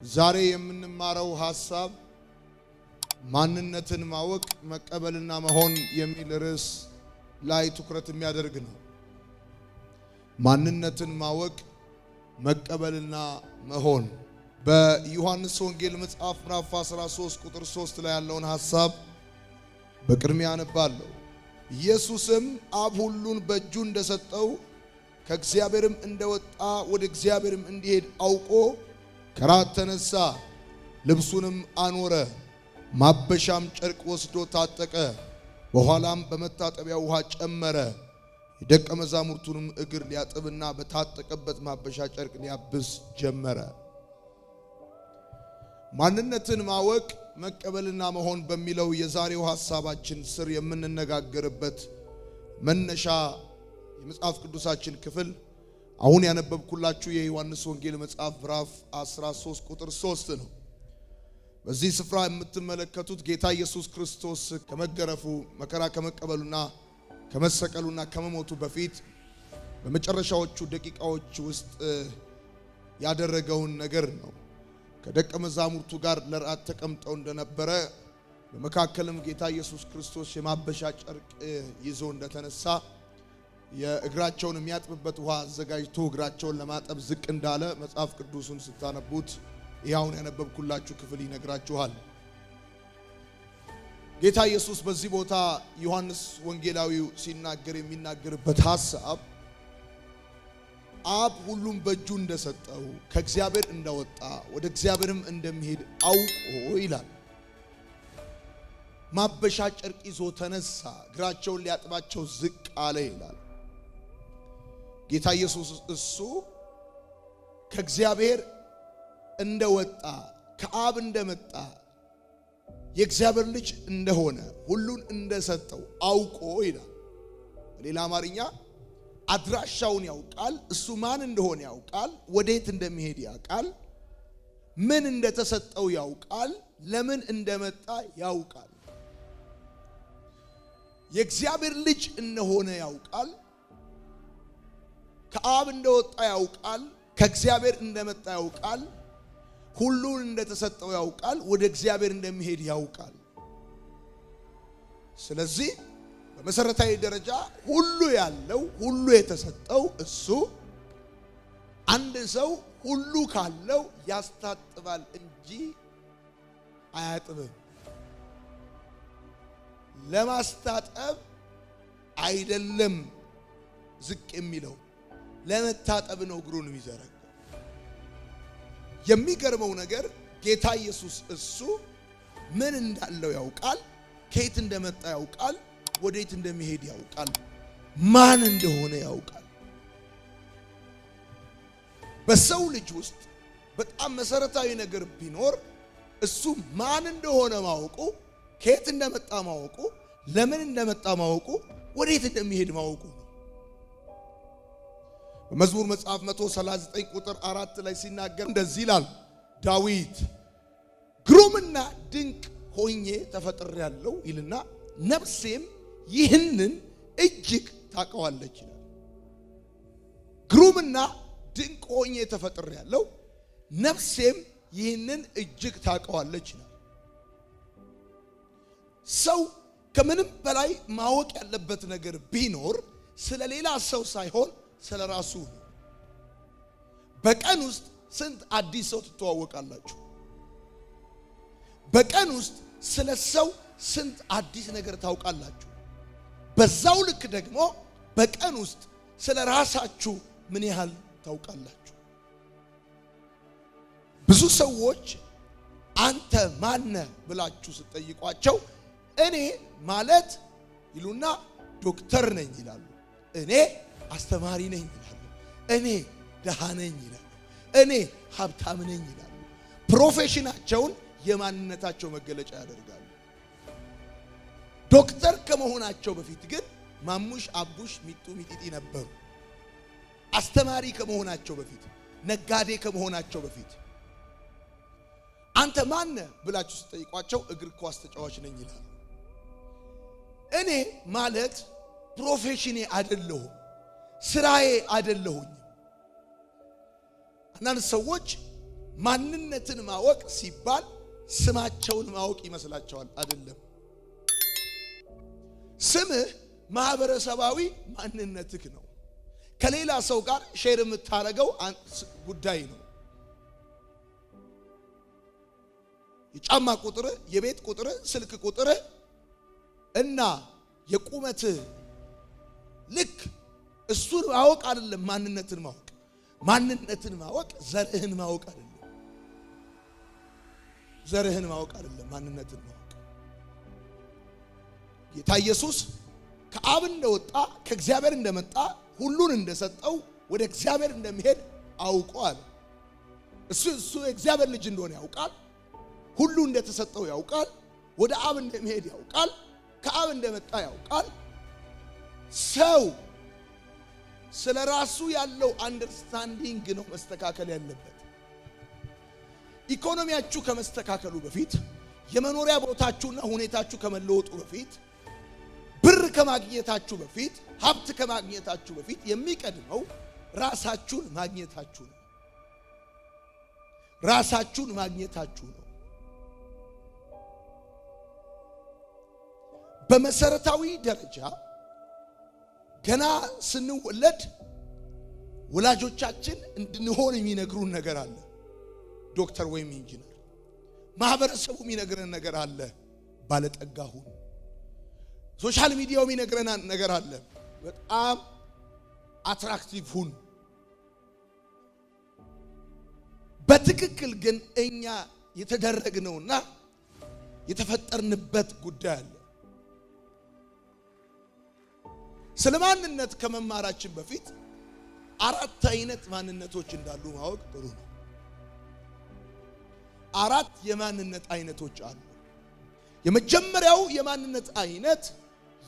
ዛሬ የምንማረው ሐሳብ ማንነትን ማወቅ መቀበልና መሆን የሚል ርዕስ ላይ ትኩረት የሚያደርግ ነው። ማንነትን ማወቅ መቀበልና መሆን በዮሐንስ ወንጌል መጽሐፍ ምዕራፍ 13 ቁጥር 3 ላይ ያለውን ሐሳብ በቅድሚያ አነባለሁ። ኢየሱስም አብ ሁሉን በእጁ እንደሰጠው ከእግዚአብሔርም እንደወጣ ወደ እግዚአብሔርም እንዲሄድ አውቆ ከራት ተነሳ፣ ልብሱንም አኖረ፣ ማበሻም ጨርቅ ወስዶ ታጠቀ፣ በኋላም በመታጠቢያ ውሃ ጨመረ፣ የደቀ መዛሙርቱንም እግር ሊያጥብና በታጠቀበት ማበሻ ጨርቅ ሊያብስ ጀመረ። ማንነትን ማወቅ መቀበልና መሆን በሚለው የዛሬው ሐሳባችን ስር የምንነጋገርበት መነሻ የመጽሐፍ ቅዱሳችን ክፍል አሁን ያነበብኩላችሁ የዮሐንስ ወንጌል መጽሐፍ ምዕራፍ 13 ቁጥር 3 ነው። በዚህ ስፍራ የምትመለከቱት ጌታ ኢየሱስ ክርስቶስ ከመገረፉ መከራ ከመቀበሉና ከመሰቀሉና ከመሞቱ በፊት በመጨረሻዎቹ ደቂቃዎች ውስጥ ያደረገውን ነገር ነው። ከደቀ መዛሙርቱ ጋር ለራት ተቀምጠው እንደነበረ በመካከልም ጌታ ኢየሱስ ክርስቶስ የማበሻ ጨርቅ ይዞ እንደተነሳ የእግራቸውን የሚያጥብበት ውሃ አዘጋጅቶ እግራቸውን ለማጠብ ዝቅ እንዳለ መጽሐፍ ቅዱስን ስታነቡት ይሄውን ያነበብኩላችሁ ክፍል ይነግራችኋል። ጌታ ኢየሱስ በዚህ ቦታ ዮሐንስ ወንጌላዊው ሲናገር የሚናገርበት ሐሳብ አብ ሁሉም በእጁ እንደሰጠው ከእግዚአብሔር እንደወጣ ወደ እግዚአብሔርም እንደሚሄድ አውቆ ይላል። ማበሻ ጨርቅ ይዞ ተነሳ፣ እግራቸውን ሊያጥባቸው ዝቅ አለ ይላል። ጌታ ኢየሱስ እሱ ከእግዚአብሔር እንደወጣ ከአብ እንደመጣ የእግዚአብሔር ልጅ እንደሆነ ሁሉን እንደሰጠው አውቆ ይላል። በሌላ አማርኛ አድራሻውን ያውቃል፣ እሱ ማን እንደሆነ ያውቃል፣ ወዴት እንደሚሄድ ያውቃል፣ ምን እንደተሰጠው ያውቃል፣ ለምን እንደመጣ ያውቃል። የእግዚአብሔር ልጅ እንደሆነ ያውቃል፣ ከአብ እንደወጣ ያውቃል፣ ከእግዚአብሔር እንደመጣ ያውቃል፣ ሁሉን እንደተሰጠው ያውቃል፣ ወደ እግዚአብሔር እንደሚሄድ ያውቃል። ስለዚህ በመሰረታዊ ደረጃ ሁሉ ያለው ሁሉ የተሰጠው እሱ። አንድ ሰው ሁሉ ካለው ያስታጥባል እንጂ አያጥብም። ለማስታጠብ አይደለም ዝቅ የሚለው ለመታጠብ ነው እግሩን የሚዘረጋው። የሚገርመው ነገር ጌታ ኢየሱስ እሱ ምን እንዳለው ያውቃል፣ ከየት እንደመጣ ያውቃል፣ ወዴት እንደሚሄድ ያውቃል፣ ማን እንደሆነ ያውቃል። በሰው ልጅ ውስጥ በጣም መሰረታዊ ነገር ቢኖር እሱ ማን እንደሆነ ማወቁ፣ ከየት እንደመጣ ማወቁ፣ ለምን እንደመጣ ማወቁ፣ ወዴት እንደሚሄድ ማወቁ ነው። በመዝሙር መጽሐፍ 139 ቁጥር 4 ላይ ሲናገር እንደዚህ ይላል ዳዊት፣ ግሩምና ድንቅ ሆኜ ተፈጥሬያለሁ ይልና ነፍሴም ይህንን እጅግ ታውቀዋለች ይላል። ግሩምና ድንቅ ሆኜ ተፈጥሬያለሁ ነፍሴም ይህንን እጅግ ታውቀዋለች ይላል። ሰው ከምንም በላይ ማወቅ ያለበት ነገር ቢኖር ስለ ሌላ ሰው ሳይሆን ስለ ራሱ ነው። በቀን ውስጥ ስንት አዲስ ሰው ትተዋወቃላችሁ? በቀን ውስጥ ስለ ሰው ስንት አዲስ ነገር ታውቃላችሁ? በዛው ልክ ደግሞ በቀን ውስጥ ስለ ራሳችሁ ምን ያህል ታውቃላችሁ? ብዙ ሰዎች አንተ ማነህ ብላችሁ ስትጠይቋቸው እኔ ማለት ይሉና ዶክተር ነኝ ይላሉ፣ እኔ አስተማሪ ነኝ ይላሉ፣ እኔ ደሃ ነኝ ይላሉ፣ እኔ ሀብታም ነኝ ይላሉ። ፕሮፌሽናቸውን የማንነታቸው መገለጫ ያደርጋሉ። ዶክተር ከመሆናቸው በፊት ግን ማሙሽ፣ አቡሽ፣ ሚጡ፣ ሚጢጢ ነበሩ። አስተማሪ ከመሆናቸው በፊት፣ ነጋዴ ከመሆናቸው በፊት አንተ ማነህ ብላችሁ ስትጠይቋቸው እግር ኳስ ተጫዋች ነኝ ይላሉ። እኔ ማለት ፕሮፌሽኔ አይደለሁም፣ ስራዬ አይደለሁኝ። አንዳንድ ሰዎች ማንነትን ማወቅ ሲባል ስማቸውን ማወቅ ይመስላቸዋል። አይደለም። ስምህ ማህበረሰባዊ ማንነትህ ነው። ከሌላ ሰው ጋር ሼር የምታረገው ጉዳይ ነው። የጫማ ቁጥር፣ የቤት ቁጥር፣ ስልክ ቁጥር እና የቁመት ልክ እሱን ማወቅ አይደለም። ማንነትን ማወቅ ዘርህን ማወቅ አይደለም። ማንነትን ማወቅ ጌታ ኢየሱስ ከአብ እንደወጣ ከእግዚአብሔር እንደመጣ ሁሉን እንደሰጠው ወደ እግዚአብሔር እንደሚሄድ አውቋል። እሱ የእግዚአብሔር ልጅ እንደሆነ ያውቃል። ሁሉ እንደተሰጠው ያውቃል። ወደ አብ እንደሚሄድ ያውቃል። ከአብ እንደመጣ ያውቃል። ሰው ስለራሱ ያለው አንደርስታንዲንግ ነው መስተካከል ያለበት። ኢኮኖሚያችሁ ከመስተካከሉ በፊት፣ የመኖሪያ ቦታችሁና ሁኔታችሁ ከመለወጡ በፊት፣ ብር ከማግኘታችሁ በፊት፣ ሀብት ከማግኘታችሁ በፊት የሚቀድመው ራሳችሁን ማግኘታችሁ ነው። በመሰረታዊ ደረጃ ገና ስንወለድ ወላጆቻችን እንድንሆን የሚነግሩን ነገር አለ። ዶክተር ወይም ኢንጂነር። ማህበረሰቡ የሚነግረን ነገር አለ። ባለጠጋ ሁን። ሶሻል ሚዲያው የሚነግረን ነገር አለ። በጣም አትራክቲቭ ሁን። በትክክል ግን እኛ የተደረግነውና የተፈጠርንበት ጉዳይ አለ። ስለ ማንነት ከመማራችን በፊት 4 አይነት ማንነቶች እንዳሉ ማወቅ ጥሩ ነው። 4 የማንነት አይነቶች አሉ። የመጀመሪያው የማንነት አይነት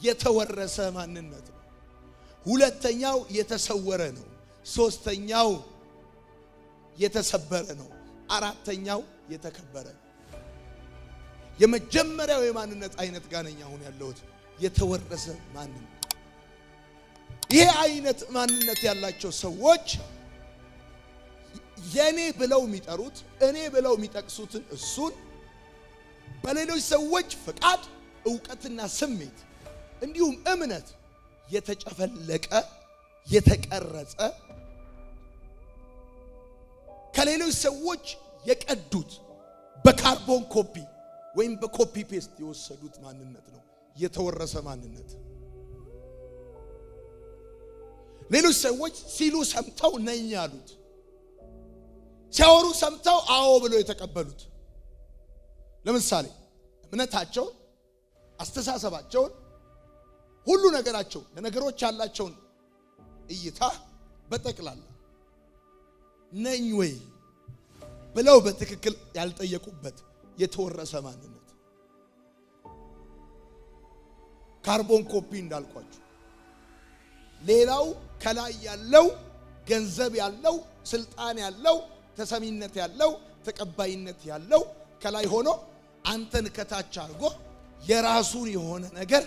የተወረሰ ማንነት ነው። ሁለተኛው የተሰወረ ነው። ሶስተኛው የተሰበረ ነው። አራተኛው የተከበረ ነው። የመጀመሪያው የማንነት አይነት ጋር ነኝ አሁን ያለሁት፣ የተወረሰ ማንነት። ይሄ አይነት ማንነት ያላቸው ሰዎች የኔ ብለው የሚጠሩት እኔ ብለው የሚጠቅሱትን እሱን በሌሎች ሰዎች ፍቃድ፣ ዕውቀትና ስሜት እንዲሁም እምነት የተጨፈለቀ የተቀረጸ ከሌሎች ሰዎች የቀዱት በካርቦን ኮፒ ወይም በኮፒ ፔስት የወሰዱት ማንነት ነው የተወረሰ ማንነት። ሌሎች ሰዎች ሲሉ ሰምተው ነኝ ያሉት፣ ሲያወሩ ሰምተው አዎ ብለው የተቀበሉት። ለምሳሌ እምነታቸውን፣ አስተሳሰባቸውን፣ ሁሉ ነገራቸው ለነገሮች ያላቸውን እይታ በጠቅላላ ነኝ ወይ ብለው በትክክል ያልጠየቁበት የተወረሰ ማንነት። ካርቦን ኮፒ እንዳልኳችሁ። ሌላው ከላይ ያለው ገንዘብ ያለው ስልጣን ያለው ተሰሚነት ያለው ተቀባይነት ያለው ከላይ ሆኖ አንተን ከታች አድርጎ የራሱን የሆነ ነገር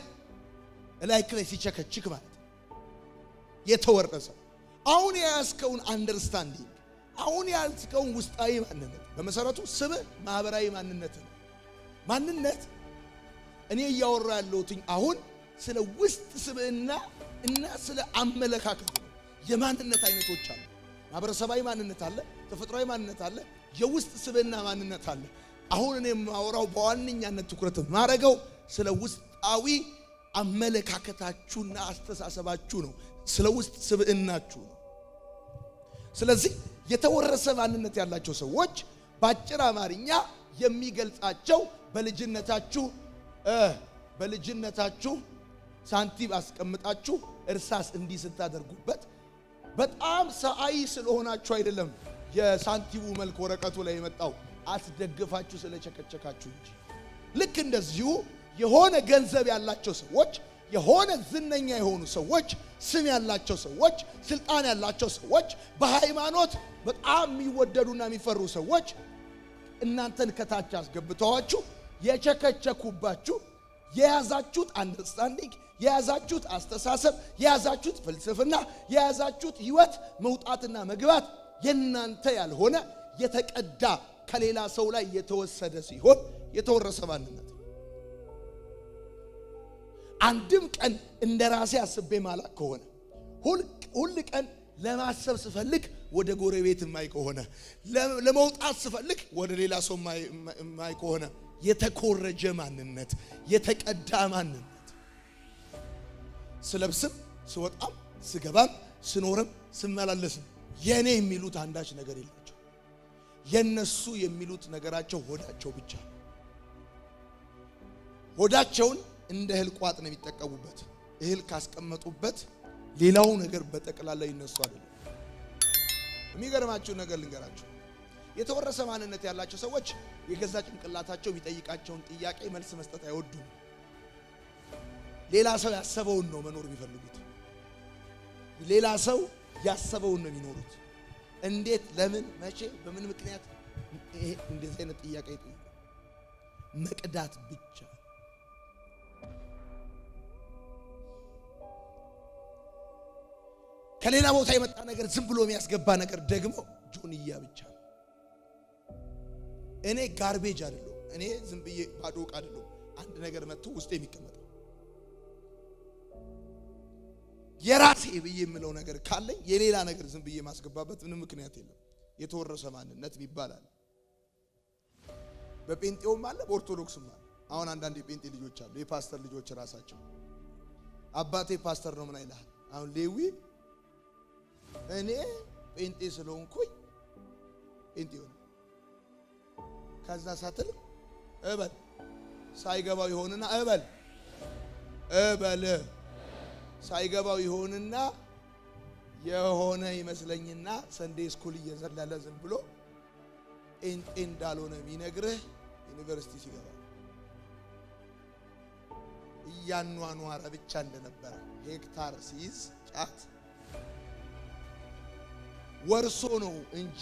ላይክ ላይ ሲቸከችክ ማለት የተወረሰ። አሁን ያስከውን አንደርስታንዲንግ፣ አሁን ያልከውን ውስጣዊ ማንነት በመሰረቱ ስም ማህበራዊ ማንነት ነው። ማንነት እኔ እያወራ ያለሁት አሁን ስለ ውስጥ ስብዕና እና ስለ አመለካከት ነው። የማንነት አይነቶች አሉ። ማህበረሰባዊ ማንነት አለ፣ ተፈጥሯዊ ማንነት አለ፣ የውስጥ ስብዕና ማንነት አለ። አሁን እኔ የማወራው በዋነኛነት ትኩረት ማረገው ስለ ውስጣዊ አመለካከታችሁና አስተሳሰባችሁ ነው፣ ስለ ውስጥ ስብዕናችሁ ነው። ስለዚህ የተወረሰ ማንነት ያላቸው ሰዎች በአጭር አማርኛ የሚገልጻቸው በልጅነታችሁ ሳንቲም አስቀምጣችሁ እርሳስ እንዲህ ስታደርጉበት በጣም ሰአይ ስለሆናችሁ አይደለም የሳንቲሙ መልክ ወረቀቱ ላይ የመጣው አስደግፋችሁ ስለቸከቸካችሁ እንጂ። ልክ እንደዚሁ የሆነ ገንዘብ ያላቸው ሰዎች፣ የሆነ ዝነኛ የሆኑ ሰዎች፣ ስም ያላቸው ሰዎች፣ ስልጣን ያላቸው ሰዎች፣ በሃይማኖት በጣም የሚወደዱና የሚፈሩ ሰዎች እናንተን ከታች አስገብተዋችሁ የቸከቸኩባችሁ የያዛችሁት አንደርስታንዲንግ፣ የያዛችሁት አስተሳሰብ፣ የያዛችሁት ፍልስፍና፣ የያዛችሁት ህይወት መውጣትና መግባት የናንተ ያልሆነ የተቀዳ ከሌላ ሰው ላይ የተወሰደ ሲሆን የተወረሰ ማንነት። አንድም ቀን እንደራሴ አስቤ ማላቅ ከሆነ ሁሉ ቀን ለማሰብ ስፈልግ ወደ ጎረቤት ማይ ከሆነ ለመውጣት ስፈልግ ወደ ሌላ ሰው ማይ ከሆነ የተኮረጀ ማንነት፣ የተቀዳ ማንነት። ስለብስም ስወጣም ስገባም ስኖርም ስመላለስም የኔ የሚሉት አንዳች ነገር የላቸው። የነሱ የሚሉት ነገራቸው ሆዳቸው ብቻ። ሆዳቸውን እንደ እህል ቋጥ ነው የሚጠቀሙበት። እህል ካስቀመጡበት ሌላው ነገር በጠቅላላ ይነሱ አይደለም። የሚገርማችሁ ነገር ልንገራችሁ። የተወረሰ ማንነት ያላቸው ሰዎች የገዛ ጭንቅላታቸው የሚጠይቃቸውን ጥያቄ መልስ መስጠት አይወዱም። ሌላ ሰው ያሰበውን ነው መኖር የሚፈልጉት። ሌላ ሰው ያሰበውን ነው የሚኖሩት። እንዴት፣ ለምን፣ መቼ፣ በምን ምክንያት እንደዚህ አይነት ጥያቄ ይጠይቃሉ። መቅዳት ብቻ። ከሌላ ቦታ የመጣ ነገር ዝም ብሎ የሚያስገባ ነገር ደግሞ ጆንያ ብቻ። እኔ ጋርቤጅ አይደለም። እኔ ዝም ብዬ ባዶ ዕቃ አይደለም። አንድ ነገር መጥቶ ውስጥ የሚቀመጠው የራሴ ብዬ የምለው ነገር ካለኝ የሌላ ነገር ዝም ብዬ ማስገባበት ምንም ምክንያት የለም። የተወረሰ ማንነት ይባላል። በጴንጤውም አለ በኦርቶዶክስም አለ። አሁን አንዳንድ የጴንጤ ልጆች አሉ፣ የፓስተር ልጆች ራሳቸው አባቴ ፓስተር ነው ምን አይልሃል። አሁን ሌዊ እኔ ጴንጤ ስለሆንኩኝ ጴንጤ ሆነ። ከዛ ሳትል እበል ሳይገባው ይሆንና እበል ሳይገባው ይሆንና የሆነ ይመስለኝና ሰንዴ ስኩል እየዘለለ ዝም ብሎ ጴንጤ እንዳልሆነ የሚነግርህ ዩኒቨርሲቲ ሲገባ እያኗኗረ ብቻ እንደነበረ ሄክታር ሲይዝ ጫት ወርሶ ነው እንጂ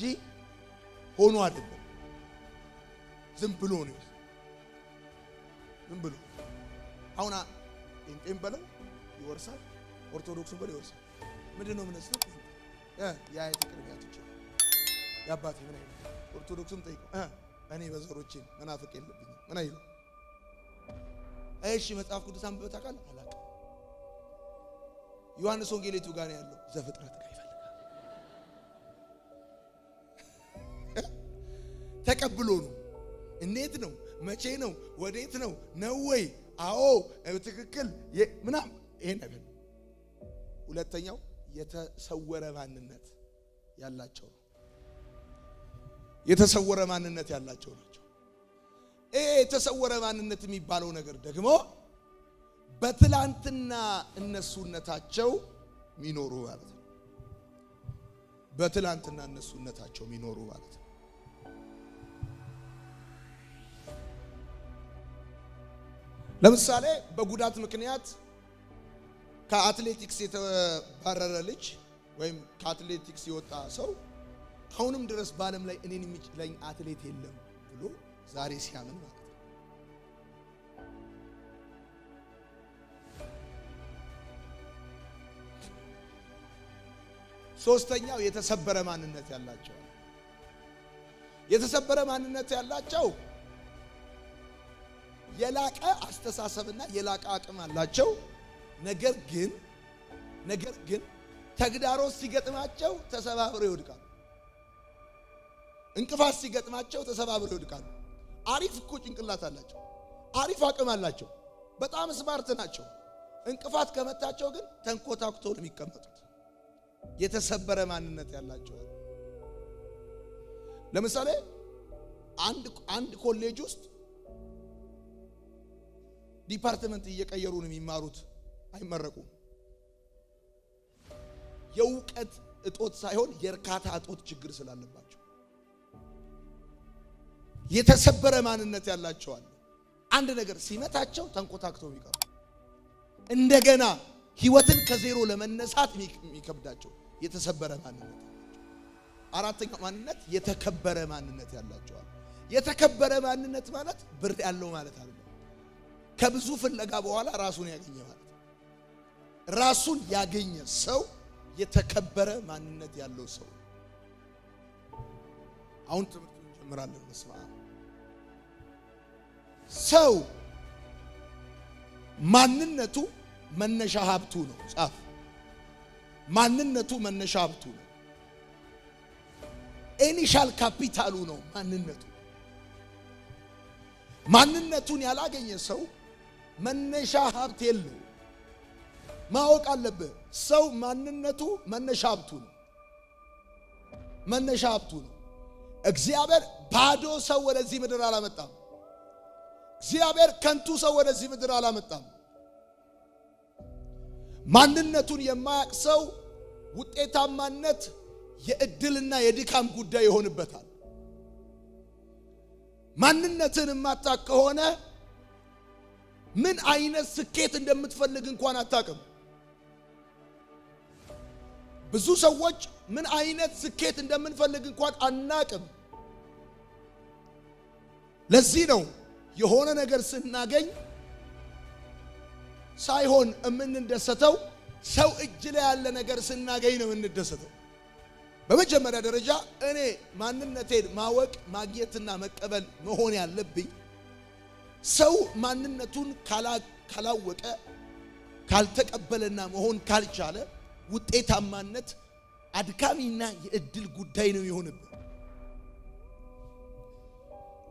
ሆኖ አይደለም። ዝም ብሎ ነው። ዝም ብሎ አሁን ጴንጤም በለው ይወርሳል፣ ኦርቶዶክስም በለው ይወርሳል። ምንድነው ምንስል የአያቴ ቅርቢያቶች ያባቴ ምን አይሉ ኦርቶዶክስም ጠይቀው እኔ በዘሮቼ መናፍቅ የለብኝም ምን አይሉ። እሺ መጽሐፍ ቅዱስ አንብበህ ታውቃለህ? አላውቅም። ዮሐንስ ወንጌሌቱ ጋር ነው ያለው፣ ዘፍጥረት ጋር ይፈልጋል። ተቀብሎ ነው። እንዴት ነው? መቼ ነው? ወዴት ነው? ነው ወይ? አዎ ትክክል ምናምን ይሄን ነገር። ሁለተኛው የተሰወረ ማንነት ያላቸው ነው። የተሰወረ ማንነት ያላቸው ናቸው። የተሰወረ ማንነት የሚባለው ነገር ደግሞ በትላንትና እነሱነታቸው ሚኖሩ ማለት ነው። በትላንትና እነሱነታቸው ሚኖሩ ማለት ነው። ለምሳሌ በጉዳት ምክንያት ከአትሌቲክስ የተባረረ ልጅ ወይም ከአትሌቲክስ የወጣ ሰው አሁንም ድረስ በዓለም ላይ እኔን የሚችለኝ አትሌት የለም ብሎ ዛሬ ሲያምን ማለት ነው። ሶስተኛው የተሰበረ ማንነት ያላቸው። የተሰበረ ማንነት ያላቸው የላቀ አስተሳሰብና የላቀ አቅም አላቸው። ነገር ግን ተግዳሮት ሲገጥማቸው ተሰባብረው ይወድቃሉ። እንቅፋት ሲገጥማቸው ተሰባብረው ይወድቃሉ። አሪፍ እኮ ጭንቅላት አላቸው፣ አሪፍ አቅም አላቸው፣ በጣም ስማርት ናቸው። እንቅፋት ከመታቸው ግን ተንኮታኩተው ነው የሚቀመጡት። የተሰበረ ማንነት ያላቸው። ለምሳሌ አንድ ኮሌጅ ውስጥ ዲፓርትመንት እየቀየሩ ነው የሚማሩት፣ አይመረቁም። የእውቀት እጦት ሳይሆን የእርካታ እጦት ችግር ስላለባቸው የተሰበረ ማንነት ያላቸው አለ። አንድ ነገር ሲመታቸው ተንኮታክተው የሚቀሩ እንደገና ህይወትን ከዜሮ ለመነሳት የሚከብዳቸው የተሰበረ ማንነት ያላቸው። አራተኛው ማንነት የተከበረ ማንነት ያላቸው አለ። የተከበረ ማንነት ማለት ብር ያለው ማለት አይደለም። ከብዙ ፍለጋ በኋላ ራሱን ያገኘ ማለት ነው። ራሱን ያገኘ ሰው የተከበረ ማንነት ያለው ሰው። አሁን ትምህርቱን እንጀምራለን። መስማ ሰው ማንነቱ መነሻ ሀብቱ ነው። ጻፍ። ማንነቱ መነሻ ሀብቱ ነው። ኢኒሻል ካፒታሉ ነው ማንነቱ። ማንነቱን ያላገኘ ሰው መነሻ ሀብት የለው። ማወቅ አለበት። ሰው ማንነቱ መነሻ ሀብቱ ነው። መነሻ ሀብቱ ነው። እግዚአብሔር ባዶ ሰው ወደዚህ ምድር አላመጣም። እግዚአብሔር ከንቱ ሰው ወደዚህ ምድር አላመጣም። ማንነቱን የማያውቅ ሰው ውጤታማነት የእድልና የድካም ጉዳይ ይሆንበታል። ማንነትን የማታውቅ ከሆነ ምን አይነት ስኬት እንደምትፈልግ እንኳን አታውቅም። ብዙ ሰዎች ምን አይነት ስኬት እንደምንፈልግ እንኳን አናውቅም። ለዚህ ነው የሆነ ነገር ስናገኝ ሳይሆን የምንደሰተው ሰው እጅ ላይ ያለ ነገር ስናገኝ ነው የምንደሰተው። በመጀመሪያ ደረጃ እኔ ማንነቴን ማወቅ ማግኘትና መቀበል መሆን ያለብኝ ሰው ማንነቱን ካላወቀ ካልተቀበለና መሆን ካልቻለ ውጤታማነት አድካሚና የእድል ጉዳይ ነው የሆነበት።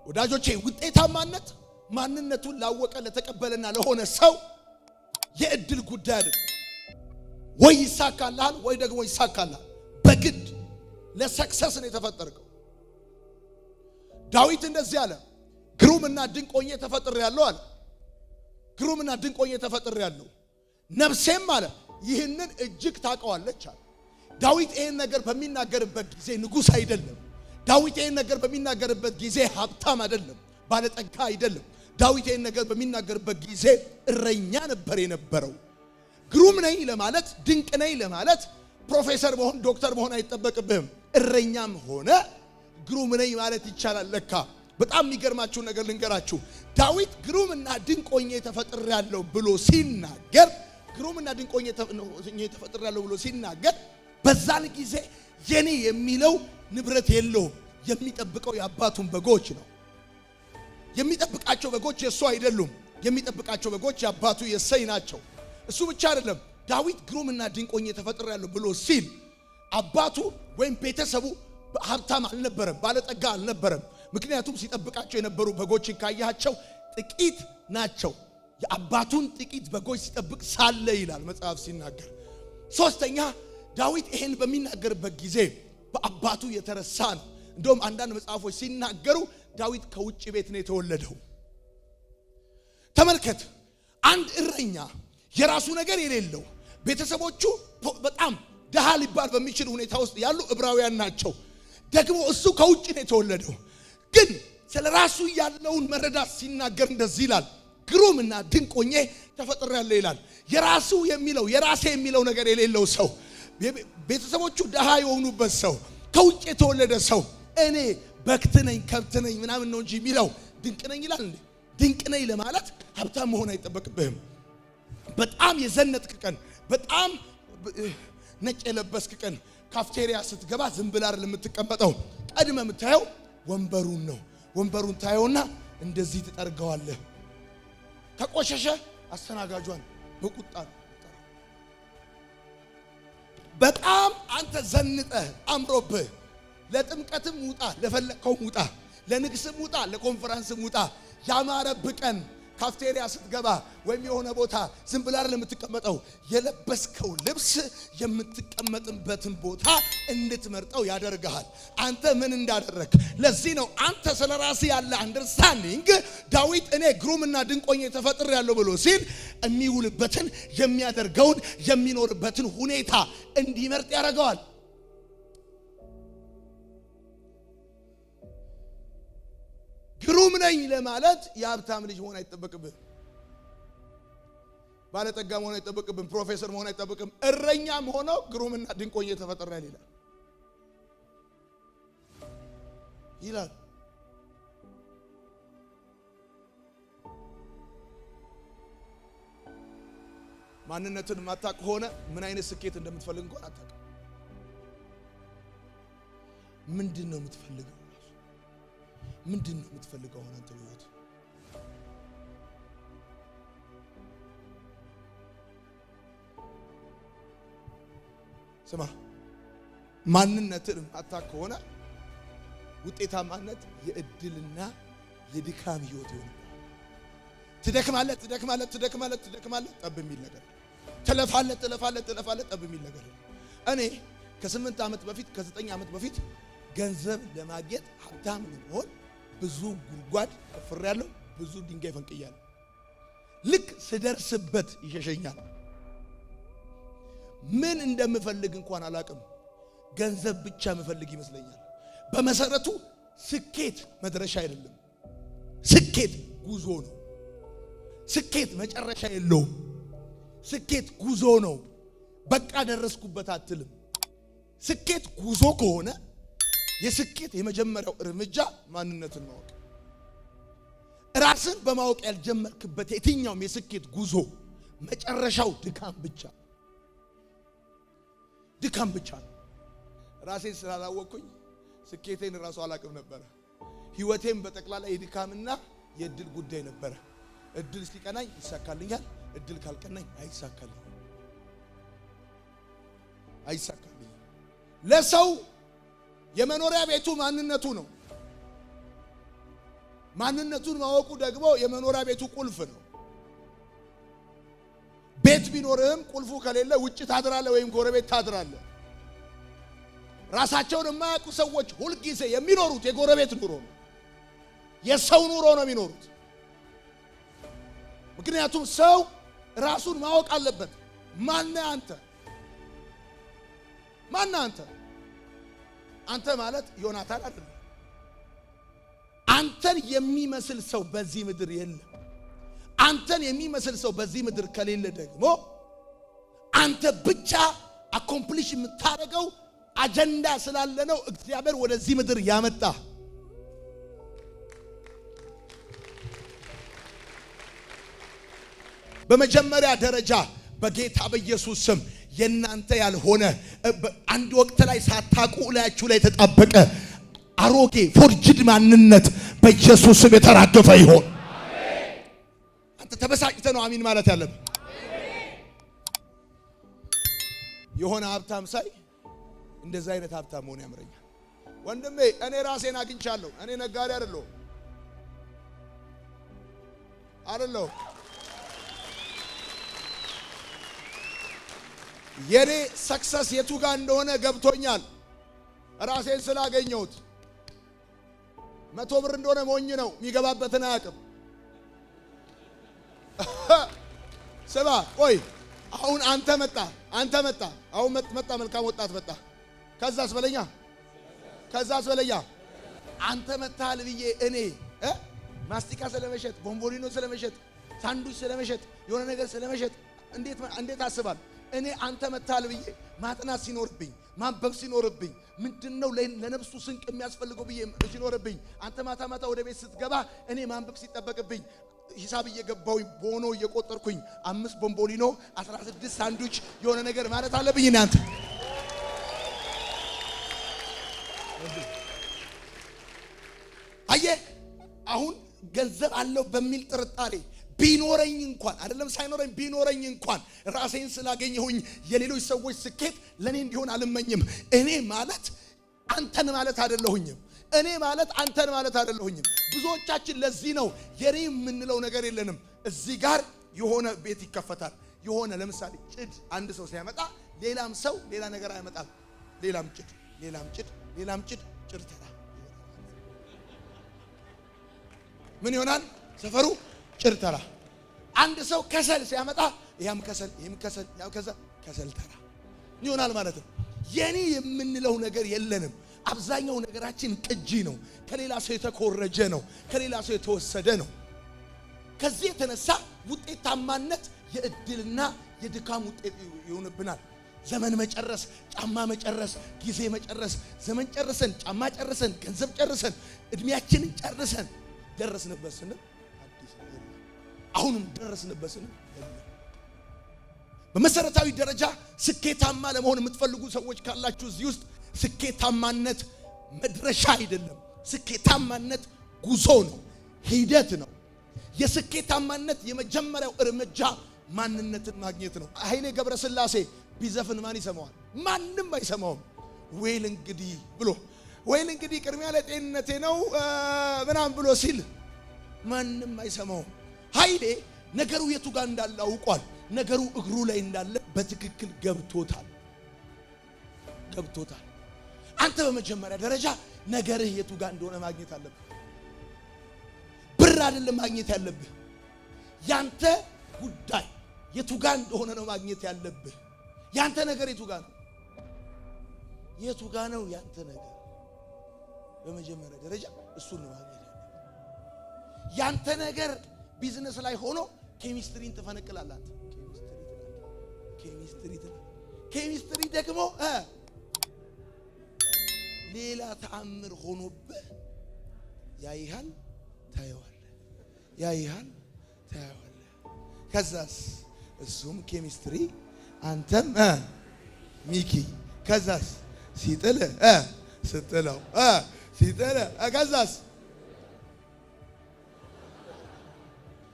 ወዳጆቼ ውጤታማነት ማንነቱን ላወቀ ለተቀበለና ለሆነ ሰው የእድል ጉዳይ አይደለም። ወይ ይሳካልሃል ወይ ደግሞ ይሳካልሃል። በግድ ለሰክሰስ ነው የተፈጠርከው። ዳዊት እንደዚህ አለ፣ ግሩምና ድንቅ ሆኜ ተፈጥሬያለሁ አለ። ግሩምና ድንቅ ሆኜ ተፈጥሬያለሁ፣ ነፍሴም አለ ይህንን እጅግ ታውቀዋለች አለ። ዳዊት ይህን ነገር በሚናገርበት ጊዜ ንጉሥ አይደለም። ዳዊት ይህን ነገር በሚናገርበት ጊዜ ሀብታም አይደለም፣ ባለጠጋ አይደለም። ዳዊት ይህን ነገር በሚናገርበት ጊዜ እረኛ ነበር የነበረው። ግሩም ነኝ ለማለት ድንቅ ነኝ ለማለት ፕሮፌሰር መሆን ዶክተር መሆን አይጠበቅብህም። እረኛም ሆነ ግሩም ነኝ ማለት ይቻላል። ለካ በጣም የሚገርማችሁ ነገር ልንገራችሁ። ዳዊት ግሩምና ድንቅ ሆኜ ተፈጥሬያለሁ ብሎ ሲናገር ግሩምና ድንቅ ሆኜ ተፈጥሬያለሁ ብሎ ሲናገር በዛን ጊዜ የኔ የሚለው ንብረት የለውም። የሚጠብቀው የአባቱን በጎች ነው። የሚጠብቃቸው በጎች የሱ አይደሉም። የሚጠብቃቸው በጎች የአባቱ የእሴይ ናቸው። እሱ ብቻ አይደለም። ዳዊት ግሩምና ድንቅ ሆኜ ተፈጥሬያለሁ ብሎ ሲል አባቱ ወይም ቤተሰቡ ሀብታም አልነበረም፣ ባለጠጋ አልነበረም። ምክንያቱም ሲጠብቃቸው የነበሩ በጎችን ካያቸው ጥቂት ናቸው። የአባቱን ጥቂት በጎች ሲጠብቅ ሳለ ይላል መጽሐፍ ሲናገር። ሶስተኛ ዳዊት ይሄን በሚናገርበት ጊዜ በአባቱ የተረሳ ነው። እንደውም አንዳንድ መጽሐፎች ሲናገሩ ዳዊት ከውጭ ቤት ነው የተወለደው። ተመልከት፣ አንድ እረኛ የራሱ ነገር የሌለው ቤተሰቦቹ በጣም ደሃ ሊባል በሚችል ሁኔታ ውስጥ ያሉ ዕብራውያን ናቸው። ደግሞ እሱ ከውጭ ነው የተወለደው። ግን ስለ ራሱ ያለውን መረዳት ሲናገር እንደዚህ ይላል፣ ግሩምና ድንቅ ሆኜ ተፈጥሬያለሁ ይላል። የራሱ የሚለው የራሴ የሚለው ነገር የሌለው ሰው፣ ቤተሰቦቹ ደሃ የሆኑበት ሰው፣ ከውጭ የተወለደ ሰው እኔ በክት ነኝ ከብት ነኝ ምናምን ነው እንጂ የሚለው ድንቅ ነኝ ይላል እንዴ? ድንቅ ነኝ ለማለት ሀብታም መሆን አይጠበቅብህም። በጣም የዘነጥክ ቀን፣ በጣም ነጭ የለበስክ ቀን ካፍቴሪያ ስትገባ ዝም ብላ አይደል የምትቀመጠው። ቀድመ የምታየው ወንበሩን ነው። ወንበሩን ታየውና እንደዚህ ትጠርገዋለህ። ከቆሸሸ አስተናጋጇን በቁጣ ነው። በጣም አንተ ዘንጠህ አምሮብህ ለጥምቀትም ውጣ፣ ለፈለከውም ውጣ፣ ለንግስም ውጣ፣ ለኮንፈረንስም ውጣ፣ ያማረብህ ቀን ካፍቴሪያ ስትገባ ወይም የሆነ ቦታ ዝም ብላ አይደል የምትቀመጠው። የለበስከው ልብስ የምትቀመጥበትን ቦታ እንድትመርጠው ያደርጋል። አንተ ምን እንዳደረክ። ለዚህ ነው አንተ ስለራስህ ያለ አንደርስታንዲንግ ዳዊት እኔ ግሩምና ድንቅ ሆኜ ተፈጥሬያለሁ ብሎ ሲል የሚውልበትን የሚያደርገውን የሚኖርበትን ሁኔታ እንዲመርጥ ያደርገዋል። ግሩም ነኝ ለማለት የሀብታም ልጅ መሆን አይጠበቅብህም። ባለጠጋ መሆን አይጠበቅብህም። ፕሮፌሰር መሆን አይጠበቅብህም። እረኛም ሆኖ ግሩምና ድንቅ ሆኜ ተፈጥሬያለሁ ይላል። ማንነትን ማታቅ ሆነ ምን አይነት ስኬት እንደምትፈልግ እንኳን አታውቅም። ምንድነው የምትፈልገው? ምንድነው የምትፈልገው አንተ ህይወት? ስማ ማንነትን አታከሆነ ውጤታማነት የእድልና የድካም ህይወት ይሆናል። ትደክማለህ ጠብ የሚል ነገር ትለፋለህ ጠብ የሚል ነገር። እኔ ከ8 ዓመት በፊት ከ9 ዓመት በፊት ገንዘብ ለማግኘት ሀብታም ለመሆን ብዙ ጉድጓድ ቆፍሬያለሁ፣ ብዙ ድንጋይ ፈንቅያለሁ። ልክ ስደርስበት ይሸሸኛል። ምን እንደምፈልግ እንኳን አላቅም። ገንዘብ ብቻ መፈልግ ይመስለኛል። በመሰረቱ ስኬት መድረሻ አይደለም። ስኬት ጉዞ ነው። ስኬት መጨረሻ የለውም። ስኬት ጉዞ ነው። በቃ ደረስኩበት አትልም። ስኬት ጉዞ ከሆነ የስኬት የመጀመሪያው እርምጃ ማንነትን ማወቅ። ራስን በማወቅ ያልጀመርክበት የትኛውም የስኬት ጉዞ መጨረሻው ድካም ብቻ ነው። ራሴን ስላላወቅኩኝ ስኬቴን ራሱ አላቅም ነበር። ህይወቴም በጠቅላላ የድካምና የእድል ጉዳይ ነበር። እድል ሲቀናኝ ይሳካልኛል፣ እድል ካልቀናኝ አይሳካልኝም። ለሰው የመኖሪያ ቤቱ ማንነቱ ነው። ማንነቱን ማወቁ ደግሞ የመኖሪያ ቤቱ ቁልፍ ነው። ቤት ቢኖርህም ቁልፉ ከሌለ ውጭ ታድራለህ ወይም ጎረቤት ታድራለህ። ራሳቸውን የማያውቁ ሰዎች ሁልጊዜ የሚኖሩት የጎረቤት ኑሮ ነው፣ የሰው ኑሮ ነው የሚኖሩት። ምክንያቱም ሰው ራሱን ማወቅ አለበት። ማነህ አንተ? አንተ ማለት ዮናታን አይደለም። አንተን የሚመስል ሰው በዚህ ምድር የለም። አንተን የሚመስል ሰው በዚህ ምድር ከሌለ ደግሞ አንተ ብቻ አኮምፕሊሽ የምታደርገው አጀንዳ ስላለ ነው እግዚአብሔር ወደዚህ ምድር ያመጣ። በመጀመሪያ ደረጃ በጌታ በኢየሱስ ስም የናንተ ያልሆነ አንድ ወቅት ላይ ሳታቁ ላያችሁ ላይ ተጣበቀ አሮጌ ፎርጅድ ማንነት በኢየሱስ ስም የተራገፈ ይሁን። አንተ ተበሳጭተህ ነው አሚን ማለት ያለብህ። የሆነ ሀብታም ሳይ እንደዛ አይነት ሀብታም መሆን ያምረኛል። ወንድሜ እኔ ራሴን አግኝቻለሁ። እኔ ነጋዴ አይደለሁ። የኔ ሰክሰስ የቱ ጋር እንደሆነ ገብቶኛል። ራሴን ስላገኘሁት 100 ብር እንደሆነ ሞኝ ነው የሚገባበትን አያውቅም። ስማ ቆይ አሁን አንተ መጣ አሁን መጣ መልካም ወጣት መጣ። ከዛስ በለኛ አንተ መጣል ብዬ እኔ ማስቲካ ስለመሸጥ ቦምቦሊኖ ስለመሸጥ ሳንዱች ስለመሸጥ የሆነ ነገር ስለመሸጥ እንዴት አስባል? እኔ አንተ መጣል ብዬ ማጥናት ሲኖርብኝ ማንበብ ሲኖርብኝ ምንድነው ለነፍሱ ስንቅ የሚያስፈልገው ብዬ ሲኖርብኝ አንተ ማታ ወደ ቤት ስትገባ እኔ ማንበብ ሲጠበቅብኝ ሂሳብ እየገባውኝ ቦኖ እየቆጠርኩኝ 5 ቦምቦሊኖ 16 ሳንዱች የሆነ ነገር ማለት አለብኝ። እናንተ አየ አሁን ገንዘብ አለው በሚል ጥርጣሬ ቢኖረኝ እንኳን አይደለም ሳይኖረኝ ቢኖረኝ እንኳን ራሴን ስላገኘሁኝ የሌሎች ሰዎች ስኬት ለኔ እንዲሆን አልመኝም። እኔ ማለት አንተን ማለት አይደለሁኝም። ብዙዎቻችን ለዚህ ነው የኔ የምንለው ነገር የለንም። እዚህ ጋር የሆነ ቤት ይከፈታል። የሆነ ለምሳሌ ጭድ አንድ ሰው ሲያመጣ ሌላም ሰው ሌላ ነገር አይመጣም። ሌላም ጭድ ተራ ምን ይሆናል? ሰፈሩ ጭድ ተራ። አንድ ሰው ከሰል ሲያመጣ ያም ከሰል ተራ ይሆናል ማለት ነው። የኔ የምንለው ነገር የለንም። አብዛኛው ነገራችን ቅጂ ነው። ከሌላ ሰው የተኮረጀ ነው። ከሌላ ሰው የተወሰደ ነው። ከዚህ የተነሳ ውጤታማነት የእድልና የድካም ውጤት ይሆንብናል። ዘመን መጨረስ፣ ጫማ መጨረስ፣ ጊዜ መጨረስ፣ ዘመን ጨርሰን፣ ጫማ ጨርሰን፣ ገንዘብ ጨርሰን፣ እድሜያችንን ጨርሰን ደረስንበት ስንል አዲስ ነው። አሁንም ደረስንበት ስንል በመሰረታዊ ደረጃ ስኬታማ ለመሆን የምትፈልጉ ሰዎች ካላችሁ እዚህ ውስጥ ስኬታማነት መድረሻ አይደለም። ስኬታማነት ጉዞ ነው፣ ሂደት ነው። የስኬታማነት የመጀመሪያው እርምጃ ማንነትን ማግኘት ነው። ኃይሌ ገብረስላሴ ቢዘፍን ማን ይሰማዋል? ማንም አይሰማውም። ወይል እንግዲህ ብሎ ወይል እንግዲህ ቅድሚያ ለጤንነቴ ነው ምናምን ብሎ ሲል ማንም አይሰማውም። ኃይሌ ነገሩ የቱ ጋር እንዳለ አውቋል። ነገሩ እግሩ ላይ እንዳለ በትክክል ገብቶታል። አንተ በመጀመሪያ ደረጃ ነገርህ የቱ ጋር እንደሆነ ማግኘት አለብህ። ብር አይደለም ማግኘት ያለብህ። ያንተ ጉዳይ የቱ ጋር እንደሆነ ነው ማግኘት ያለብህ። ያንተ ነገር የቱ ጋር ነው? የቱ ጋር ነው ያንተ ነገር? በመጀመሪያ ደረጃ እሱን ነው ማግኘት ያለብህ። ያንተ ነገር ቢዝነስ ላይ ሆኖ ኬሚስትሪን ትፈነቅላላት። ኬሚስትሪ ደግሞ ሌላ ተአምር ሆኖብህ ያይሃል፣ ታየዋለህ። ከዛስ እሱም ኬሚስትሪ አንተም ሚኪ ከዛስ ስትለው ከዛስ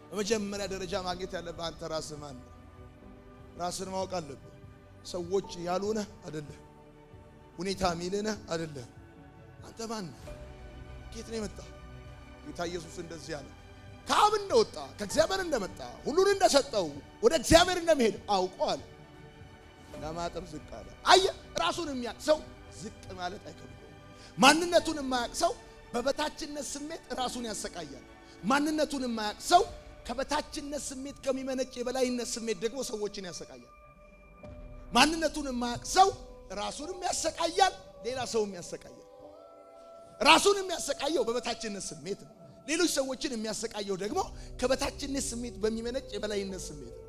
በመጀመሪያ ደረጃ ማግኘት ያለብህ አንተ ራስህ ማን ነው? ራስን ማወቅ አለብህ። ሰዎች ያሉነህ አይደለም፣ ሁኔታ ሚልነህ አይደለም። አንተ ማን ነህ? ከየት ነው የመጣህ? ጌታ ኢየሱስ እንደዚህ ያለ ከአብ እንደወጣ ከእግዚአብሔር እንደመጣ ሁሉን እንደሰጠው ወደ እግዚአብሔር እንደሚሄድ አውቀዋል። ለማጠብ ዝቅ አለ። አየህ፣ ራሱን የሚያውቅ ሰው ዝቅ ማለት አይከብደውም። ማንነቱን የማያውቅ ሰው በበታችነት ስሜት ራሱን ያሰቃያል። ማንነቱን የማያውቅ ሰው ከበታችነት ስሜት ከሚመነጭ የበላይነት ስሜት ደግሞ ሰዎችን ያሰቃያል። ማንነቱን የማያውቅ ሰው ራሱንም ያሰቃያል፣ ሌላ ሰውም ያሰቃያል። ራሱን የሚያሰቃየው በበታችነት ስሜት ነው። ሌሎች ሰዎችን የሚያሰቃየው ደግሞ ከበታችነት ስሜት በሚመነጭ የበላይነት ስሜት ነው።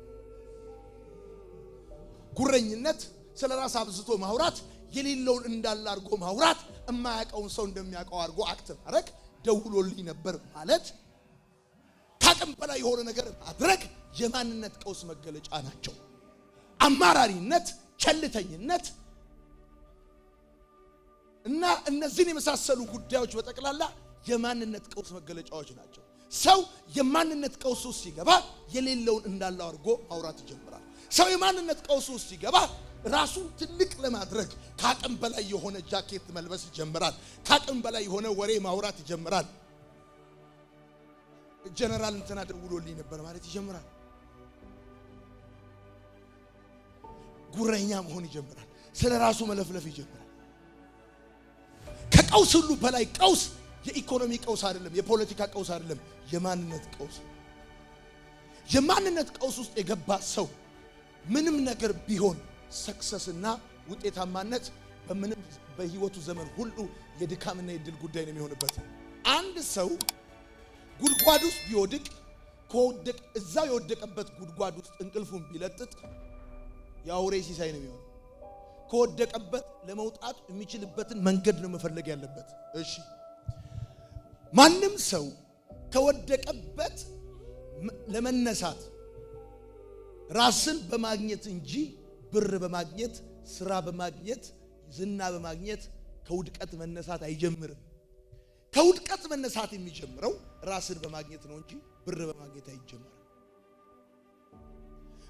ጉረኝነት፣ ስለ ራስ አብዝቶ ማውራት፣ የሌለውን እንዳለ አድርጎ ማውራት፣ የማያውቀውን ሰው እንደሚያውቀው አድርጎ አክት ማድረግ፣ ደውሎልኝ ነበር ማለት፣ ከአቅም በላይ የሆነ ነገር ማድረግ የማንነት ቀውስ መገለጫ ናቸው። አማራሪነት፣ ቸልተኝነት እና እነዚህን የመሳሰሉ ጉዳዮች በጠቅላላ የማንነት ቀውስ መገለጫዎች ናቸው። ሰው የማንነት ቀውስ ውስጥ ሲገባ የሌለውን እንዳለው አድርጎ ማውራት ይጀምራል። ሰው የማንነት ቀውስ ውስጥ ሲገባ ራሱን ትልቅ ለማድረግ ከአቅም በላይ የሆነ ጃኬት መልበስ ይጀምራል። ከአቅም በላይ የሆነ ወሬ ማውራት ይጀምራል። ጀነራል እንትና ደውሎልኝ ነበር ማለት ይጀምራል። ጉረኛ መሆን ይጀምራል። ስለ ራሱ መለፍለፍ ይጀምራል። ከቀውስ ሁሉ በላይ ቀውስ የኢኮኖሚ ቀውስ አይደለም፣ የፖለቲካ ቀውስ አይደለም፣ የማንነት ቀውስ። የማንነት ቀውስ ውስጥ የገባ ሰው ምንም ነገር ቢሆን ሰክሰስና ውጤታማነት በህይወቱ ዘመን ሁሉ የድካምና የድል ጉዳይ ነው የሚሆንበት። አንድ ሰው ጉድጓድ ውስጥ ቢወድቅ እዛው የወደቀበት ጉድጓድ ውስጥ እንቅልፉን ቢለጥጥ የአውሬ ሲሳይ ነው የሚሆነው። ከወደቀበት ለመውጣት የሚችልበትን መንገድ ነው መፈለግ ያለበት። እሺ፣ ማንም ሰው ከወደቀበት ለመነሳት ራስን በማግኘት እንጂ ብር በማግኘት ስራ በማግኘት ዝና በማግኘት ከውድቀት መነሳት አይጀምርም። ከውድቀት መነሳት የሚጀምረው ራስን በማግኘት ነው እንጂ ብር በማግኘት አይጀምርም።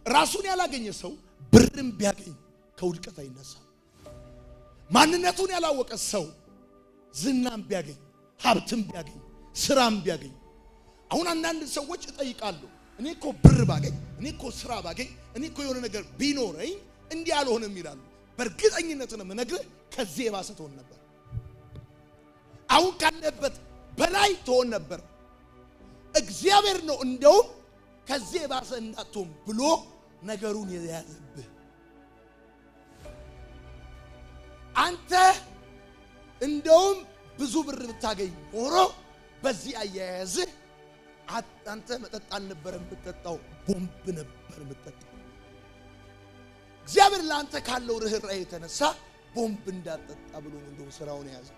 ራሱን ያላገኘ ሰው ብርም ቢያገኝ ከውድቀት አይነሳም። ማንነቱን ያላወቀ ሰው ዝናም ቢያገኝ ሀብትም ቢያገኝ ስራም ቢያገኝ፣ አሁን አንዳንድ ሰዎች ይጠይቃሉ፣ እኔ እኮ ብር ባገኝ፣ እኔ እኮ ስራ ባገኝ፣ እኔ እኮ የሆነ ነገር ቢኖረኝ እንዲህ አልሆነም ይላሉ። በእርግጠኝነት ነው የምነግርህ ከዚህ የባሰ ትሆን ነበር። አሁን ካለበት በላይ ትሆን ነበር። እግዚአብሔር ነው እንደውም ከዚህ የባሰ እንዳትሆን ብሎ ነገሩን የያዘብህ። አንተ እንደውም ብዙ ብር ብታገኝ ኖሮ በዚህ አያያዝህ አንተ መጠጥ አልነበረም የምትጠጣው፣ ቦምብ ነበር የምትጠጣው። እግዚአብሔር ለአንተ ካለው ርህራሄ የተነሳ ቦምብ እንዳትጠጣ ብሎ እንደው ስራውን የያዘ።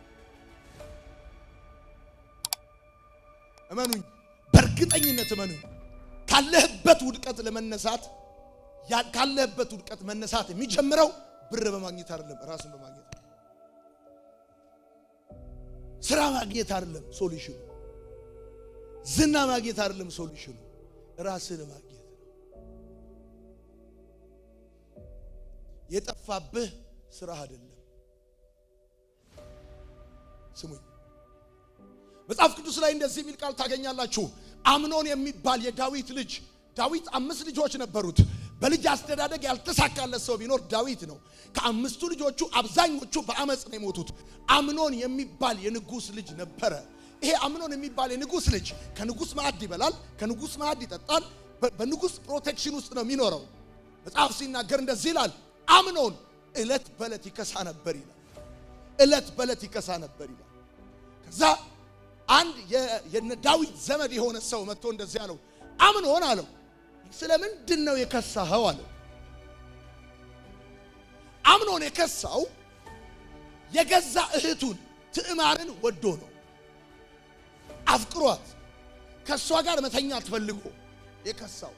እመኑኝ፣ በእርግጠኝነት እመኑኝ፣ ካለህበት ውድቀት ለመነሳት ካለህበት ውድቀት መነሳት የሚጀምረው ብር በማግኘት አይደለም፣ ራስን በማግኘት ስራ ማግኘት አይደለም ሶሉሽኑ። ዝና ማግኘት አይደለም ሶሉሽኑ፣ ራስን ማግኘት ነው። የጠፋብህ ስራ አይደለም። ስሙኝ፣ መጽሐፍ ቅዱስ ላይ እንደዚህ የሚል ቃል ታገኛላችሁ። አምኖን የሚባል የዳዊት ልጅ፣ ዳዊት 5 ልጆች ነበሩት። በልጅ አስተዳደግ ያልተሳካለት ሰው ቢኖር ዳዊት ነው። ከ5ቱ ልጆቹ አብዛኞቹ በአመጽ ነው የሞቱት። አምኖን የሚባል የንጉስ ልጅ ነበረ። ይሄ አምኖን የሚባል የንጉስ ልጅ ከንጉስ ማዕድ ይበላል፣ ከንጉስ ማዕድ ይጠጣል። በንጉስ ፕሮቴክሽን ውስጥ ነው የሚኖረው። መጽሐፍ ሲናገር እንደዚህ ይላል፣ አምኖን እለት በእለት ይከሳ ነበር ይላል። እለት በእለት ይከሳ ነበር ይላል። ከዛ አንድ የዳዊት ዘመድ የሆነ ሰው መጥቶ እንደዚህ አለው፣ አምኖን አለው፣ ስለምንድን ነው የከሳኸው አለው። አምኖን የከሳው የገዛ እህቱን ትዕማርን ወዶ ነው። አፍቅሯት ከሷ ጋር መተኛት ፈልጎ የከሳው።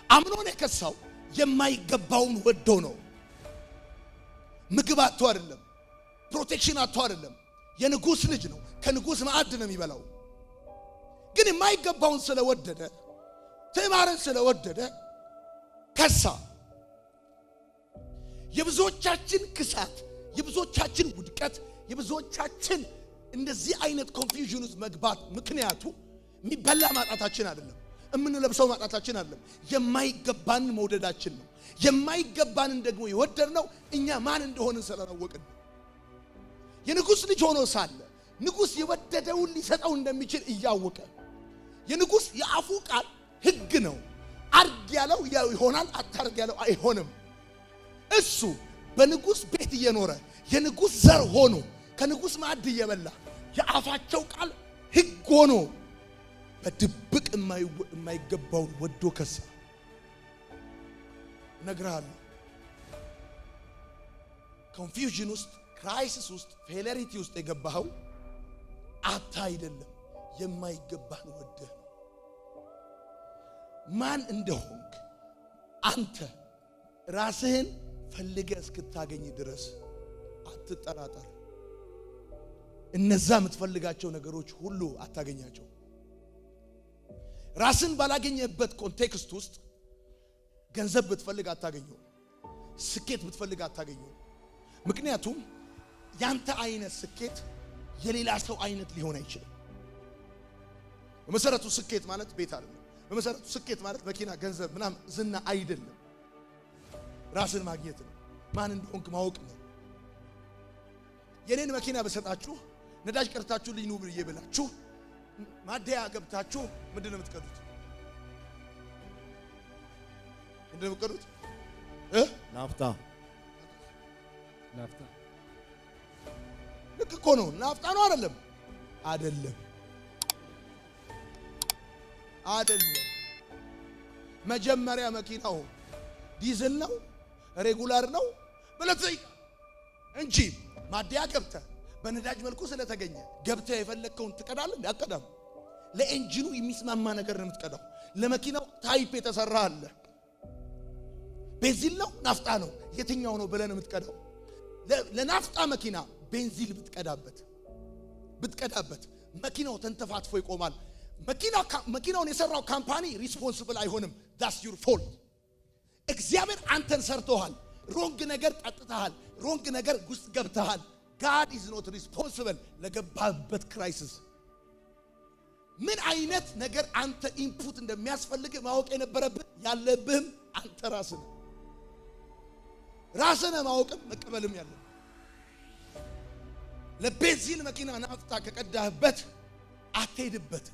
አምኖን የከሳው የማይገባውን ወዶ ነው። ምግብ አጥቶ አይደለም፣ ፕሮቴክሽን አጥቶ አይደለም። የንጉስ ልጅ ነው፣ ከንጉስ ማዕድ ነው የሚበላው። ግን የማይገባውን ስለወደደ፣ ትዕማርን ስለወደደ ከሳ። የብዙዎቻችን ክሳት፣ የብዙዎቻችን ውድቀት፣ የብዙዎቻችን እንደዚህ አይነት ኮንፊውዥን ውስጥ መግባት ምክንያቱ የሚበላ ማጣታችን አይደለም፣ የምንለብሰው ማጣታችን አይደለም፣ የማይገባንን መውደዳችን ነው። የማይገባንን ደግሞ የወደድነው እኛ ማን እንደሆንን ስላላወቅን። የንጉስ ልጅ ሆኖ ሳለ ንጉስ የወደደውን ሊሰጠው እንደሚችል እያወቀ፣ የንጉስ የአፉ ቃል ሕግ ነው። አርግ ያለው ይሆናል፣ አታርግ ያለው አይሆንም። እሱ በንጉስ ቤት እየኖረ የንጉስ ዘር ሆኖ ከንጉስ ማዕድ እየበላ የአፋቸው ቃል ሕግ ሆኖ በድብቅ የማይገባውን ወዶ ከሳ። እነግርሃለሁ፣ ኮንፊውዥን ውስጥ፣ ክራይሲስ ውስጥ፣ ፌለሪቲ ውስጥ የገባኸው አታ አይደለም፣ የማይገባህን ወደህ ነው። ማን እንደሆንክ አንተ ራስህን ፈልገህ እስክታገኝ ድረስ አትጠራጠር። እነዛ የምትፈልጋቸው ነገሮች ሁሉ አታገኛቸው። ራስን ባላገኘበት ኮንቴክስት ውስጥ ገንዘብ ብትፈልግ አታገኘው፣ ስኬት ብትፈልግ አታገኘው። ምክንያቱም ያንተ አይነት ስኬት የሌላ ሰው አይነት ሊሆን አይችልም። በመሰረቱ ስኬት ማለት ቤት አይደለም። በመሰረቱ ስኬት ማለት መኪና፣ ገንዘብ፣ ምናምን ዝና አይደለም። ራስን ማግኘት ነው። ማን እንደሆንክ ማወቅ ነው። የኔን መኪና በሰጣችሁ ነዳጅ ቀርታችሁ ልኝ ነው ብዬ ብላችሁ ማደያ ገብታችሁ ምንድነው የምትቀዱት? ምንድነው የምትቀዱት? ናፍታ ልክ እኮ ነው። ናፍጣ ነው አይደለም? አይደለም። መጀመሪያ መኪናው ዲዝል ነው ሬጉላር ነው ብለህ እንጂ ማደያ ገብተህ በነዳጅ መልኩ ስለተገኘ ገብተህ የፈለከውን ትቀዳለህ። ያቀዳም ለኢንጂኑ የሚስማማ ነገር ነው የምትቀዳው። ለመኪናው ታይፕ የተሰራ አለ። ቤንዚን ነው ናፍጣ ነው የትኛው ነው ብለህ ነው የምትቀዳው። ለናፍጣ መኪና ቤንዚን ብትቀዳበት መኪናው ተንተፋትፎ ይቆማል። መኪናውን የሰራው ካምፓኒ ሪስፖንሲብል አይሆንም። ዳስ ዩር ፎልት። እግዚአብሔር አንተን ሰርቶሃል። ሮንግ ነገር ጠጥተሃል። ሮንግ ነገር ውስጥ ገብተሃል። God is not responsible ለገባበት ክራይሲስ። ምን አይነት ነገር አንተ ኢንፑት እንደሚያስፈልግ ማወቅ የነበረብህ ያለብህም አንተ ራስህ ማወቅም መቀበልም ያለብህ። ለቤንዚን መኪና ናፍጣ ከቀዳህበት አትሄድበት።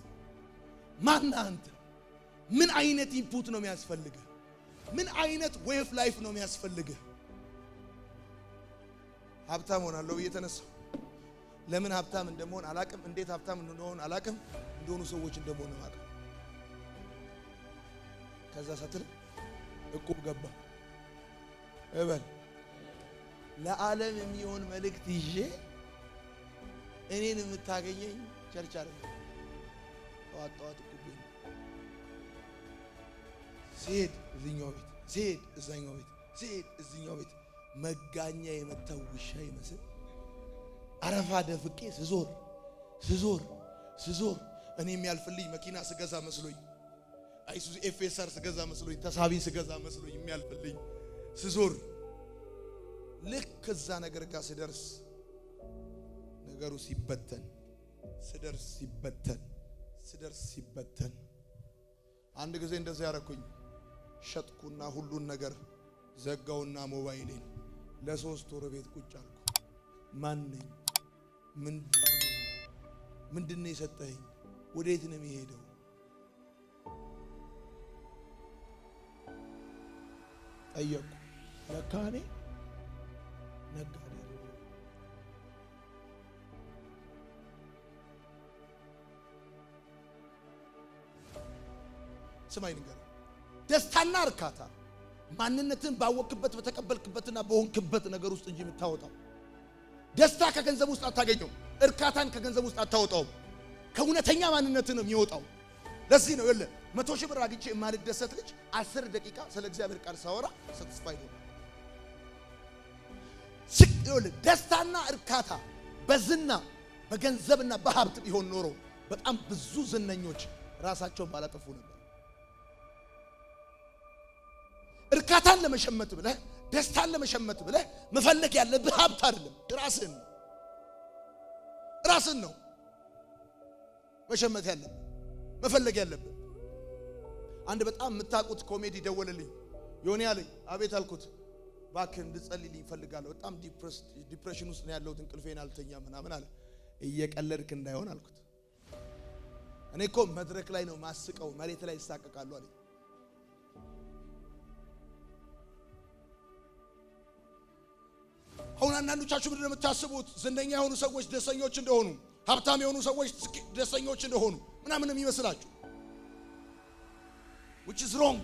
ማን አንተ? ምን አይነት ኢንፑት ነው የሚያስፈልግህ? ምን አይነት ዌይ ኦፍ ላይፍ ነው የሚያስፈልግህ? ሀብታም ሆናለሁ ብዬ ተነሳሁ። ለምን ሀብታም እንደምሆን አላቅም። እንዴት ሀብታም እንደሆነ አላቅም። እንደሆኑ ሰዎች እንደምሆን አላቅም። ከዛ ሰትል እቁብ ገባ እበል ለዓለም የሚሆን መልእክት ይዤ እኔን የምታገኘኝ ቸርች አይደለም። ጠዋት እቁብ ሲሄድ እዚህኛው ቤት፣ ሲሄድ እዛኛው ቤት፣ ሲሄድ እዚህኛው ቤት መጋኛ የመታው ውሻ ይመስል አረፋ ደፍቄ ስዞር ስዞር እኔ የሚያልፍልኝ መኪና ስገዛ መስሎኝ አይሱዚ ኤፍኤስአር ስገዛ መስሎኝ ተሳቢ ስገዛ መስሎኝ የሚያልፍልኝ ስዞር ልክ ከዛ ነገር ጋር ስደርስ ነገሩ ሲበተን ሲበተን አንድ ጊዜ እንደዚህ ያረኩኝ ሸጥኩና ሁሉን ነገር ዘጋውና ሞባይሌን ለ3 ወር ቤት ቁጭ አልኩ። ማን ነኝ? ምንድነው የሰጠኸኝ? ወዴት ነው የሚሄደው? ጠየቁ። ለካኔ ነጋዴ ስማይ ነገር ደስታና እርካታ ማንነትን ባወቅበት በተቀበልክበትና በሆንክበት ነገር ውስጥ እንጂ የምታወጣው ደስታ ከገንዘብ ውስጥ አታገኘው። እርካታን ከገንዘብ ውስጥ አታወጣው። ከእውነተኛ ማንነት ነው የሚወጣው። ለዚህ ነው ይለ 100 ሺህ ብር አግኝቼ የማልደሰት ልጅ 10 ደቂቃ ስለ እግዚአብሔር ቃል ሳወራ ሳቲስፋይድ ነው። ሲል ደስታና እርካታ በዝና በገንዘብና በሀብት ቢሆን ኖሮ በጣም ብዙ ዝነኞች ራሳቸውን ባላጠፉ ነበር። እርካታን ለመሸመት ብለህ ደስታን ለመሸመት ብለህ መፈለግ ያለብህ ሀብት አይደለም፣ ራስን ነው መሸመት ያለብህ መፈለግ ያለብህ። አንድ በጣም የምታውቁት ኮሜዲ ደወለልኝ። ዮኒ አለኝ። አቤት አልኩት። እባክህ እንድጸልይልኝ እፈልጋለሁ። በጣም ዲፕሬሽን ውስጥ ነው ያለሁት፣ እንቅልፌን አልተኛም ምናምን አለ። እየቀለድክ እንዳይሆን አልኩት። እኔ እኮ መድረክ ላይ ነው ማስቀው፣ መሬት ላይ ይሳቀቃሉ አለኝ። አሁን አንዳንዶቻችሁ ምንድነው የምታስቡት? ዝነኛ የሆኑ ሰዎች ደስተኞች እንደሆኑ፣ ሀብታም የሆኑ ሰዎች ደስተኞች እንደሆኑ ምናምን የሚመስላችሁ which is wrong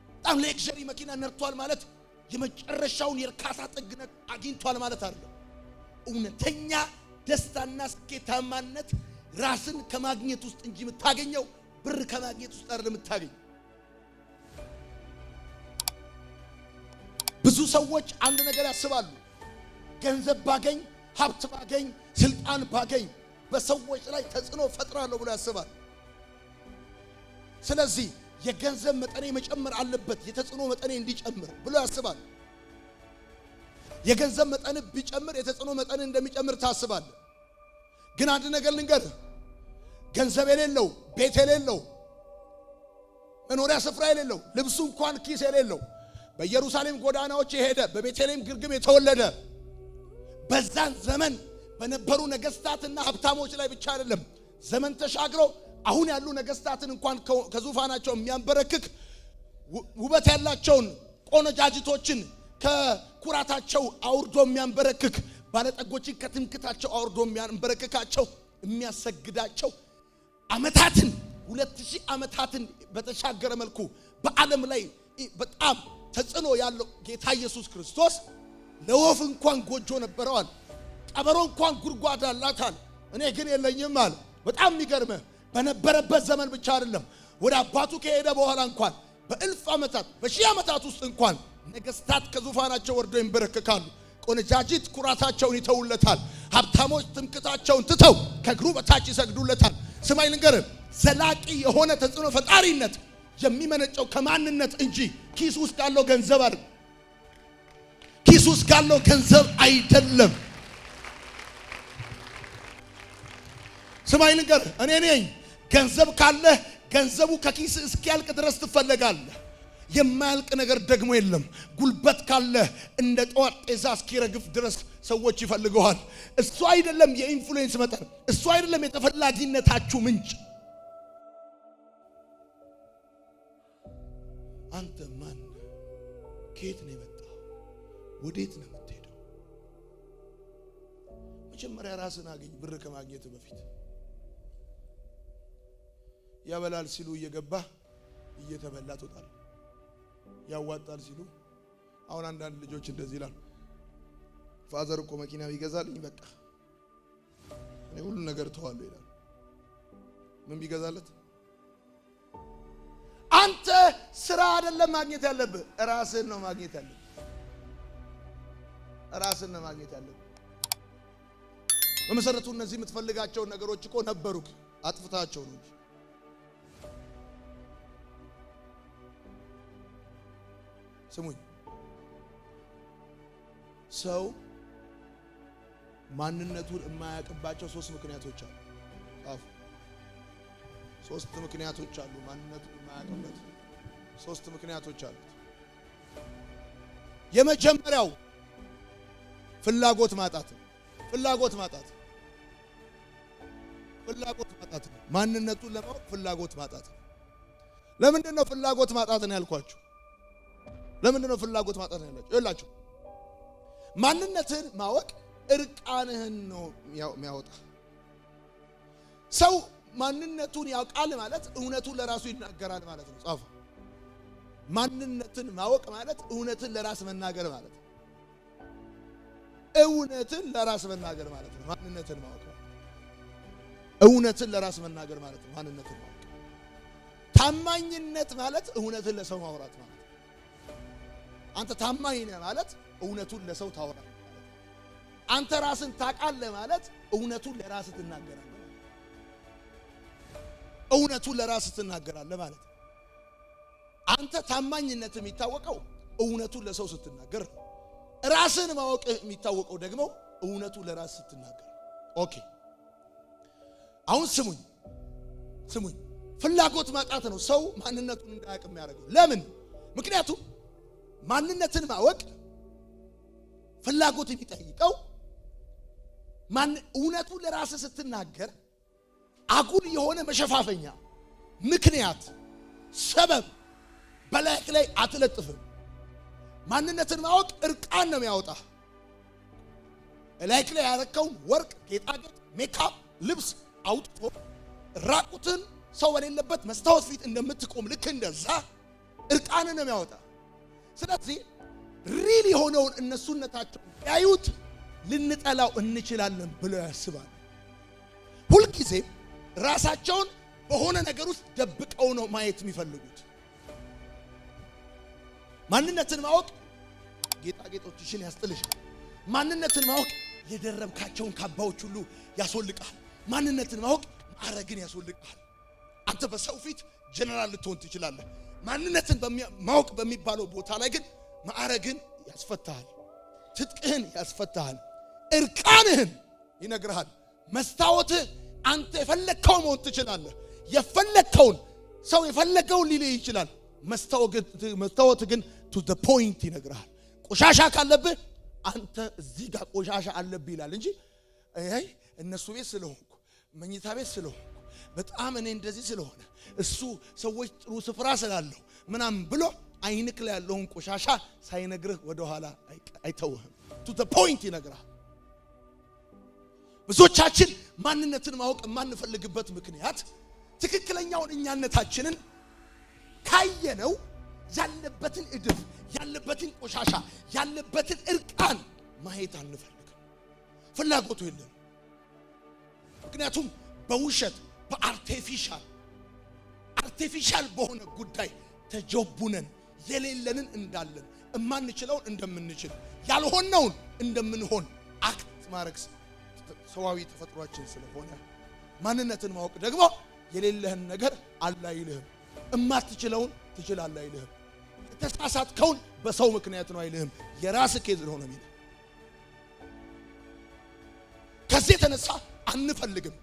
በጣም ሌክዠሪ መኪና ነርቷል ማለት የመጨረሻውን የርካታ ጥግነት አግኝቷል ማለት አይደለም። እውነተኛ ደስታና ስኬታማነት ራስን ከማግኘት ውስጥ እንጂ የምታገኘው ብር ከማግኘት ውስጥ አይደለም የምታገኘው። ብዙ ሰዎች አንድ ነገር ያስባሉ። ገንዘብ ባገኝ፣ ሀብት ባገኝ፣ ስልጣን ባገኝ በሰዎች ላይ ተጽዕኖ ፈጥራለሁ ብሎ ያስባል። ስለዚህ የገንዘብ መጠኔ መጨመር አለበት፣ የተጽዕኖ መጠኔ እንዲጨምር ብሎ ያስባል። የገንዘብ መጠን ቢጨምር የተጽዕኖ መጠን እንደሚጨምር ታስባለህ። ግን አንድ ነገር ልንገርህ፣ ገንዘብ የሌለው፣ ቤት የሌለው፣ መኖሪያ ስፍራ የሌለው፣ ልብሱ እንኳን ኪስ የሌለው፣ በኢየሩሳሌም ጎዳናዎች የሄደ በቤተልሔም ግርግም የተወለደ በዛን ዘመን በነበሩ ነገስታትና ሀብታሞች ላይ ብቻ አይደለም ዘመን ተሻግሮ አሁን ያሉ ነገስታትን እንኳን ከዙፋናቸው የሚያንበረክክ ውበት ያላቸውን ቆነጃጅቶችን ከኩራታቸው አውርዶ የሚያንበረክክ ባለጠጎችን ከትምክታቸው አውርዶ የሚያንበረክካቸው የሚያሰግዳቸው አመታትን 2000 አመታትን በተሻገረ መልኩ በዓለም ላይ በጣም ተጽዕኖ ያለው ጌታ ኢየሱስ ክርስቶስ ለወፍ እንኳን ጎጆ ነበረዋል፣ ቀበሮ እንኳን ጉድጓድ አላታል፣ እኔ ግን የለኝም አለ። በጣም የሚገርምህ በነበረበት ዘመን ብቻ አይደለም ወደ አባቱ ከሄደ በኋላ እንኳን በእልፍ ዓመታት በሺህ ዓመታት ውስጥ እንኳን ነገስታት ከዙፋናቸው ወርደው ይንበረከካሉ። ቆነጃጅት ኩራታቸውን ይተውለታል። ሀብታሞች ትምክታቸውን ትተው ከእግሩ በታች ይሰግዱለታል። ስማኝ ልንገርህ፣ ዘላቂ የሆነ ተጽዕኖ ፈጣሪነት የሚመነጨው ከማንነት እንጂ ኪስ ውስጥ ካለው ገንዘብ አይደለም። ኪስ ውስጥ ካለው ገንዘብ አይደለም። ስማኝ ልንገርህ፣ እኔ ነኝ ገንዘብ ካለ ገንዘቡ ከኪስ እስኪያልቅ ድረስ ትፈለጋለህ። የማያልቅ ነገር ደግሞ የለም። ጉልበት ካለ እንደ ጠዋት ጤዛ እስኪረግፍ ድረስ ሰዎች ይፈልገዋል። እሱ አይደለም የኢንፍሉዌንስ መጠን፣ እሱ አይደለም የተፈላጊነታችሁ ምንጭ። አንተ ማን? ከየት ነው የመጣው? ወዴት ነው የምትሄደው? መጀመሪያ ራስን አግኝ። ብር ከማግኘት በፊት ያበላል ሲሉ እየገባህ እየተበላ ትወጣለህ። ያዋጣል ሲሉ አሁን አንዳንድ ልጆች እንደዚህ ይላል፣ ፋዘር እኮ መኪና ቢገዛልኝ በቃ እኔ ሁሉ ነገር ተዋለሁ ይላል። ምን ቢገዛለት? አንተ ስራ አይደለም ማግኘት ያለብህ፣ ራስህን ነው ማግኘት ያለብህ። ራስህን ነው ማግኘት ያለብህ። በመሰረቱ እነዚህ የምትፈልጋቸው ነገሮች እኮ ነበሩ አጥፍታቸው ነው። ስሙኝ ሰው ማንነቱን የማያውቅባቸው 3 ምክንያቶች አሉ። ጻፉ። 3 ምክንያቶች አሉ ማንነቱን የማያውቅበት 3 ምክንያቶች አሉ። የመጀመሪያው ፍላጎት ማጣት ማንነቱን ለማወቅ ፍላጎት ማጣት። ለምንድን ነው ፍላጎት ማጣት ነው ያልኳችሁ? ለምንድን ነው ፍላጎት ማጣት ነው ያላችሁ? ይላችሁ ማንነትን ማወቅ እርቃንህን ነው የሚያወጣ። ሰው ማንነቱን ያውቃል ማለት እውነቱን ለራሱ ይናገራል ማለት ነው። ጻፉ። ማንነትን ማወቅ ማለት እውነትን ለራስ መናገር ማለት ነው። እውነትን ለራስ መናገር ማለት ነው። ማንነትን ማወቅ እውነትን ለራስ መናገር ማለት ነው። ማንነትን ማወቅ። ታማኝነት ማለት እውነትን ለሰው ማውራት ማለት ነው። አንተ ታማኝ ነህ ማለት እውነቱን ለሰው ታወራለህ ማለት ነው። አንተ ራስን ታውቃለህ ማለት እውነቱን ለራስህ ትናገራለህ ማለት ነው። እውነቱን ለራስህ ትናገራለህ ማለት ነው። አንተ ታማኝነት የሚታወቀው እውነቱን ለሰው ስትናገር ነው። ራስን ማወቅ የሚታወቀው ደግሞ እውነቱን ለራስህ ስትናገር። ኦኬ አሁን ስሙኝ ፍላጎት ማጣት ነው ሰው ማንነቱን እንዳያውቅ የሚያደርገው። ለምን? ምክንያቱም ማንነትን ማወቅ ፍላጎት የሚጠይቀው እውነቱን ለራስህ ስትናገር አጉል የሆነ መሸፋፈኛ ምክንያት ሰበብ በላይክ ላይ አትለጥፍም። ማንነትን ማወቅ እርቃን ነው የሚያወጣ። ላይክ ላይ ያረከውን ወርቅ፣ ጌጣጌጥ፣ ሜካፕ፣ ልብስ አውጥቶ ራቁትን ሰው በሌለበት መስታወት ፊት እንደምትቆም ልክ እንደዛ እርቃን ነው የሚያወጣ። ስለዚህ ሪል የሆነውን እነሱነታቸው ያዩት ልንጠላው እንችላለን ብለው ያስባሉ። ሁልጊዜ ራሳቸውን በሆነ ነገር ውስጥ ደብቀው ነው ማየት የሚፈልጉት። ማንነትን ማወቅ ጌጣጌጦችሽን ያስጥልሻል። ማንነትን ማወቅ የደረብካቸውን ካባዎች ሁሉ ያስወልቃል። ማንነትን ማወቅ ማዕረግን ያስወልቃል። አንተ በሰው ፊት ጀነራል ልትሆን ትችላለህ። ማንነትን ማወቅ በሚባለው ቦታ ላይ ግን ማዕረግን ያስፈታሃል፣ ትጥቅህን ያስፈታሃል፣ እርቃንህን ይነግርሃል። መስታወትህ አንተ የፈለግከው መሆን ትችላለህ። የፈለግከውን ሰው የፈለገውን ሊልህ ይችላል። መስታወት ግን to the point ይነግርሃል። ቆሻሻ ካለብህ አንተ እዚህ ጋር ቆሻሻ አለብህ ይላል እንጂ አይ እነሱ ቤት ስለሆንኩ መኝታ ቤት ስለሆንኩ በጣም እኔ እንደዚህ ስለሆነ እሱ ሰዎች ጥሩ ስፍራ ስላለው ምናምን ብሎ አይንክ ላይ ያለውን ቆሻሻ ሳይነግርህ ወደ ኋላ አይተውህም። to the point ይነግርሃል። ብዙዎቻችን ማንነትን ማወቅ የማንፈልግበት ምክንያት ትክክለኛውን እኛነታችንን ካየነው ያለበትን እድፍ፣ ያለበትን ቆሻሻ፣ ያለበትን እርቃን ማየት አንፈልግም። ፍላጎቱ የለም። ምክንያቱም በውሸት በአርቲፊሻል በሆነ ጉዳይ ተጀቡነን የሌለንን እንዳለን፣ እማንችለውን እንደምንችል፣ ያልሆነውን እንደምንሆን አክት ማድረግ ሰዋዊ ተፈጥሯችን ስለሆነ ማንነትን ማወቅ ደግሞ የሌለህን ነገር አለ አይልህም። እማትችለውን ትችላለህ አይልህም። የተሳሳትከውን በሰው ምክንያት ነው አይልህም። የራስህ ኬዝ ነው ነው የሚለው። ከዚህ የተነሳ አንፈልግም።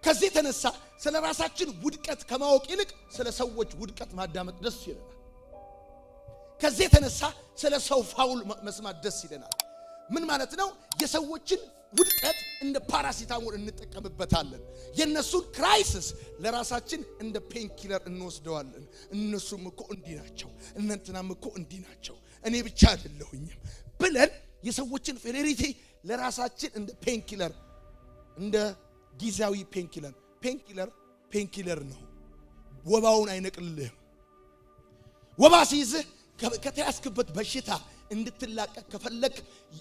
ከዚህ የተነሳ ስለ ራሳችን ውድቀት ከማወቅ ይልቅ ስለ ሰዎች ውድቀት ማዳመጥ ደስ ይለናል። ከዚህ የተነሳ ስለ ሰው ፋውል መስማት ደስ ይለናል። ምን ማለት ነው? የሰዎችን ውድቀት እንደ ፓራሲታሞል እንጠቀምበታለን። የነሱን ክራይሲስ ለራሳችን እንደ ፔንኪለር እንወስደዋለን። እነሱም እኮ እንዲህ ናቸው፣ እነንተናም እኮ እንዲህ ናቸው፣ እኔ ብቻ አይደለሁኝም ብለን የሰዎችን ፌሌሪቲ ለራሳችን እንደ ፔንኪለር፣ እንደ ጊዜያዊ ፔንኪለር ነው። ወባውን አይነቅልልህም። ወባ ሲይዝህ ከተያዝክበት በሽታ እንድትላቀቅ ከፈለክ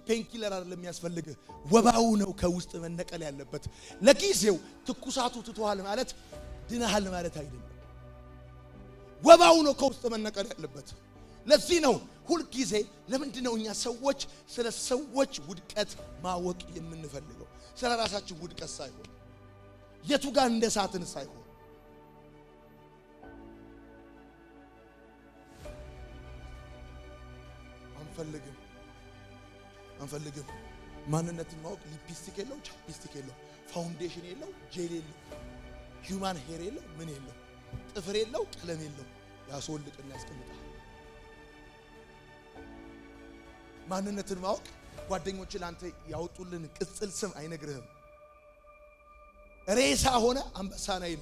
ፔንኪለር አይደለም የሚያስፈልግህ፣ ወባው ነው ከውስጥ መነቀል ያለበት። ለጊዜው ትኩሳቱ ትቷል ማለት ድናሃል ማለት አይደለም። ወባው ነው ከውስጥ መነቀል ያለበት። ለዚህ ነው ሁልጊዜ ለምንድነው እኛ ሰዎች ስለ ሰዎች ውድቀት ማወቅ የምንፈልገው? ስለ ራሳችን ውድቀት ሳይሆን የቱ ጋር እንደሳትን ሳይሆን አንፈልግም ማንነትን ማወቅ ሊፕስቲክ የለው ቻፕስቲክ የለው ፋውንዴሽን የለው ጄል የለው ሂዩማን ሄር የለው ምን የለው ጥፍር የለው ቀለም የለው ያስወልቅና ያስቀምጣል። ማንነትን ማወቅ ጓደኞች ላንተ ያወጡልን ቅጽል ስም አይነግርህም። ሬሳ ሆነ አንበሳ ነህ።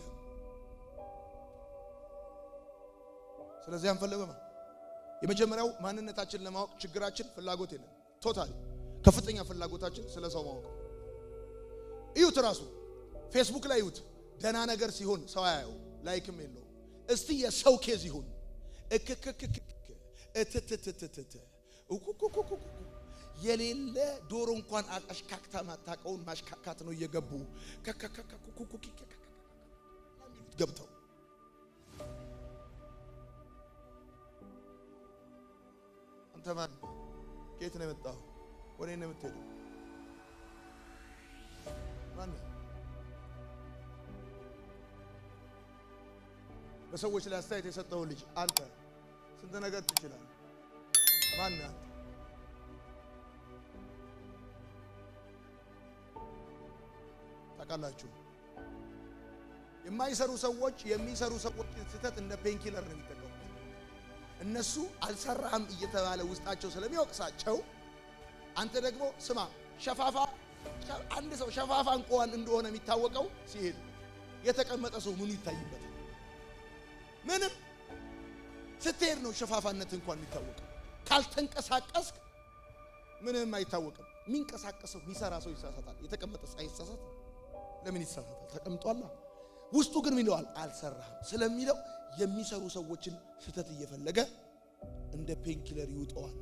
ስለዚህ አንፈልግም። የመጀመሪያው ማንነታችን ለማወቅ ችግራችን ፍላጎት የለም። ቶታሊ ከፍተኛ ፍላጎታችን ስለ ሰው ማወቅ። እዩት፣ ራሱ ፌስቡክ ላይ እዩት። ደና ነገር ሲሆን ሰው ያየው ላይክም የለው። እስቲ የሰው ኬዝ ይሁን የሌለ ዶሮ እንኳን አሽካክታ ማታቀውን ማሽካካት ነው እየገቡ ገብተው አንተ ማን ከየት ነው የመጣው? ወዴት ነው የምትሄደው? ማን በሰዎች ላይ አስተያየት የሰጠው ልጅ አንተ ስንት ነገር ትችላለህ? ማን አንተ? ታውቃላችሁ፣ የማይሰሩ ሰዎች የሚሰሩ ሰዎች ስህተት እንደ ፔንኪለር ነው የሚጠቀሙት። እነሱ አልሰራም እየተባለ ውስጣቸው ስለሚወቅሳቸው አንተ ደግሞ ስማ ሸፋፋ አንድ ሰው ሸፋፋ እንኳን እንደሆነ የሚታወቀው ሲሄድ የተቀመጠ ሰው ምኑ ይታይበታል? ምንም ስትሄድ ነው ሸፋፋነት እንኳን የሚታወቀው። ካልተንቀሳቀስክ ምንም አይታወቅም። የሚንቀሳቀሰው የሚሰራ ሰው ይሳሳታል። የተቀመጠ ሳይሳሳት ለምን ይሳሳታል? ተቀምጧል። ውስጡ ግን ምን ይለዋል? አልሰራህም ስለሚለው የሚሰሩ ሰዎችን ስህተት እየፈለገ እንደ ፔንኪለር ይውጠዋል።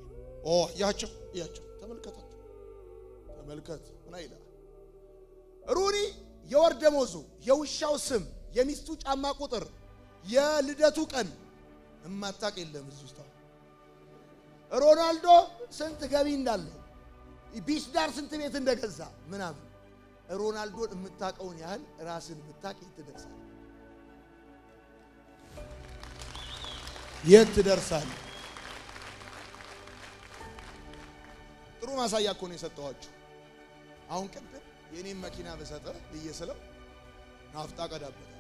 ያቸው ተመልከት ምን ይላል? ሩኒ የወር ደሞዙ፣ የውሻው ስም፣ የሚስቱ ጫማ ቁጥር፣ የልደቱ ቀን እማታቅ የለም እዚህ ውስጥ። ሮናልዶ ስንት ገቢ እንዳለው፣ ቢስዳር ስንት ቤት እንደገዛ ምናምን ሮናልዶን የምታቀውን ያህል ራስን ብታቅ የት ትደርሳለህ? ጥሩ ማሳያ እኮ ነው የሰጠኋችሁ። አሁን ቀደም የኔን መኪና በሰጠ ለየሰለው ናፍጣ ቀዳበታል።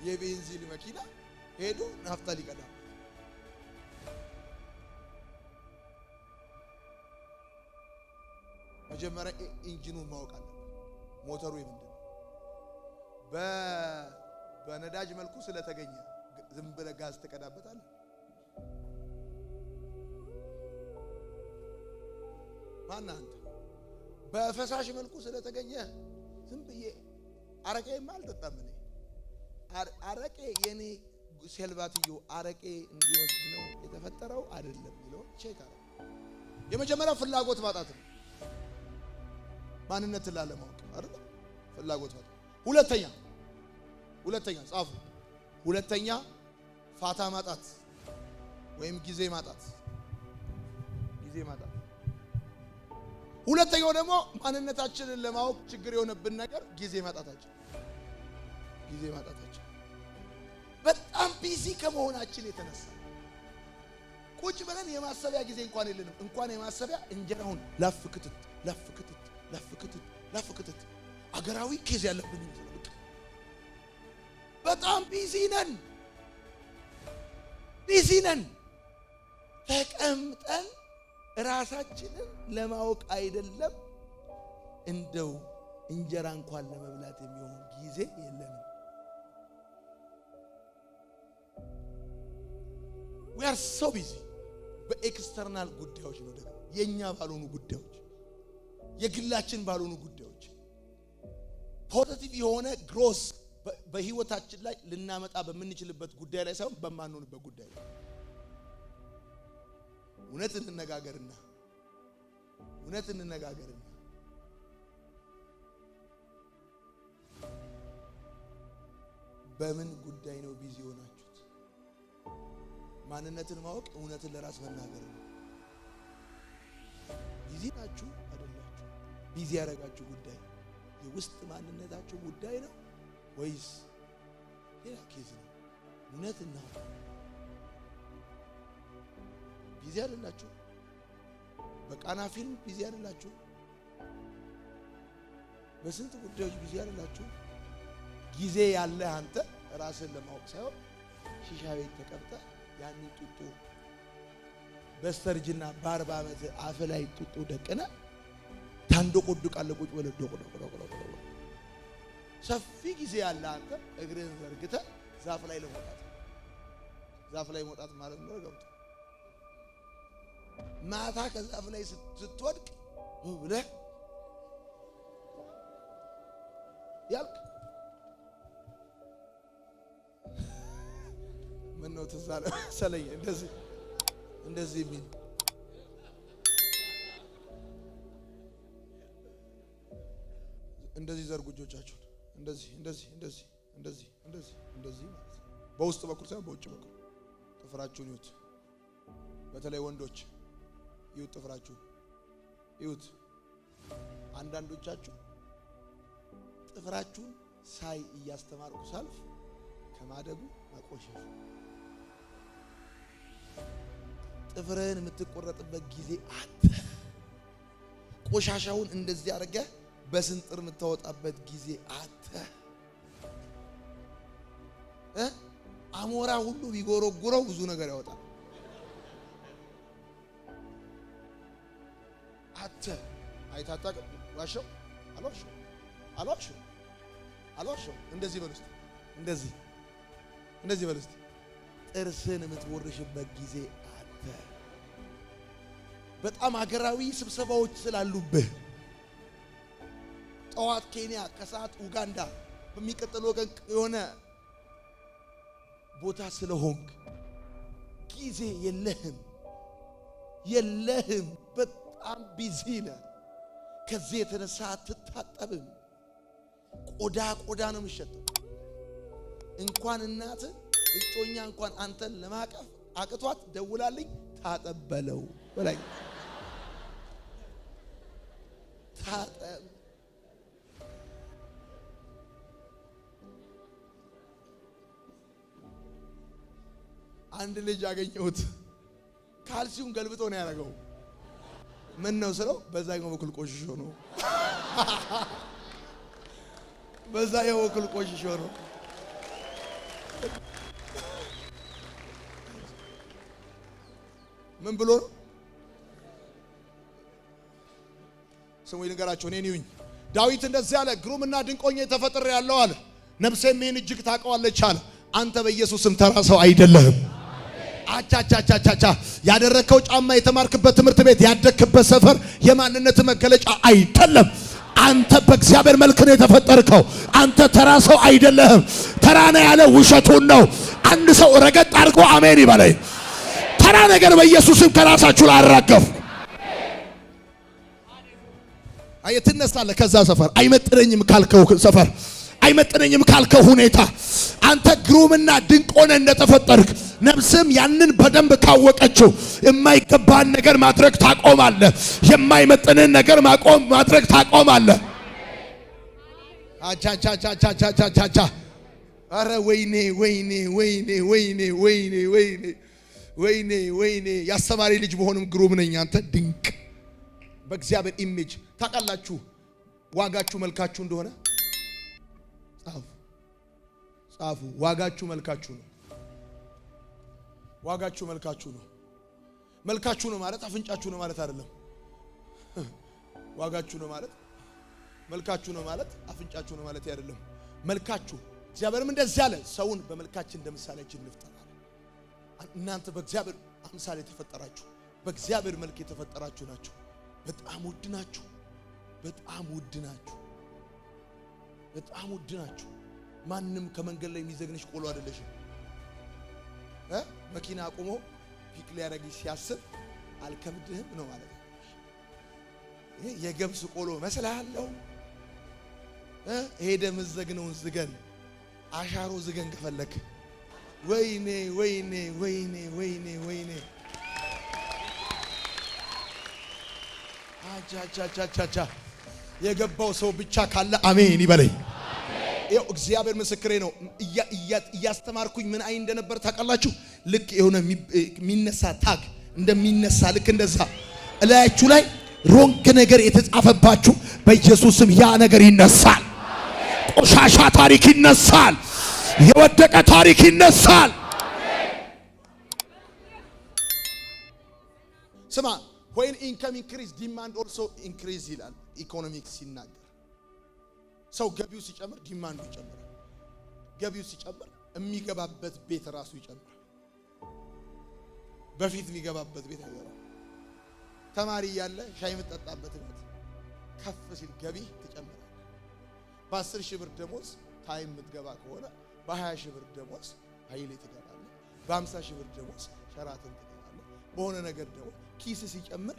የቤንዚን መኪና ሄዶ ናፍጣ ሊቀዳ መጀመሪያ ኢንጂኑን ማወቅ አለበት። ሞተሩ ምንድነው? በነዳጅ መልኩ ስለተገኘ ዝም ብለህ ጋዝ ተቀዳበታለህ? ማን አንተ? በፈሳሽ መልኩ ስለተገኘ ዝም ብዬ አረቄም አልጠጣም። እኔ አረቄ የኔ ሴልባትዮ አረቄ እንዲወስድ ነው የተፈጠረው አይደለም ብሎ ቼክ አረ የመጀመሪያው ፍላጎት ማጣት ነው። ማንነትን ላለማወቅ አይደል? ፍላጎት ማጣት። ሁለተኛ ጻፉ። ሁለተኛ ፋታ ማጣት ወይም ጊዜ ማጣት። ሁለተኛው ደግሞ ማንነታችንን ለማወቅ ችግር የሆነብን ነገር ጊዜ ማጣታችን። በጣም ቢዚ ከመሆናችን የተነሳ ቁጭ ብለን የማሰቢያ ጊዜ እንኳን የለንም። እንኳን የማሰቢያ እንጀራውን ላፍ ክትት አገራዊ ኬዝ ያለብን ይመስላል። በጣም ቢዚ ነን። ተቀምጠን ራሳችንን ለማወቅ አይደለም እንደው እንጀራ እንኳን ለመብላት የሚሆን ጊዜ የለንም። we are so busy በኤክስተርናል ጉዳዮች ነው፣ ደግሞ የኛ ባልሆኑ ጉዳዮች፣ የግላችን ባልሆኑ ጉዳዮች ፖዚቲቭ የሆነ ግሮስ በህይወታችን ላይ ልናመጣ በምንችልበት ጉዳይ ላይ ሳይሆን በማንሆንበት ጉዳይ ላይ እውነት እንነጋገርና በምን ጉዳይ ነው ቢዚ ሆናችሁት? ማንነትን ማወቅ እውነትን ለራስ መናገር ነው። ቢዚ ናችሁ አይደላችሁ? ቢዚ ያደረጋችሁ ጉዳይ የውስጥ ማንነታችሁ ጉዳይ ነው ወይስ ሌላ ኬዝ ነው? እውነት ነው። ቢዚ አይደላችሁ? በቃና ፊልም ቢዚ አይደላችሁ? በስንት ጉዳዮች ቢዚ አይደላችሁ? ጊዜ ያለ አንተ ራስን ለማወቅ ሳይሆን ሺሻ ቤት ተቀምጠህ ያንን ጡጡ በስተርጅና በ40 ዓመት አፍ ላይ ጡጡ ደቅነ ታንዶቆድቃለህ። ቁጭ ብለህ ዶቆ ሰፊ ጊዜ ያለ አንተ እግርህን ዘርግተህ ዛፍ ላይ ለመውጣት ዛፍ ላይ መውጣት ማለት ነው። ገብቶ ማታ ከዛፍ ላይ ስትወድቅ ብለህ ያልክ ምን ነው ተዛለ ሰለኝ እንደዚህ የሚል እንደዚህ ዘርጉ እጆቻችሁን እንደዚህ ማለት ነው። በውስጥ በኩል ሳይሆን በውጭ በኩል ጥፍራችሁን ይዩት። በተለይ ወንዶች ይዩት፣ ጥፍራችሁን ይዩት። አንዳንዶቻችሁ ጥፍራችሁን ሳይ እያስተማርኩ ሳልፍ ከማደጉ መቆሸሽ ጥፍርህን የምትቆረጥበት ጊዜ አለ። ቆሻሻውን እንደዚህ አድርገህ በስንጥር የምታወጣበት ጊዜ አለ። አሞራ ሁሉ ቢጎረጉረው ብዙ ነገር ያወጣል። አተ አይታጣቅ ዋሸው አልዋሸው እንደዚህ በል ውስጥ እንደዚህ በል ውስጥ ጥርስን የምትወርሽበት ጊዜ አለ። በጣም ሀገራዊ ስብሰባዎች ስላሉብህ ጠዋት ኬንያ ከሰዓት ኡጋንዳ በሚቀጥለው ቀን የሆነ ቦታ ስለሆንክ ጊዜ የለህም። በጣም ቢዚ ነህ። ከዚህ የተነሳ አትታጠብም። ቆዳ ነው የሚሸጠው። እንኳን እናት እጮኛ እንኳን አንተን ለማቀፍ አቅቷት ደውላልኝ ታጠበለው በላይ ታጠብ። አንድ ልጅ አገኘሁት። ካልሲውን ገልብጦ ነው ያደረገው። ምን ነው ስለው በዛኛው በኩል ቆሽሾ ነው። በዛኛው በኩል ቆሽሾ ነው። ምን ብሎ ነው? ስሙ ይንገራቸው። እኔ ነኝ ዳዊት እንደዚህ አለ፣ ግሩምና ድንቆኝ ተፈጥሬ ያለው አለ። ነፍሴም ይህን እጅግ ታውቀዋለች አለ። አንተ በኢየሱስም ተራ ሰው አይደለህም። አቻቻቻቻቻ ያደረከው ጫማ፣ የተማርክበት ትምህርት ቤት፣ ያደክበት ሰፈር የማንነት መገለጫ አይደለም። አንተ በእግዚአብሔር መልክ ነው የተፈጠርከው። አንተ ተራ ሰው አይደለህም። ተራ ነው ያለ ውሸቱን ነው። አንድ ሰው ረገጥ አድርጎ አሜን ይበለኝ። ተራ ነገር በኢየሱስም ከራሳችሁ ላይ አራገፍ። ትነሳለህ ከዛ ሰፈር። አይመጥነኝም ካልከው ሰፈር፣ አይመጥነኝም ካልከው ሁኔታ አንተ ግሩምና ድንቅ ሆነ እንደተፈጠርክ ነፍስም ያንን በደንብ ካወቀችው የማይገባን ነገር ማድረግ ታቆማለህ። የማይመጥንን ነገር ማድረግ ታቆማለህ። አቻቻቻቻቻቻቻ አረ ወይኔ ያስተማሪ ልጅ በሆንም ግሩም ነኝ። አንተ ድንቅ በእግዚአብሔር ኢሜጅ ታውቃላችሁ። ዋጋችሁ መልካችሁ እንደሆነ ጻፉ። ዋጋችሁ መልካችሁ ነው። ዋጋችሁ መልካችሁ ነው። መልካችሁ ነው ማለት አፍንጫችሁ ነው ማለት አይደለም። ዋጋችሁ ነው ማለት መልካችሁ ነው ማለት አፍንጫችሁ ነው ማለት አይደለም። መልካችሁ እግዚአብሔርም እንደዚህ ያለ ሰውን በመልካችን እንደ ምሳሌያችን እንፍጠር። እናንተ በእግዚአብሔር አምሳል የተፈጠራችሁ በእግዚአብሔር መልክ የተፈጠራችሁ ናችሁ። በጣም ውድ ናችሁ። በጣም ውድ ናችሁ። ማንም ከመንገድ ላይ የሚዘግንሽ ቆሎ አይደለሽም። መኪና አቁሞ ፒክ ሊያደርግሽ ሲያስብ አልከብድህም ነው ማለት ነው። ይሄ የገብስ ቆሎ መስላለሁ። ሄደ መዘግነውን ዝገን አሻሮ ዝገን ከፈለክ ወይኔ አቻቻቻቻቻ የገባው ሰው ብቻ ካለ አሜን ይበለኝ። ይኸው እግዚአብሔር ምስክሬ ነው። እያስተማርኩኝ ምን አይ እንደነበር ታውቃላችሁ? ልክ የሆነ የሚነሳ ታግ እንደሚነሳ ልክ እንደዛ እላያችሁ ላይ ሮንግ ነገር የተጻፈባችሁ በኢየሱስ ስም ያ ነገር ይነሳል። ቆሻሻ ታሪክ ይነሳል። የወደቀ ታሪክ ይነሳል። ስማ when income increase demand also increase ይላል ኢኮኖሚክስ ሲናገር። ሰው ገቢው ሲጨምር ዲማንዱ ይጨምራል። ገቢው ሲጨምር የሚገባበት ቤት ራሱ ይጨምራል። በፊት የሚገባበት ቤት አይገባም። ተማሪ ያለ ሻይ የምትጠጣበት ቤት ከፍ ሲል ገቢ ትጨምራለህ። በ10 ሺህ ብር ደሞዝ ታይም የምትገባ ከሆነ በ20 ሺህ ብር ደሞዝ ኃይሌ ትገባለህ። በ50 ሺህ ብር ደሞዝ ሸራተን ትገባለህ። በሆነ ነገር ደግሞ ኪስ ሲጨምር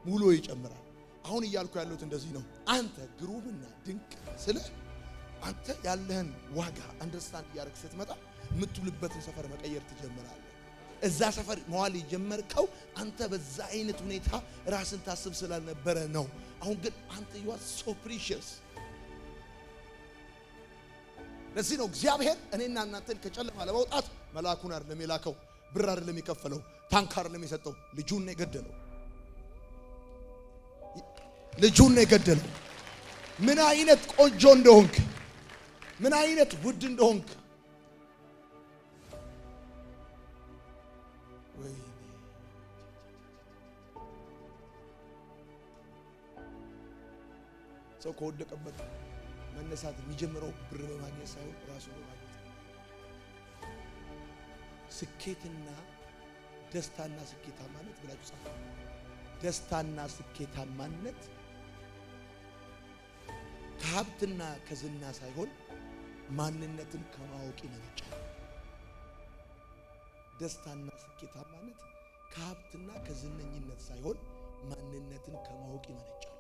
ሙሉ ይጨምራል። አሁን እያልኩ ያለሁት እንደዚህ ነው። አንተ ግሩምና ድንቅ ስለ አንተ ያለህን ዋጋ አንደርስታንድ ያርክ ስትመጣ የምትውልበትን ሰፈር መቀየር ትጀምራለህ። እዛ ሰፈር መዋል የጀመርከው አንተ በዛ አይነት ሁኔታ ራስን ታስብ ስላልነበረ ነው። አሁን ግን አንተ you are so precious። ለዚህ ነው እግዚአብሔር እኔና እናንተን ከጨለማ ለማውጣት መልአኩን አይደለም የላከው፣ ብር አይደለም የከፈለው፣ ታንክ አይደለም የሰጠው፣ ልጁን ነው የገደለው። ልጁን ነው የገደለው። ምን አይነት ቆንጆ እንደሆንክ፣ ምን አይነት ውድ እንደሆንክ ወይ ሰው ከወደቀበት መነሳት የሚጀምረው ብር በማግኘት ሳይሆን ራሱ በማግኘት። ስኬትና ደስታና ስኬታማነት ብላችሁ ጻፉ። ደስታና ስኬታማነት ከሀብትና ከዝና ሳይሆን ማንነትን ከማወቅ ይመነጫል። ደስታና ስኬታማነት ከሀብትና ከዝነኝነት ሳይሆን ማንነትን ከማወቅ ይመነጫል።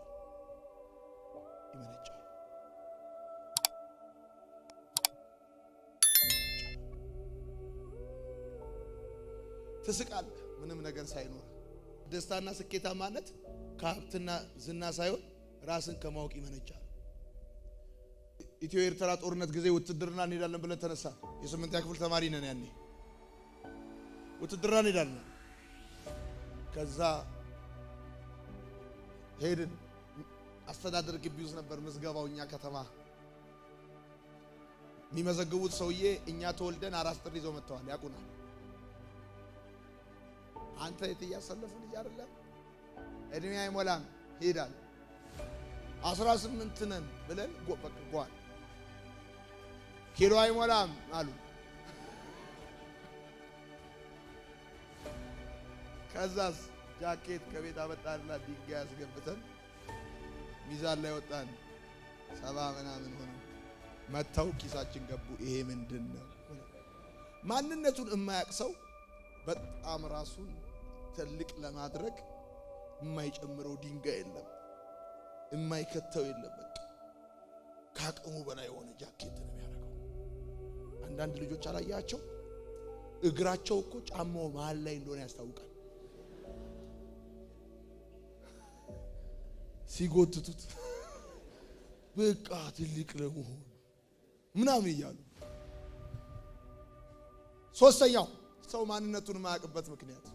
ትስቃለህ ምንም ነገር ሳይኖር። ደስታና ስኬታማነት ከሀብትና ዝና ሳይሆን ራስን ከማወቅ ይመነጫል። ኢትዮ ኤርትራ ጦርነት ጊዜ ውትድርና እንሄዳለን ብለን ተነሳ። የ8ኛ ክፍል ተማሪ ነን ያኔ። ውትድርና እንሄዳለን። ከዛ ሄድን። አስተዳደር ግቢ ውስጥ ነበር ምዝገባው። እኛ ከተማ የሚመዘግቡት ሰውዬ እኛ ተወልደን አራስ ጥሪ ይዘው መጥተዋል። ያቁናል። አንተ እያሰለፉ ልጅ አይደለም እድሜ አይሞላም ሄዳል። 18 ነን ብለን ጎበቀቋል። ኪሎ አይሞላም አሉ። ከዛስ ጃኬት ከቤት አመጣንና ድንጋይ አስገብተን ሚዛን ላይ ወጣን። 70 ምናምን ሆነ። መተው ኪሳችን ገቡ። ይሄ ምንድነው? ማንነቱን የማያውቅ ሰው በጣም ራሱን ትልቅ ለማድረግ የማይጨምረው ድንጋይ የለም፣ የማይከተው የለም። በቃ ካቅሙ በላይ የሆነ ጃኬት ነው የሚያደርገው። አንዳንድ ልጆች አላያቸው እግራቸው እኮ ጫማው መሃል ላይ እንደሆነ ያስታውቃል። ሲጎትቱት በቃ ትልቅ ለመሆን ምናምን እያሉ። ሶስተኛው ሰው ማንነቱን የማያውቅበት ምክንያት፣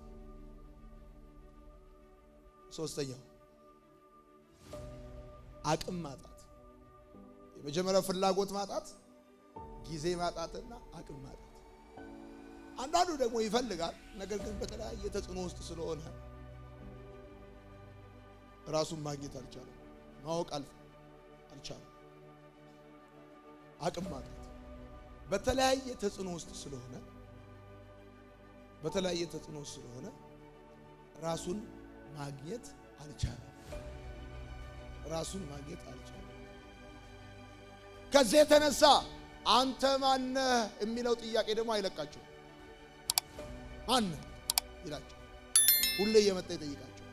ሶስተኛው አቅም ማጣት። የመጀመሪያው ፍላጎት ማጣት፣ ጊዜ ማጣትና አቅም ማጣት። አንዳንዱ ደግሞ ይፈልጋል፣ ነገር ግን በተለያየ ተጽዕኖ ውስጥ ስለሆነ ራሱን ማግኘት አልቻለም፣ ማወቅ አልቻለም። አቅም ማጣት በተለያየ ተጽዕኖ ውስጥ ስለሆነ ራሱን ማግኘት አልቻለም። ከዚህ የተነሳ አንተ ማነህ የሚለው ጥያቄ ደግሞ አይለቃቸው። ማነህ ይላቸው ሁሌ እየመጣ ይጠይቃቸው።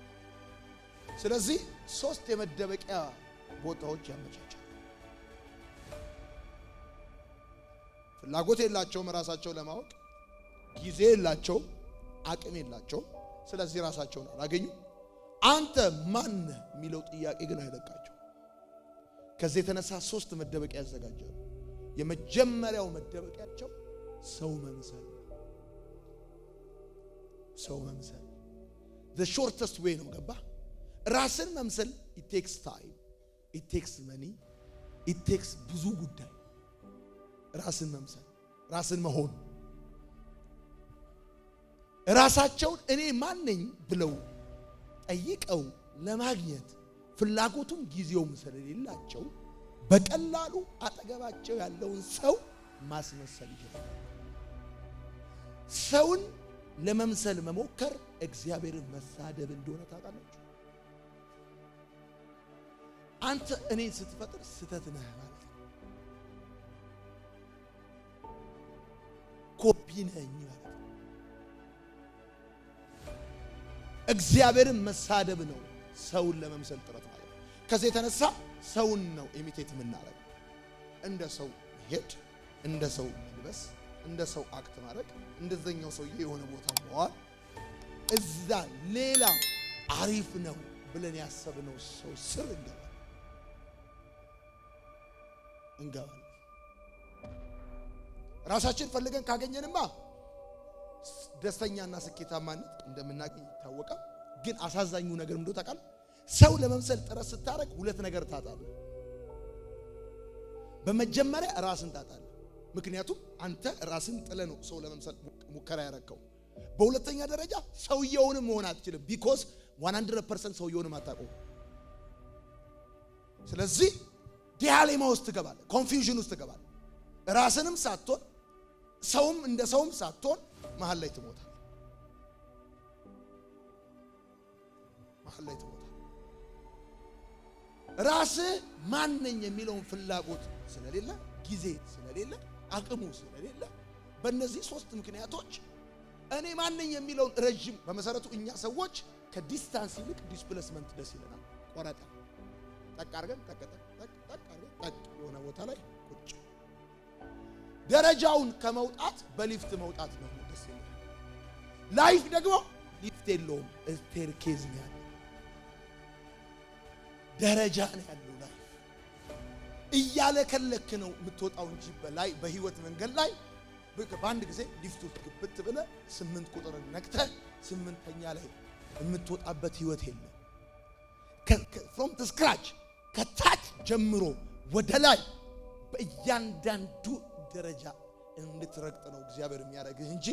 ስለዚህ 3 የመደበቂያ ቦታዎች ያመቻቻል። ፍላጎት የላቸውም ራሳቸው ለማወቅ፣ ጊዜ የላቸውም፣ አቅም የላቸውም። ስለዚህ ራሳቸውን አላገኙ። አንተ ማነህ የሚለው ጥያቄ ግን አይለቃቸው። ከዚህ የተነሳ 3 መደበቂያ ያዘጋጃሉ። የመጀመሪያው መደበቂያቸው ሰው መምሰል። ሰው መምሰል the shortest way ነው። ገባ? ራስን መምሰል it takes time, it takes money, it takes ብዙ ጉዳይ። ራስን መምሰል፣ ራስን መሆን። ራሳቸውን እኔ ማን ነኝ ብለው ጠይቀው ለማግኘት ፍላጎቱም ጊዜውም ስለሌላቸው በቀላሉ አጠገባቸው ያለውን ሰው ማስመሰል ይችላል። ሰውን ለመምሰል መሞከር እግዚአብሔርን መሳደብ እንደሆነ ታውቃላችሁ። አንተ እኔን ስትፈጥር ስተት ነህ ማለት ነው። ኮፒ ነኝ ማለት ነው። እግዚአብሔርን መሳደብ ነው ሰውን ለመምሰል ጥረት ማለት ነው። ከዚህ የተነሳ ሰውን ነው ኢሚቴት የምናደርገው። እንደ ሰው ሄድ፣ እንደ ሰው መልበስ፣ እንደ ሰው አክት ማድረግ፣ እንደዛኛው ሰውዬ የሆነ ቦታ መዋል፣ እዛ ሌላ አሪፍ ነው ብለን ያሰብነው ሰው ስር እንገባለን። ራሳችን ፈልገን ካገኘንማ ደስተኛና ስኬታማነት እንደምናገኝ ይታወቃል። ግን አሳዛኙ ነገር ምንድነው ታውቃለህ? ሰው ለመምሰል ጥረት ስታረግ 2 ነገር ታጣለህ። በመጀመሪያ ራስን ታጣለህ። ምክንያቱም አንተ ራስን ጥለህ ነው ሰው ለመምሰል ሙከራ ያረከው። በሁለተኛ ደረጃ ሰውየውን መሆን አትችልም። ቢኮዝ 100% ሰውየውን አታውቀው። ስለዚህ ዲያሌማ ውስጥ ትገባለህ፣ ኮንፊውዥን ውስጥ ትገባለህ። ራስንም ሳትሆን ሰውም እንደ ሰውም ሳትሆን መሃል ላይ ትሞታለህ። መሃል ላይ ትሞታለህ። ራስህ ማን ነኝ የሚለውን ፍላጎት ስለሌለ፣ ጊዜ ስለሌለ፣ አቅሙ ስለሌለ በእነዚህ 3 ምክንያቶች እኔ ማን ነኝ የሚለውን ረጅም በመሰረቱ እኛ ሰዎች ከዲስታንስ ይልቅ ዲስፕሌስመንት ደስ ይለናል። ቆረጣ ጠቅ አድርገን ጠቅ የሆነ ቦታ ላይ ቁጭ። ደረጃውን ከመውጣት በሊፍት መውጣት ነው ደስ ይላል። ላይፍ ደግሞ ሊፍት የለውም፣ ስቴርኬዝ ነው ያለው፣ ደረጃ ነው ያለው። ላይፍ እያለከለክ ነው የምትወጣው እንጂ በላይ በህይወት መንገድ ላይ በአንድ ጊዜ ሊፍት ውስጥ ግብት ብለህ 8 ቁጥርን ነክተህ 8ኛ ላይ የምትወጣበት ህይወት የለም። from the scratch ከታች ጀምሮ ወደ ላይ በእያንዳንዱ ደረጃ እንድትረግጥ ነው እግዚአብሔር የሚያደርግህ እንጂ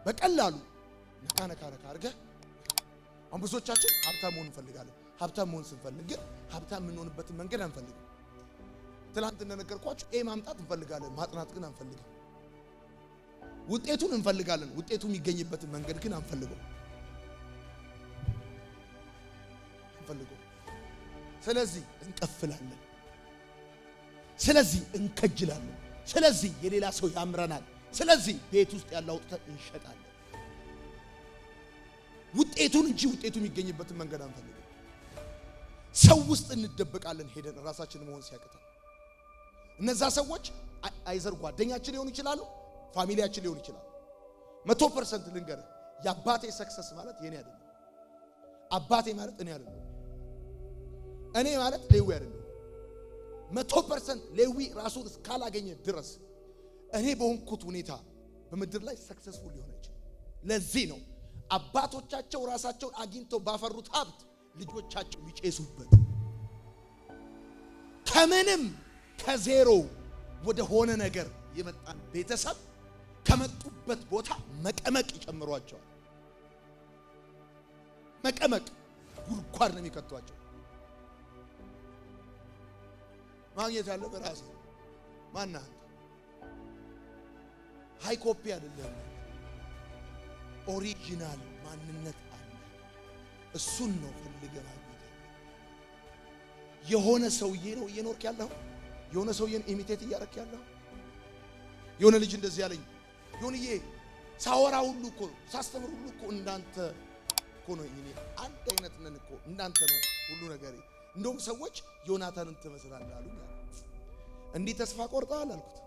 በቀላሉ ነካ አድርገህ። አሁን ብዙዎቻችን ሀብታም መሆን እንፈልጋለን። ሀብታም መሆን ስንፈልግ ግን ሀብታም የምንሆንበትን መንገድ አንፈልግም። ትናንት እንደነገርኳችሁ ማምጣት እንፈልጋለን፣ ማጥናት ግን አንፈልግም። ውጤቱን እንፈልጋለን፣ ውጤቱ የሚገኝበትን መንገድ ግን አንፈልገው። ስለዚህ እንቀፍላለን፣ ስለዚህ እንከጅላለን፣ ስለዚህ የሌላ ሰው ያምረናል፣ ስለዚህ ቤት ውስጥ ያለው አውጥተን እንሸጣለን። ውጤቱን እንጂ ውጤቱ የሚገኝበትን መንገድ አንፈልግም። ሰው ውስጥ እንደበቃለን ሄደን ራሳችንን መሆን ሲያቅተን። እነዛ ሰዎች አይዘር ጓደኛችን ሊሆኑ ይችላሉ፣ ፋሚሊያችን ሊሆኑ ይችላሉ። 100% ልንገርህ፣ የአባቴ ሰክሰስ ማለት የኔ አይደለም። አባቴ ማለት እኔ አይደለም። እኔ ማለት ሌዊ አይደለም። 100% ሌዊ ራሱን እስካላገኘ ድረስ እኔ በሆንኩት ሁኔታ በምድር ላይ ሰክሰስፉል ሊሆን አይችልም። ለዚህ ነው አባቶቻቸው ራሳቸውን አግኝተው ባፈሩት ሀብት ልጆቻቸው የሚጨሱበት። ከምንም ከዜሮ ወደ ሆነ ነገር የመጣን ቤተሰብ ከመጡበት ቦታ መቀመቅ ይጨምሯቸዋል። መቀመቅ ጉድጓድ ነው የሚከቷቸው። ማግኘት ያለው በራስ ማን አንተ ሃይ ኮፒ አይደለም፣ ኦሪጂናል ማንነት አለ። እሱን ነው ፈልገህ ማግኘት። የሆነ ሰውዬ ነው እየኖርክ ያለው፣ የሆነ ሰውዬን ኢሚቴት እያደረክ ያለው። የሆነ ልጅ እንደዚህ ያለኝ፣ የሆነዬ ሳወራ ሁሉ እኮ ሳስተምር ሁሉ እኮ እንዳንተ እኮ ነው። እኔ አንድ አይነት ነን እኮ እንዳንተ ነው ሁሉ ነገር። እንደውም ሰዎች ዮናታንን ትመስላለህ አሉኝ። እንዲህ ተስፋ ቆርጠሃል አልኩት።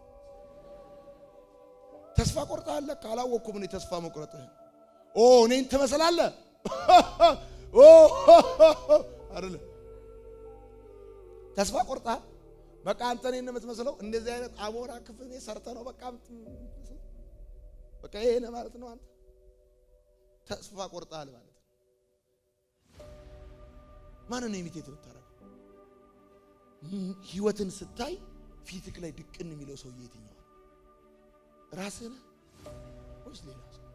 ተስፋ ቆርጠሃል? ካላወቅኩም እኔ ተስፋ መቁረጥህ እኔን ትመስላለህ አይደለ? ተስፋ ቆርጠሃል? በቃ አንተ ነህ የምትመስለው። እንደዚህ አይነት አሞራ ክፍኔ ሰርተ ነው በቃ ይሄ ነው ማለት ነው። አንተ ተስፋ ቆርጣል ማለት ነው። ማን ነው ኢሚቴት የምታረገው? ህይወትን ስታይ ፊትክ ላይ ድቅን የሚለው ሰው የትኛው? ራስህ ነህ ወይስ ሌላ ሰው?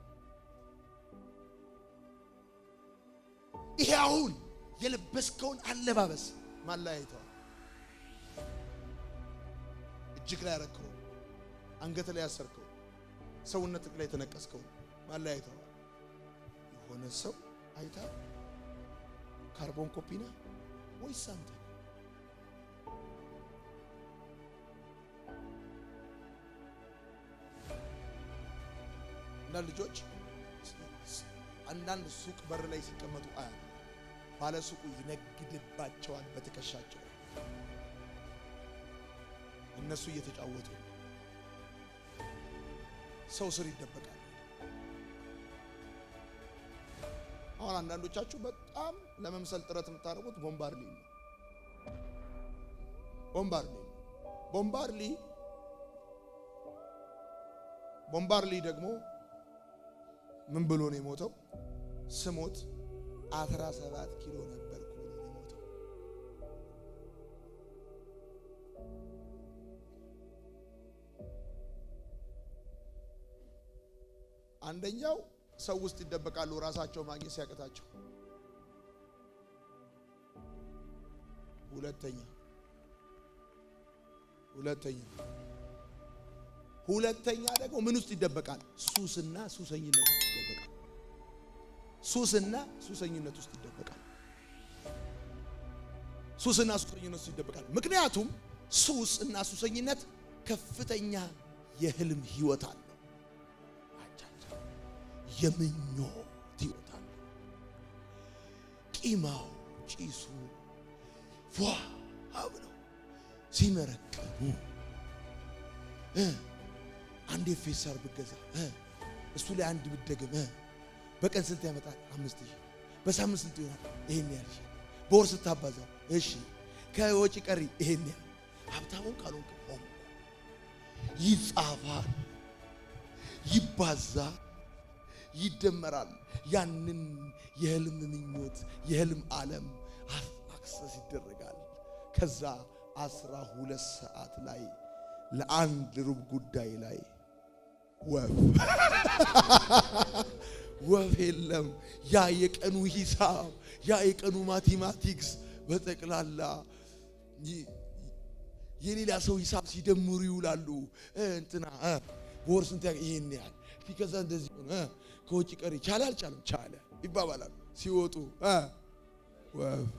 ይሄ አሁን የለበስከውን አለባበስ ማላየቷ እጅግ ላይ ያረከው፣ አንገት ላይ ያሰርከው፣ ሰውነትክ ላይ ተነቀስከው ማላየቷ የሆነ ሰው አይታ ካርቦን ኮፒ ነህ ወይስ አንተ? እና ልጆች አንዳንድ ሱቅ በር ላይ ሲቀመጡ አያ ባለ ሱቁ ይነግድባቸዋል በትከሻቸው። እነሱ እየተጫወቱ ሰው ስር ይደበቃል። አሁን አንዳንዶቻችሁ በጣም ለመምሰል ጥረት የምታደርጉት ቦምባርሊ ነው። ቦምባርሊ ደግሞ ምን ብሎ ነው የሞተው? ስሞት 17 ኪሎ ነበርኩ ብሎ ነው የሞተው። አንደኛው ሰው ውስጥ ይደበቃሉ ራሳቸው ማግኘት ሲያቀታቸው። ሁለተኛ ደግሞ ምን ውስጥ ይደበቃል? ሱስና ሱሰኝነት ውስጥ ይደበቃል። ሱስና ሱሰኝነት ውስጥ ይደበቃል። ምክንያቱም ሱስ እና ሱሰኝነት ከፍተኛ የህልም ህይወት አለው። የምኞት ህይወት አለው። ቂማው ጪሱ አብለው ሲመረቅኑ አንድ ፌሳር ብገዛ እሱ ላይ አንድ ብደገም በቀን ስንት ያመጣል? 5000። በሳምንት ስንት ይሆናል? ይሄን ያህል። በወር ስታባዛው እሺ ከወጪ ቀሪ ይሄን ያህል። ሀብታሙን ካልሆንክ ሆንኩ ይጻፋል፣ ይባዛል፣ ይደመራል። ያንን የህልም ምኞት የህልም ዓለም አክሰስ ይደረጋል። ከዛ 12 ሰዓት ላይ ለአንድ ሩብ ጉዳይ ላይ ወፍ የለም። ያ የቀኑ ሂሳብ ያ የቀኑ ማቴማቲክስ በጠቅላላ የሌላ ሰው ሂሳብ ሲደምሩ ይውላሉ። እንትና ወር ስንት ይሄን ያህል ከዛ እንደዚህ ሆነ ከወጪ ቀሪ ቻለ አልቻለም ቻለ ይባባላሉ። ሲወጡ ወፍ፣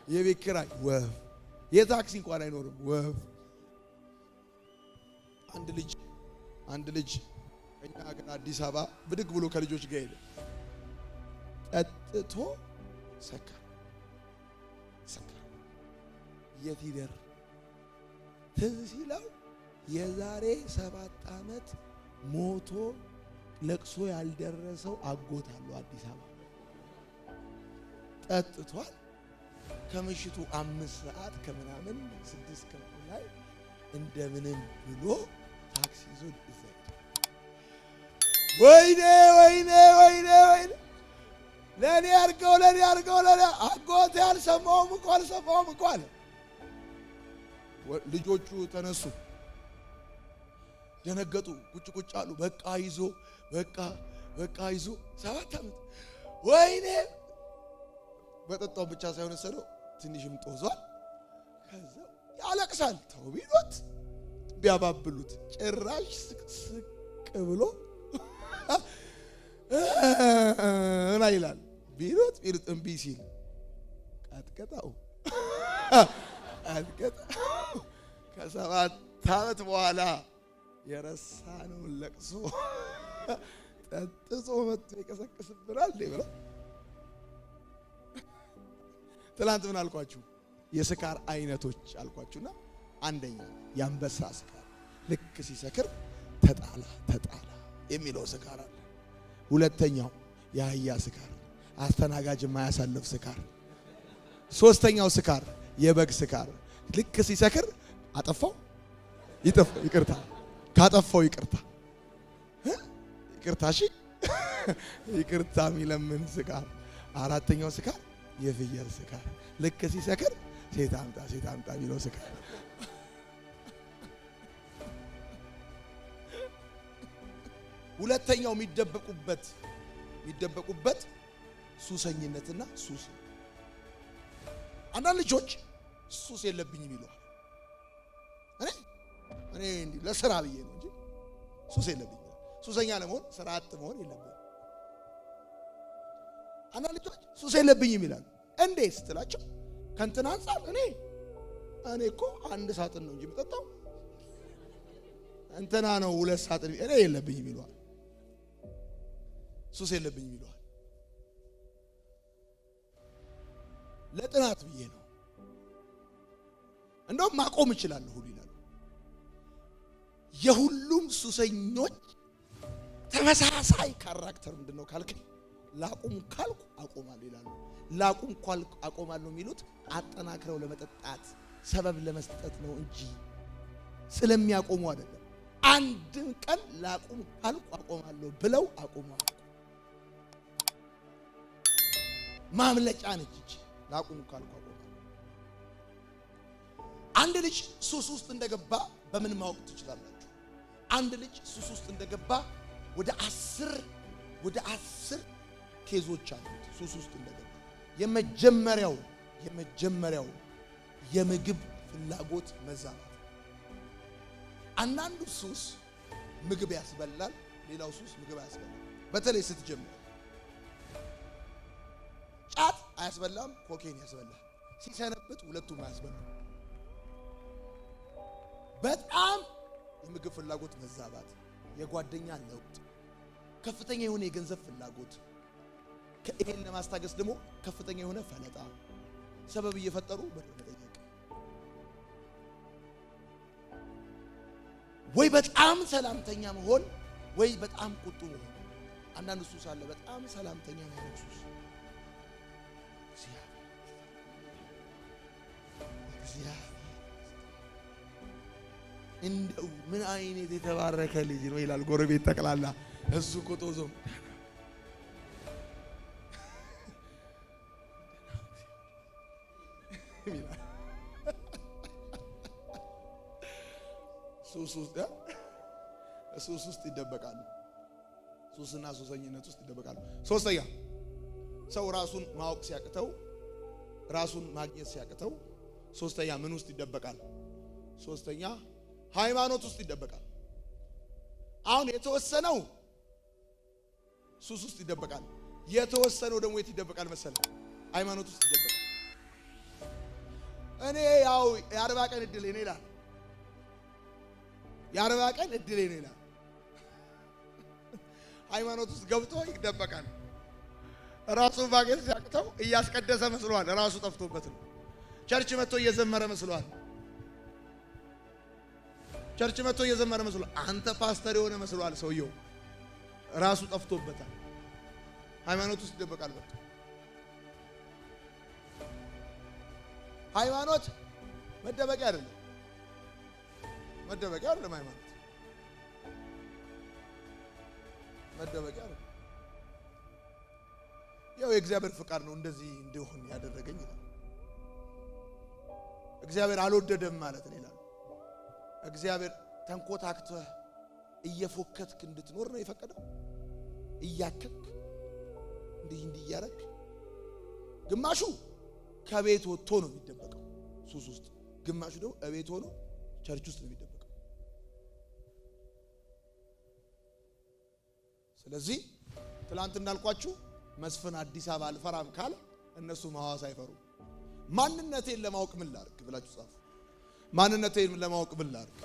የቤት ኪራይ ወፍ፣ የታክሲ እንኳን አይኖርም ወፍ። አንድ ልጅ እኛ ሀገር አዲስ አበባ ብድግ ብሎ ከልጆች ጋር ሄደ። ጠጥቶ ሰከረ። የት ይደር ትዝ ሲለው የዛሬ 7 ዓመት ሞቶ ለቅሶ ያልደረሰው አጎት አለው አዲስ አበባ። ጠጥቷል። ከምሽቱ 5 ሰዓት ከምናምን 6 ከምናምን ላይ እንደምንም ብሎ ታክሲ ይዞ ይዘጋል። ወይኔ ለኔ አርገው አጎቴ አልሰማውም እኮ አለ። ልጆቹ ተነሱ፣ ደነገጡ፣ ቁጭ አሉ። በቃ ይዞ 7 ዓመት ወይኔ በጠጣው ብቻ ሳይሆን ሰለው ትንሽም ጦዟል። ከዛ ያለቅሳል። ተው ቢሉት ቢያባብሉት ጭራሽ ስቅ ብሎ እና ይላል። ቢሉት እምቢ ሲል ቀጥቀጣው። ከ7 ዓመት በኋላ የረሳነውን ለቅሶ ጠጥቶ መጥቶ ይቀሰቅስብናል ብለው ትላንት ምን አልኳችሁ? የስካር አይነቶች አልኳችሁና አንደኛ የአንበሳ ስካር፣ ልክ ሲሰክር ተጣላ የሚለው ስካር አለ። ሁለተኛው የአህያ ስካር፣ አስተናጋጅ የማያሳልፍ ስካር። ሶስተኛው ስካር የበግ ስካር። ልክ ሲሰክር አጠፋው ይቅርታ ካጠፋው ይቅርታ እሺ ይቅርታ የሚለምን ስካር። አራተኛው ስካር የፍየል ስካር። ልክ ሲሰክር ሴት አምጣ ቢለው ስካር። ሁለተኛው የሚደበቁበት ሱሰኝነትና ሱስ። አንዳንድ ልጆች ሱስ የለብኝም ይለዋል። እኔ እንዲህ ለስራ ብዬ ነው እንጂ ሱስ የለብኝም። ሱሰኛ ለመሆን ስራ አጥ መሆን የለብኝም። አንዳንድ ልጆች ሱስ የለብኝም ይላሉ። እንዴት ስትላቸው ከእንትን አንፃር እኔ እኮ 1 ሳጥን ነው እንጂ የምጠጣው እንትና ነው 2 ሳጥን እኔ የለብኝም ይለዋል። ሱስ የለብኝም ይለዋል። ለጥናት ብዬ ነው እንደውም ማቆም እችላለሁ ሁሉ ይላሉ። የሁሉም ሱሰኞች ተመሳሳይ ካራክተር ምንድነው ካልከኝ ላቁም ካልኩ አቆማለሁ ይላሉ። ላቁም ካልኩ አቆማለሁ የሚሉት አጠናክረው ለመጠጣት ሰበብ ለመስጠት ነው እንጂ ስለሚያቆሙ አይደለም። አንድም ቀን ላቁም ካልኩ አቆማለሁ ብለው አቆማለሁ። ማምለጫ ነች ላቁም ካልኩ አቆማለሁ። አንድ ልጅ ሱስ ውስጥ እንደገባ በምን ማወቅ ትችላላችሁ? አንድ ልጅ ሱስ ውስጥ እንደገባ ወደ 10 ኬዞች አሉት። ሱስ ውስጥ እንደገባ የመጀመሪያው የምግብ ፍላጎት መዛባት። አንዳንዱ ሱስ ምግብ ያስበላል፣ ሌላው ሱስ ምግብ ያስበላል። በተለይ ስትጀምር ጫት አያስበላም፣ ኮኬን ያስበላል። ሲሰነብት ሁለቱም አያስበላም። በጣም የምግብ ፍላጎት መዛባት፣ የጓደኛ ለውጥ፣ ከፍተኛ የሆነ የገንዘብ ፍላጎት፣ ይሄን ለማስታገስ ደግሞ ከፍተኛ የሆነ ፈለጣ፣ ሰበብ እየፈጠሩ በመጠየቅ ወይ በጣም ሰላምተኛ መሆን ወይ በጣም ቁጡ መሆን። አንዳንድ ሱስ አለ በጣም ሰላምተኛ ነው ሱስ። እንደው ምን አይነት የተባረከ ልጅ ነው ይላል ጎረቤት ጠቅላላ። እሱ ቆጦዞ ሱስ ውስጥ ይደበቃሉ። ሱስና ሱሰኝነት ውስጥ ይደበቃሉ። ሶስተኛ ሰው ራሱን ማወቅ ሲያቅተው፣ ራሱን ማግኘት ሲያቅተው ሶስተኛ ምን ውስጥ ይደበቃል? ሶስተኛ ሃይማኖት ውስጥ ይደበቃል። አሁን የተወሰነው ሱስ ውስጥ ይደበቃል። የተወሰነው ደግሞ የት ይደበቃል መሰለ? ሃይማኖት ውስጥ ይደበቃል። እኔ ያው የ40 ቀን እድል እኔ ይላል። የ40 ቀን እድል እኔ ይላል። ሃይማኖት ውስጥ ገብቶ ይደበቃል። ራሱ ባገል ሲያቅተው እያስቀደሰ መስሏል። ራሱ ጠፍቶበት ነው። ቸርች መጥቶ እየዘመረ መስሏል። ቸርች መጥቶ እየዘመረ መስሏል። አንተ ፓስተር የሆነ መስሏል። ሰውየው ራሱ ጠፍቶበታል። ሃይማኖት ውስጥ ይደበቃል። በቃ ሃይማኖት መደበቂያ አይደለም። መደበቂያ አይደለም። ሃይማኖት መደበቂያ አይደለም። ያው የእግዚአብሔር ፍቃድ ነው እንደዚህ እንዲሆን ያደረገኝ ይላል። እግዚአብሔር አልወደደም ማለት ነው ይላል። እግዚአብሔር ተንኮታክተህ እየፎከትክ እንድትኖር ነው የፈቀደው። እያከክ እንዲህ እያረክ ግማሹ ከቤት ወጥቶ ነው የሚደበቀው ሱስ ውስጥ፣ ግማሹ ደግሞ እቤት ሆኖ ቸርች ውስጥ ነው የሚደበቀው። ስለዚህ ትላንት እንዳልኳችሁ መስፍን አዲስ አበባ አልፈራም ካለ እነሱ ሐዋሳ አይፈሩ። ማንነቴን ለማወቅ ምን ላድርግ ብላችሁ ጻፉ። ማንነቴን ለማወቅ ምን ላድርግ?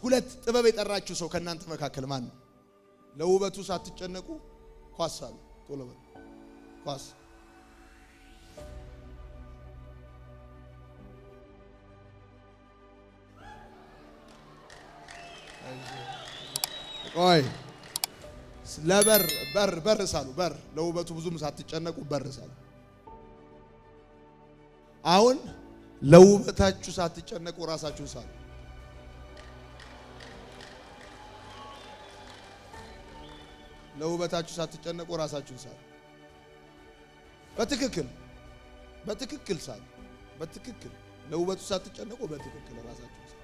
ሁለት ጥበብ የጠራችሁ ሰው ከናንተ መካከል ማን ነው? ለውበቱ ሳትጨነቁ ኳስ አሉ። ቶሎ በል ኳስ። ቆይ በር ሳሉ በር ለውበቱ ብዙም ሳትጨነቁ በር ሳሉ። አሁን ለውበታችሁ ሳትጨነቁ ራሳችሁን ሳሉ። ለውበታችሁ ሳትጨነቁ ራሳችሁን ሳሉ። በትክክል ሳሉ። በትክክል ለውበቱ ሳትጨነቁ በትክክል ራሳችሁን ሳሉ።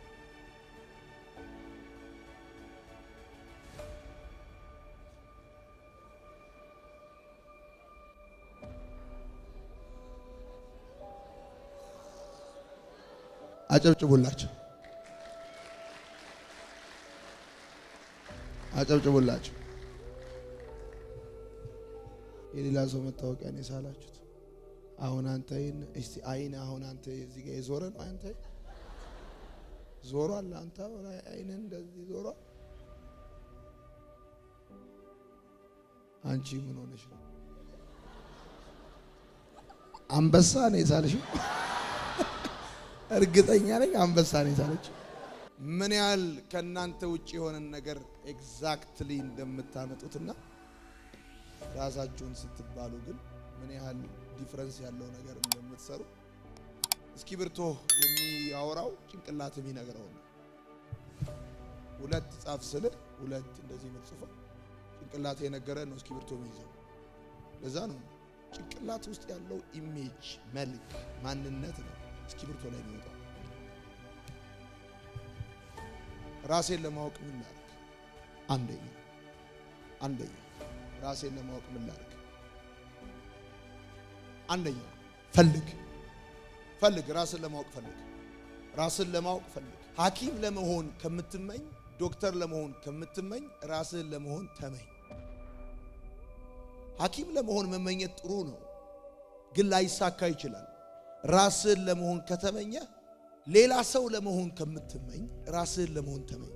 አጨብጭቡላችሁ። የሌላ ሰው መታወቂያ ነው የሳላችሁት። አሁን አንተ እስቲ አይን አሁን አንተ እዚህ ጋር የዞረ ነው። አንተ ዞሯል። አንተ አይን እንደዚህ ዞሯል። አንቺ ምን ሆነሽ ነው? አንበሳ ነው የሳልሽው? እርግጠኛ ነኝ አንበሳ ነው የሳለችው። ምን ያህል ከናንተ ውጪ የሆነን ነገር ኤግዛክትሊ እንደምታመጡትና ራሳችሁን ስትባሉ ግን ምን ያህል ዲፈረንስ ያለው ነገር እንደምትሰሩ እስክሪብቶ የሚያወራው ጭንቅላት የሚነግረው ነው። ሁለት ጻፍ ስለ ሁለት እንደዚህ የምትጽፈው ጭንቅላት የነገረ ነው እስክሪብቶ የሚይዘው። ለዛ ነው ጭንቅላት ውስጥ ያለው ኢሜጅ መልክ ማንነት ነው እስክሪብቶ ላይ የሚወጣው። ራሴን ለማወቅ ምን ላድርግ? አንደኛ ራሴን ለማወቅ ምን ላድርግ? አንደኛ ፈልግ ራስን ለማወቅ ፈልግ። ሐኪም ለመሆን ከምትመኝ፣ ዶክተር ለመሆን ከምትመኝ ራስን ለመሆን ተመኝ። ሐኪም ለመሆን መመኘት ጥሩ ነው፣ ግን ላይሳካ ይችላል። ራስን ለመሆን ከተመኘ ሌላ ሰው ለመሆን ከምትመኝ ራስን ለመሆን ተመኝ።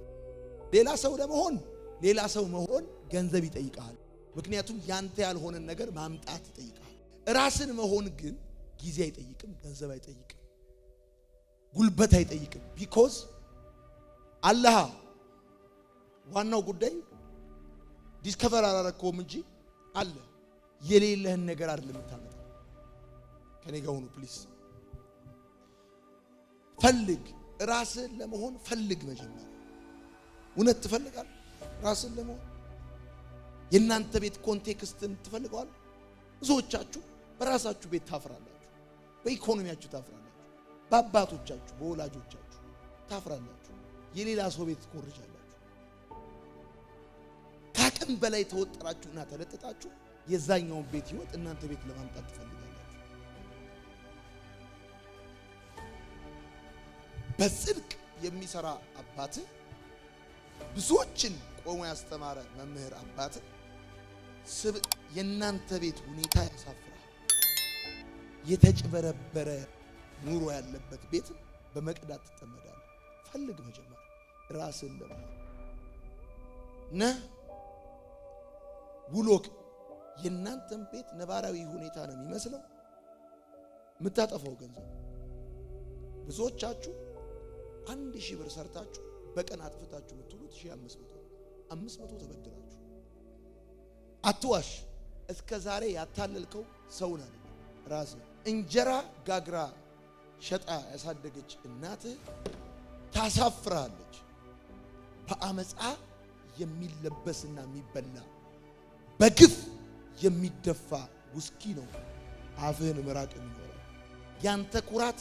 ሌላ ሰው መሆን ገንዘብ ይጠይቃል። ምክንያቱም ያንተ ያልሆነን ነገር ማምጣት ይጠይቃል። ራስን መሆን ግን ጊዜ አይጠይቅም፣ ገንዘብ አይጠይቅም፣ ጉልበት አይጠይቅም። ቢኮዝ አላህ ዋናው ጉዳይ ዲስከቨር አላረከውም እንጂ አለ የሌለህን ነገር አይደለም የምታመጣው። ከኔ ጋር ሁኑ ፕሊዝ። ፈልግ፣ ራስን ለመሆን ፈልግ። መጀመሪያ እውነት ትፈልጋለህ? ራስን ለመሆን የእናንተ ቤት ኮንቴክስትን ትፈልገዋል? ብዙዎቻችሁ በራሳችሁ ቤት ታፍራላችሁ፣ በኢኮኖሚያችሁ ታፍራላችሁ፣ በአባቶቻችሁ በወላጆቻችሁ ታፍራላችሁ፣ የሌላ ሰው ቤት ትኮርጃላችሁ። ከአቅም በላይ ተወጠራችሁና ተለጥጣችሁ የዛኛውን ቤት ህይወት እናንተ ቤት ለማምጣት ትፈልጋላችሁ። በጽድቅ የሚሰራ አባት፣ ብዙዎችን ቆሞ ያስተማረ መምህር አባት የእናንተ ቤት ሁኔታ ያሳፍራል። የተጭበረበረ ኑሮ ያለበት ቤት በመቅዳት ትጠመዳለህ። ፈልግ መጀመሪያ ራስን ለመሆን ነህ ውሎክ የእናንተን ቤት ነባራዊ ሁኔታ ነው የሚመስለው የምታጠፋው ገንዘብ። ብዙዎቻችሁ 1000 ብር ሰርታችሁ በቀን አጥፍታችሁ የምትሉት 500 ተበድራችሁ። አትዋሽ። እስከ ዛሬ ያታለልከው ሰው ነህ ራስህ። እንጀራ ጋግራ ሸጣ ያሳደገች እናትህ ታሳፍራለች። በአመፃ የሚለበስና የሚበላ በግፍ የሚደፋ ውስኪ ነው አፍህን ምራቅ የሚኖረው። ያንተ ኩራት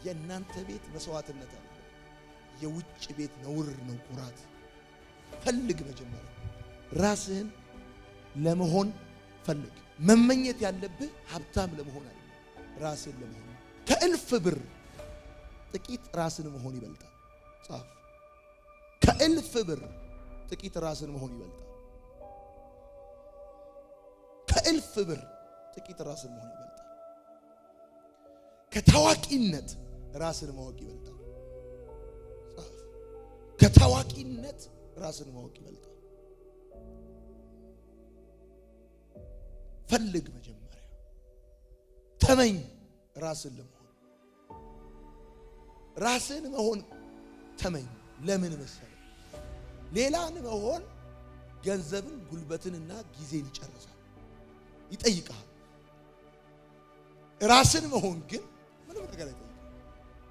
የእናንተ ቤት መስዋዕትነት አለ፣ የውጭ ቤት ነውር ነው ኩራት። ፈልግ መጀመሪያ ራስህን ለመሆን ፈልግ። መመኘት ያለብህ ሀብታም ለመሆን አይደለም፣ ራስህን ለመሆን። ከእልፍ ብር ጥቂት ራስን መሆን ይበልጣል። ጻፍ። ከእልፍ ብር ጥቂት ራስን መሆን ይበልጣል። ከእልፍ ብር ጥቂት ራስን መሆን ይበልጣል። ከታዋቂነት ራስን ማወቅ ይበልጣል። ጻፍ። ከታዋቂነት ራስን ማወቅ ይበልጣል። ፈልግ መጀመሪያ ተመኝ ራስን ለመሆን። ራስን መሆን ተመኝ። ለምን መሰለ? ሌላን መሆን ገንዘብን ጉልበትንና ጊዜን ይጨርሳል፣ ይጠይቃል። ራስን መሆን ግን ምንም ነገር አይጠይቅም።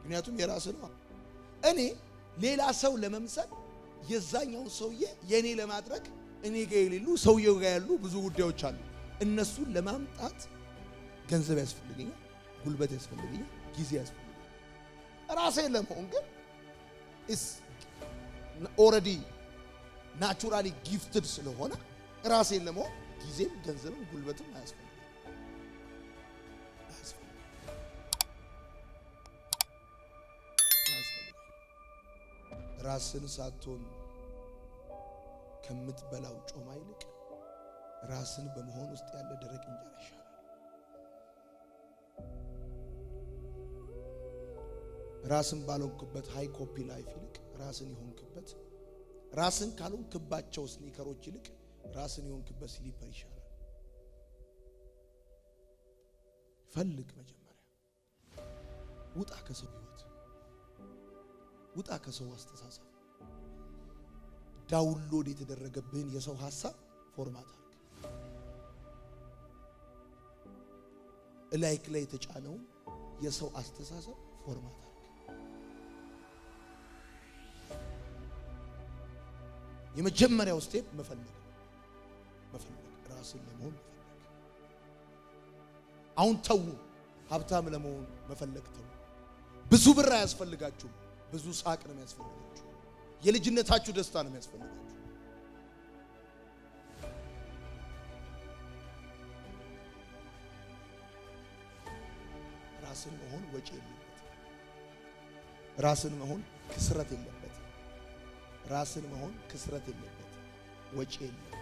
ምክንያቱም የራስህ ነው። እኔ ሌላ ሰው ለመምሰል የዛኛው ሰውዬ የኔ ለማድረግ እኔ ጋር የሌሉ ሰውየው ጋር ያሉ ብዙ ጉዳዮች አሉ። እነሱን ለማምጣት ገንዘብ ያስፈልገኛል፣ ጉልበት ያስፈልገኛል፣ ጊዜ ያስፈልገኛል። ራሴን ለመሆን ግን is already naturally gifted ስለሆነ ራሴን ለመሆን ጊዜም ገንዘብም ጉልበትም አያስፈልግም። ራስን ሳትሆን ከምትበላው ጮማ ይልቅ ራስን በመሆን ውስጥ ያለ ደረቅ እንጀራ ይሻላል። ራስን ባልሆንክበት ሃይ ኮፒ ላይፍ ይልቅ ራስን የሆንክበት፣ ራስን ካልሆንክባቸው ስኒከሮች ይልቅ ራስን የሆንክበት ስሊፐር ይሻላል። ፈልግ። መጀመሪያ ውጣ ከሰው ህይወት፣ ውጣ ከሰው አስተሳሰብ። ዳውንሎድ የተደረገብህን የሰው ሐሳብ ፎርማት አድርግ። ላይክ ላይ የተጫነውን የሰው አስተሳሰብ ፎርማት አድርግ። የመጀመሪያው ስቴፕ መፈለግ፣ ራስን ለመሆን መፈለግ። አሁን ተው፣ ሀብታም ለመሆን መፈለግ ተው። ብዙ ብር አያስፈልጋችሁም። ብዙ ሳቅ ነው የሚያስፈልጋችሁ። የልጅነታችሁ ደስታ ነው የሚያስፈልጋችሁ። ራስን መሆን ወጪ የለበት። ራስን መሆን ክስረት የለበት። ራስን መሆን ክስረት የለበት፣ ወጪ የለበት።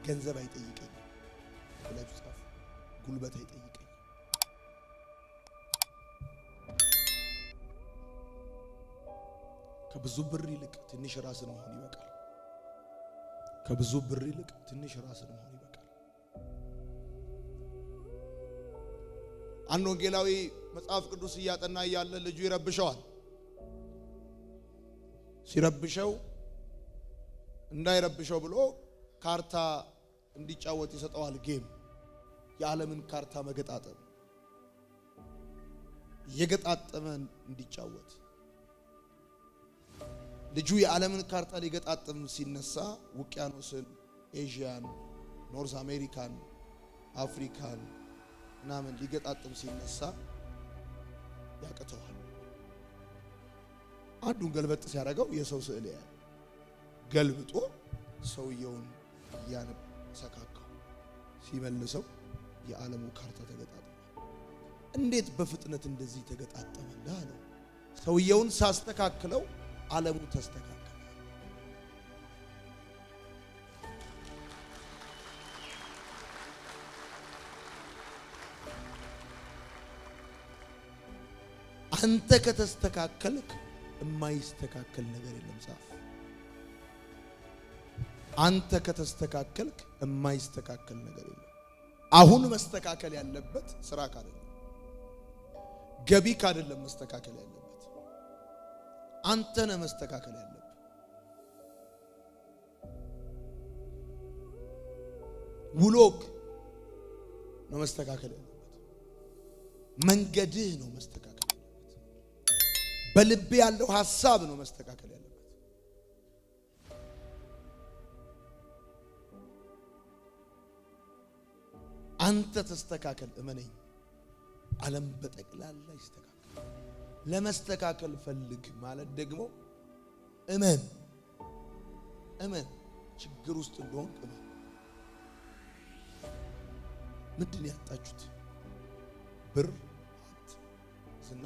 ገንዘብ አይጠይቀኝም ብላችሁ ጻፉ። ጉልበት አይጠይቀኝም። ከብዙ ብር ይልቅ ትንሽ ራስን መሆን ይበቃል። ከብዙ ብር ይልቅ ትንሽ ራስን መሆን ይበቃል። አንድ ወንጌላዊ መጽሐፍ ቅዱስ እያጠና እያለ ልጁ ይረብሸዋል። ሲረብሸው እንዳይረብሸው ብሎ ካርታ እንዲጫወት ይሰጠዋል። ጌም፣ የዓለምን ካርታ መገጣጠም፣ የገጣጠመ እንዲጫወት። ልጁ የዓለምን ካርታ ሊገጣጠም ሲነሳ ውቅያኖስን፣ ኤዥያን፣ ኖርዝ አሜሪካን፣ አፍሪካን ምናምን ሊገጣጠም ሲነሳ ያቅተዋል። አንዱን ገልበጥ ሲያደርገው የሰው ስዕል ያያል። ገልብጦ ሰውየውን ያነሰካከው ሲመልሰው የዓለሙ ካርታ ተገጣጠመ። እንዴት በፍጥነት እንደዚህ ተገጣጠመልህ አለው። ሰውየውን ሳስተካክለው ዓለሙ ተስተካከለ። አንተ ከተስተካከልክ የማይስተካከል ነገር የለም። ጻፍ። አንተ ከተስተካከልክ የማይስተካከል ነገር የለም። አሁን መስተካከል ያለበት ስራ ካደለም፣ ገቢ ካደለም መስተካከል ያለበት አንተ ነህ መስተካከል ያለበት። ውሎክ ነው መስተካከል ያለበት። መንገድህ ነው መስተካከል ያለበት። በልብ ያለው ሐሳብ ነው መስተካከል ያለበት። አንተ ተስተካከል፣ እመነኝ፣ ዓለም በጠቅላላ ይስተካከል። ለመስተካከል ፈልግ ማለት ደግሞ እመን፣ ችግር ውስጥ እንደሆንክ እመን። ምንድን ያጣችሁት? ብር፣ ሀብት፣ ዝና፣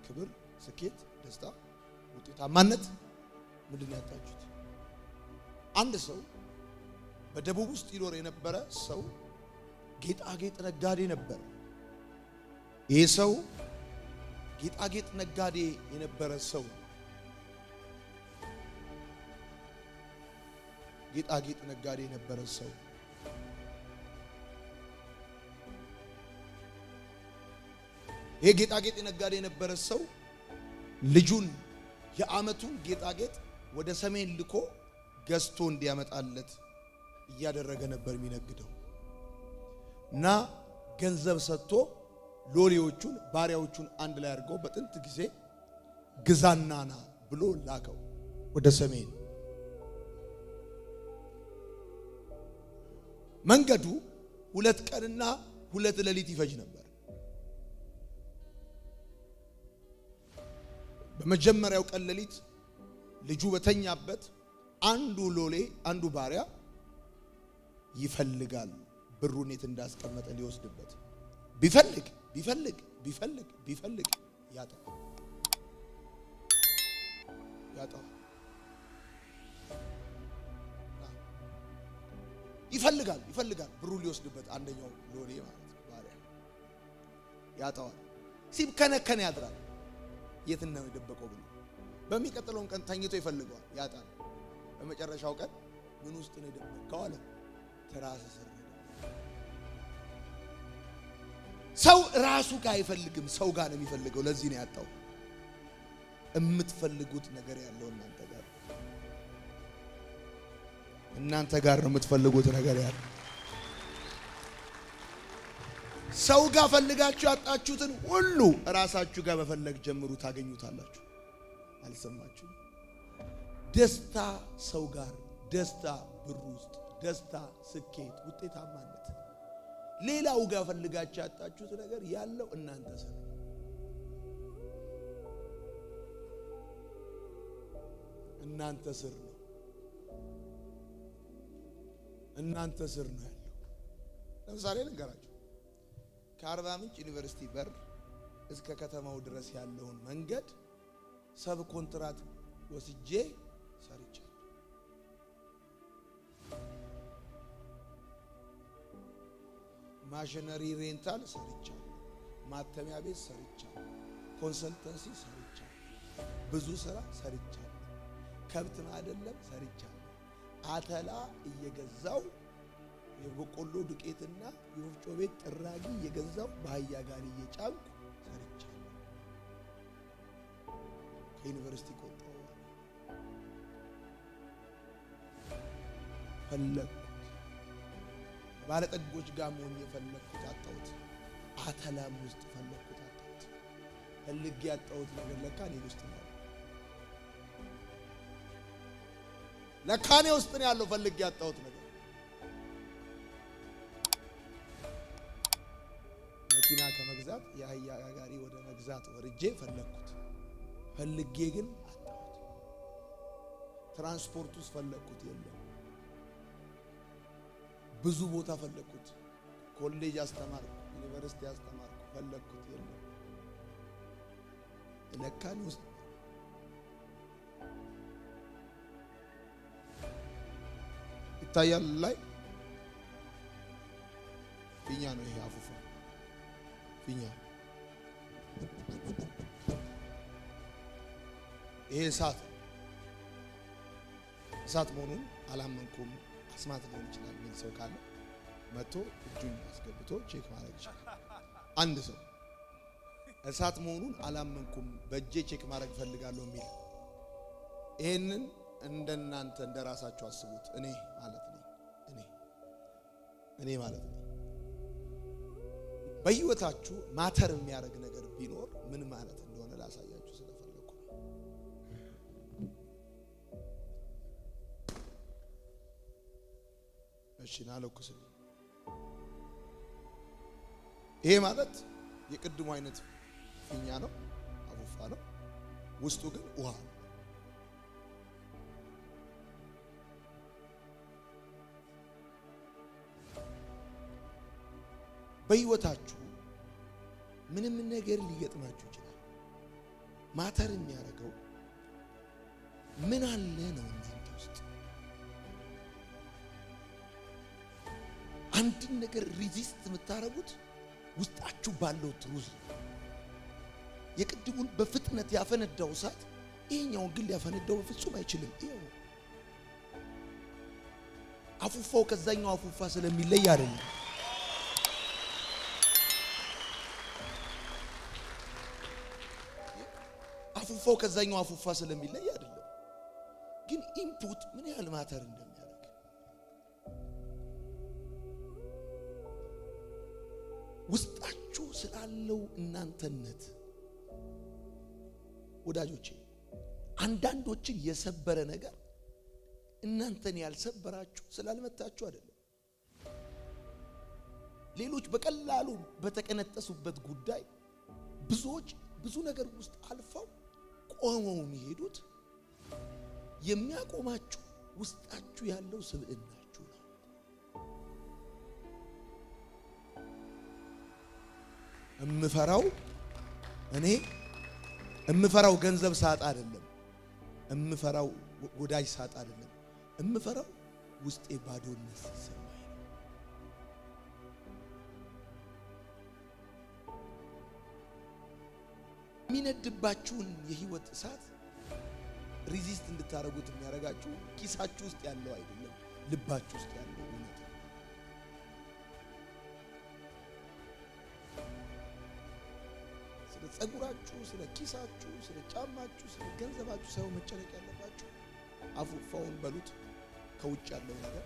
ክብር፣ ስኬት፣ ደስታ፣ ውጤታማነት። ምንድን ያጣችሁት? አንድ ሰው በደቡብ ውስጥ ይኖር የነበረ ሰው ጌጣጌጥ ነጋዴ ነበር። ይሄ ሰው ጌጣጌጥ ነጋዴ የነበረ ሰው ጌጣጌጥ ነጋዴ የነበረ ሰው ይሄ ጌጣጌጥ ነጋዴ የነበረ ሰው ልጁን የዓመቱን ጌጣጌጥ ወደ ሰሜን ልኮ ገዝቶ እንዲያመጣለት እያደረገ ነበር የሚነግደው እና ገንዘብ ሰጥቶ ሎሌዎቹን ባሪያዎቹን አንድ ላይ አድርገው በጥንት ጊዜ ግዛናና ብሎ ላከው ወደ ሰሜን። መንገዱ 2 ቀንና 2 ሌሊት ይፈጅ ነበር። በመጀመሪያው ቀን ሌሊት ልጁ በተኛበት አንዱ ሎሌ አንዱ ባሪያ ይፈልጋል ብሩን የት እንዳስቀመጠ ሊወስድበት። ቢፈልግ ያጣው ይፈልጋል ብሩን ሊወስድበት አንደኛው ሎሌ ማለት ባሪያ ያጣዋል። ሲብከነከን ያድራል የት ነው የደበቀው ብሎ። በሚቀጥለውም ቀን ተኝቶ ይፈልገዋል ያጣል። በመጨረሻው ቀን ምን ውስጥ ነው የደበቀው አለ። ትራስ ስር። ሰው ራሱ ጋር አይፈልግም፣ ሰው ጋር ነው የሚፈልገው። ለዚህ ነው ያጣው። የምትፈልጉት ነገር ያለው እናንተ ጋር ነው የምትፈልጉት ነገር ያለው። ሰው ጋር ፈልጋችሁ ያጣችሁትን ሁሉ ራሳችሁ ጋር መፈለግ ጀምሩ፣ ታገኙታላችሁ። አልሰማችሁ? ደስታ ሰው ጋር፣ ደስታ ብር ውስጥ፣ ደስታ ስኬት፣ ውጤታማነት፣ ሌላው ጋር ፈልጋችሁ ያጣችሁት ነገር ያለው እናንተ ስር ነው። እናንተ ስር ነው ያለው። ለምሳሌ ልንገራችሁ። ከአርባ ምንጭ ዩኒቨርሲቲ በር እስከ ከተማው ድረስ ያለውን መንገድ ሰብ ኮንትራት ወስጄ ሰርቻለሁ። ማሽነሪ ሬንታል ሰርቻለሁ። ማተሚያ ቤት ሰርቻለሁ። ኮንሰልተንሲ ሰርቻለሁ። ብዙ ስራ ሰርቻለሁ። ከብት ማደለም ሰርቻለሁ። አተላ እየገዛው የበቆሎ ዱቄትና የወፍጮ ቤት ጥራጊ እየገዛው በአህያ ጋር እየጫንኩ ሰርቻለሁ። ከዩኒቨርሲቲ ቆጣው ፈለኩት። ባለጠጎች ጋር መሆን የፈለኩት አጣሁት። አተላም ውስጥ ፈለኩት አጣሁት። ፈልጌ ያጣሁት ነገር ለካ እኔ ውስጥ ነው። ለካ እኔ ውስጥ ነው ያለው ፈልጌ ያጣሁት ነገር። መኪና ከመግዛት የአህያ ጋሪ ወደ መግዛት ወርጄ ፈለኩት። ፈልጌ ግን አጣሁት። ትራንስፖርት ውስጥ ፈለኩት፣ የለም። ብዙ ቦታ ፈለኩት። ኮሌጅ አስተማርኩ፣ ዩኒቨርሲቲ አስተማርኩ፣ ፈለኩት፣ የለም። ለካ እኔ ውስጥ ይታያል። ላይ ፊኛ ነው ይሄ አፉፋ ፊኛ። ይሄ እሳት መሆኑን አላመንኩም። አስማት ሊሆን ይችላል ምን ሰው ካለ መጥቶ እጁን አስገብቶ ቼክ ማድረግ ይችላል። አንድ ሰው እሳት መሆኑን አላመንኩም በእጄ ቼክ ማድረግ ፈልጋለሁ የሚል ይሄንን እንደናንተ እንደራሳችሁ አስቡት። እኔ ማለት ነው በህይወታችሁ ማተር የሚያደርግ ነገር ቢኖር ምን ማለት እንደሆነ ላሳያችሁ ስለፈለኩ። እሺ ናለኩስልኝ። ይሄ ማለት የቅድሙ አይነት ፊኛ ነው፣ አፉፋ ነው። ውስጡ ግን ውሃ ነው። በህይወታችሁ ምንም ነገር ሊገጥማችሁ ይችላል። ማተር የሚያደርገው ምን አለ ነው እናንተ ውስጥ። አንድን ነገር ሪዚስት የምታረጉት ውስጣችሁ ባለው ትሩዝ። የቅድሙን በፍጥነት ያፈነዳው እሳት ይሄኛውን ግን ሊያፈነዳው በፍጹም አይችልም። ይሄው አፉፋው ከዛኛው አፉፋ ስለሚለይ አይደለም። አፉፋው ከዛኛው አፉፋ ስለሚለይ አይደለም። ግን ኢንፑት ምን ያህል ማተር እንደሚያደርግ ውስጣችሁ ስላለው እናንተነት ወዳጆቼ አንዳንዶችን የሰበረ ነገር እናንተን ያልሰበራችሁ ስላልመታችሁ አይደለም። ሌሎች በቀላሉ በተቀነጠሱበት ጉዳይ ብዙዎች ብዙ ነገር ውስጥ አልፈው ቆመው የሚሄዱት የሚያቆማችሁ ውስጣችሁ ያለው ስብዕናችሁ ነው። እምፈራው ገንዘብ ሳጣ አይደለም። እምፈራው ወዳጅ ሳጣ አይደለም። እምፈራው ውስጤ ባዶነት ሲሰማኝ ነው። የሚነድባችሁን የህይወት እሳት ሪዚስት እንድታረጉት የሚያረጋችሁ ኪሳችሁ ውስጥ ያለው አይደለም፣ ልባችሁ ውስጥ ያለው እውነት ነው። ስለ ጸጉራችሁ፣ ስለ ኪሳችሁ፣ ስለ ጫማችሁ፣ ስለ ገንዘባችሁ ሳይሆን መጨነቅ ያለባችሁ አፉፋውን በሉት ከውጭ ያለው ነገር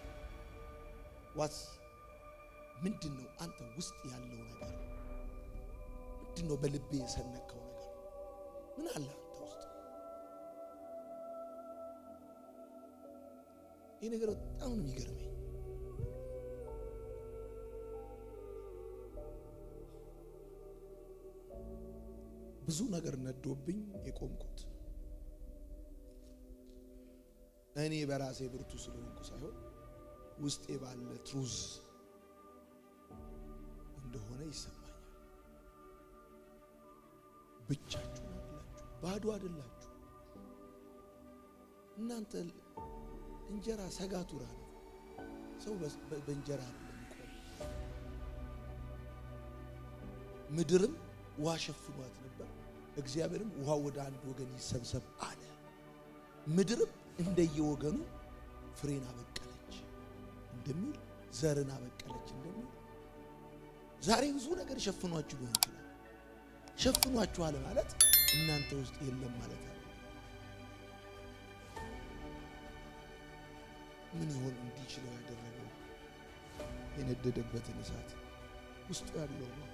ምንድነው? አንተ ውስጥ ያለው ነገር ምንድነው? በልቤ የሰነከው ነገር ምን አለ አንተ ውስጥ? ይሄ ነገር በጣም ነው የሚገርመኝ። ብዙ ነገር ነዶብኝ የቆምኩት እኔ በራሴ ብርቱ ስለሆንኩ ሳይሆን ውስጤ ባለ ትሩዝ እንደሆነ ይሰማኛል። ብቻችሁ አይደላችሁ፣ ባዶ አይደላችሁ። እናንተ እንጀራ ሰጋቱራ ነው። ሰው በእንጀራ አይደለም የሚቆም። ምድርም ውሃ ሸፍኗት ነበር፣ እግዚአብሔርም ውሃ ወደ አንድ ወገን ይሰብሰብ አለ። ምድርም እንደየወገኑ ፍሬን አበቀለች እንደሚል፣ ዘርን አበቀለች እንደሚል ዛሬ ብዙ ነገር ሸፍኗችሁ ሊሆን ይችላል። ሸፍኗችኋል ማለት እናንተ ውስጥ የለም ማለት ነው። ምን ይሆን እንዲችለው ያደረገው? የነደደበትን እሳት ውስጡ ያለው ነው።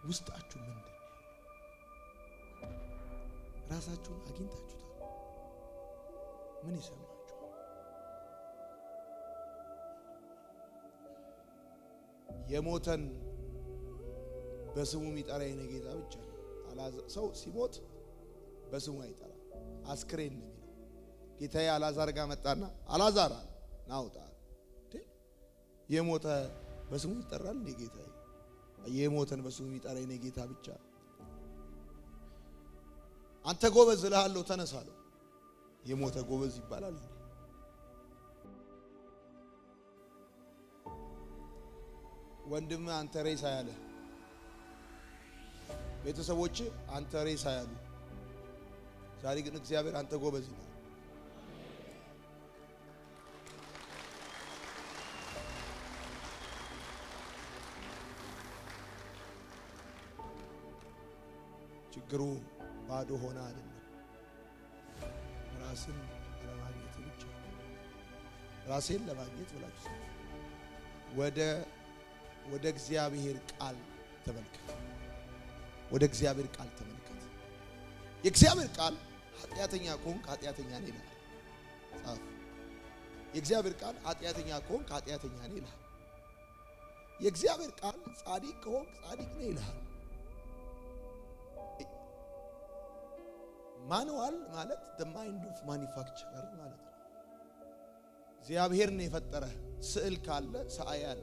ውስጣችሁ ምንድን ነው? ራሳችሁን አግኝታችሁታል? ምን ይሰማችኋል? የሞተን በስሙ የሚጠራ የኔ ጌታ ብቻ ነው። ሰው ሲሞት በስሙ አይጠራ፣ አስክሬን ነው የሚለው። ጌታዬ አልዓዛር ጋር መጣና አልዓዛር ናውጣ። የሞተ በስሙ ይጠራል እንዴ ጌታዬ? የሞተን በስሙ የሚጠራ የኔ ጌታ ብቻ። አንተ ጎበዝ እልሃለሁ ተነሳለሁ። የሞተ ጎበዝ ይባላል እንዴ? ወንድም አንተ ሬሳ ያለ፣ ቤተሰቦች አንተ ሬሳ ያሉ፣ ዛሬ ግን እግዚአብሔር አንተ ጎበዝ ይላል። ችግሩ ባዶ ሆነ አይደለም፣ ራስን ለማግኘት ብቻ። ራሴን ለማግኘት ብላችሁ ወደ እግዚአብሔር ቃል ተመልከት። ወደ እግዚአብሔር ቃል ተመልከት። የእግዚአብሔር ቃል ኃጢአተኛ ከሆንክ ኃጢአተኛ ነህ ይላል። ጻፍ። የእግዚአብሔር ቃል ኃጢአተኛ ከሆንክ ኃጢአተኛ ነህ ይላል። የእግዚአብሔር ቃል ጻድቅ ከሆንክ ጻድቅ ነህ ይላል። ማኑዋል ማለት the mind of manufacturer ማለት ነው። እግዚአብሔር ነው የፈጠረ። ስዕል ካለ ሰዓሊ አለ፣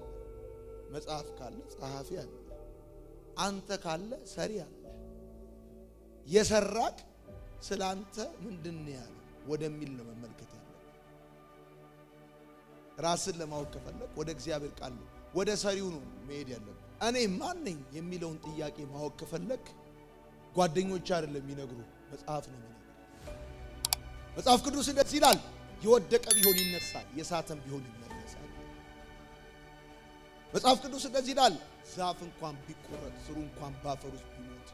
መጽሐፍ ካለ ጸሐፊ አለ፣ አንተ ካለ ሰሪ አለ። የሰራክ ስላንተ ምንድነው ያለ ወደሚል ነው መመልከት ያለ። ራስን ለማወቅ ከፈለክ ወደ እግዚአብሔር ቃል ነው፣ ወደ ሰሪው ነው መሄድ ያለብህ። እኔ ማን ነኝ የሚለውን ጥያቄ ማወቅ ከፈለክ ጓደኞች አይደለም የሚነግሩ፣ መጽሐፍ ነው የሚነግሩ። መጽሐፍ ቅዱስ እንደዚህ ይላል፣ የወደቀ ቢሆን ይነሳል፣ የሳተም ቢሆን ይመለሳል። መጽሐፍ ቅዱስ እንደዚህ ይላል፣ ዛፍ እንኳን ቢቆረጥ ስሩ እንኳን ባፈር ውስጥ ቢሞት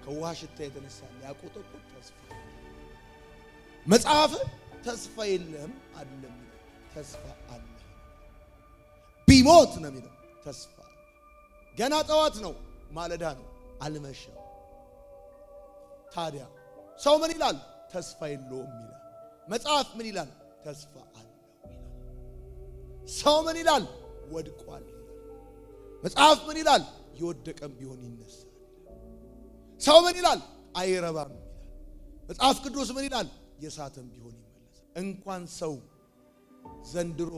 ከውሃ ሽታ የተነሳ ሊያቆጠቁጥ ተስፋ። መጽሐፍ ተስፋ የለም አይደለም ተስፋ አለ ቢሞት ነው የሚለው ተስፋ ገና ጠዋት ነው ማለዳ ነው አልመሸም ታዲያ ሰው ምን ይላል ተስፋ የለውም ይላል መጽሐፍ ምን ይላል ተስፋ አለው ይላል ሰው ምን ይላል ወድቋል ይላል መጽሐፍ ምን ይላል የወደቀም ቢሆን ይነሳል ሰው ምን ይላል አይረባም ይላል መጽሐፍ ቅዱስ ምን ይላል የሳተም ቢሆን ይመለሳል እንኳን ሰው ዘንድሮ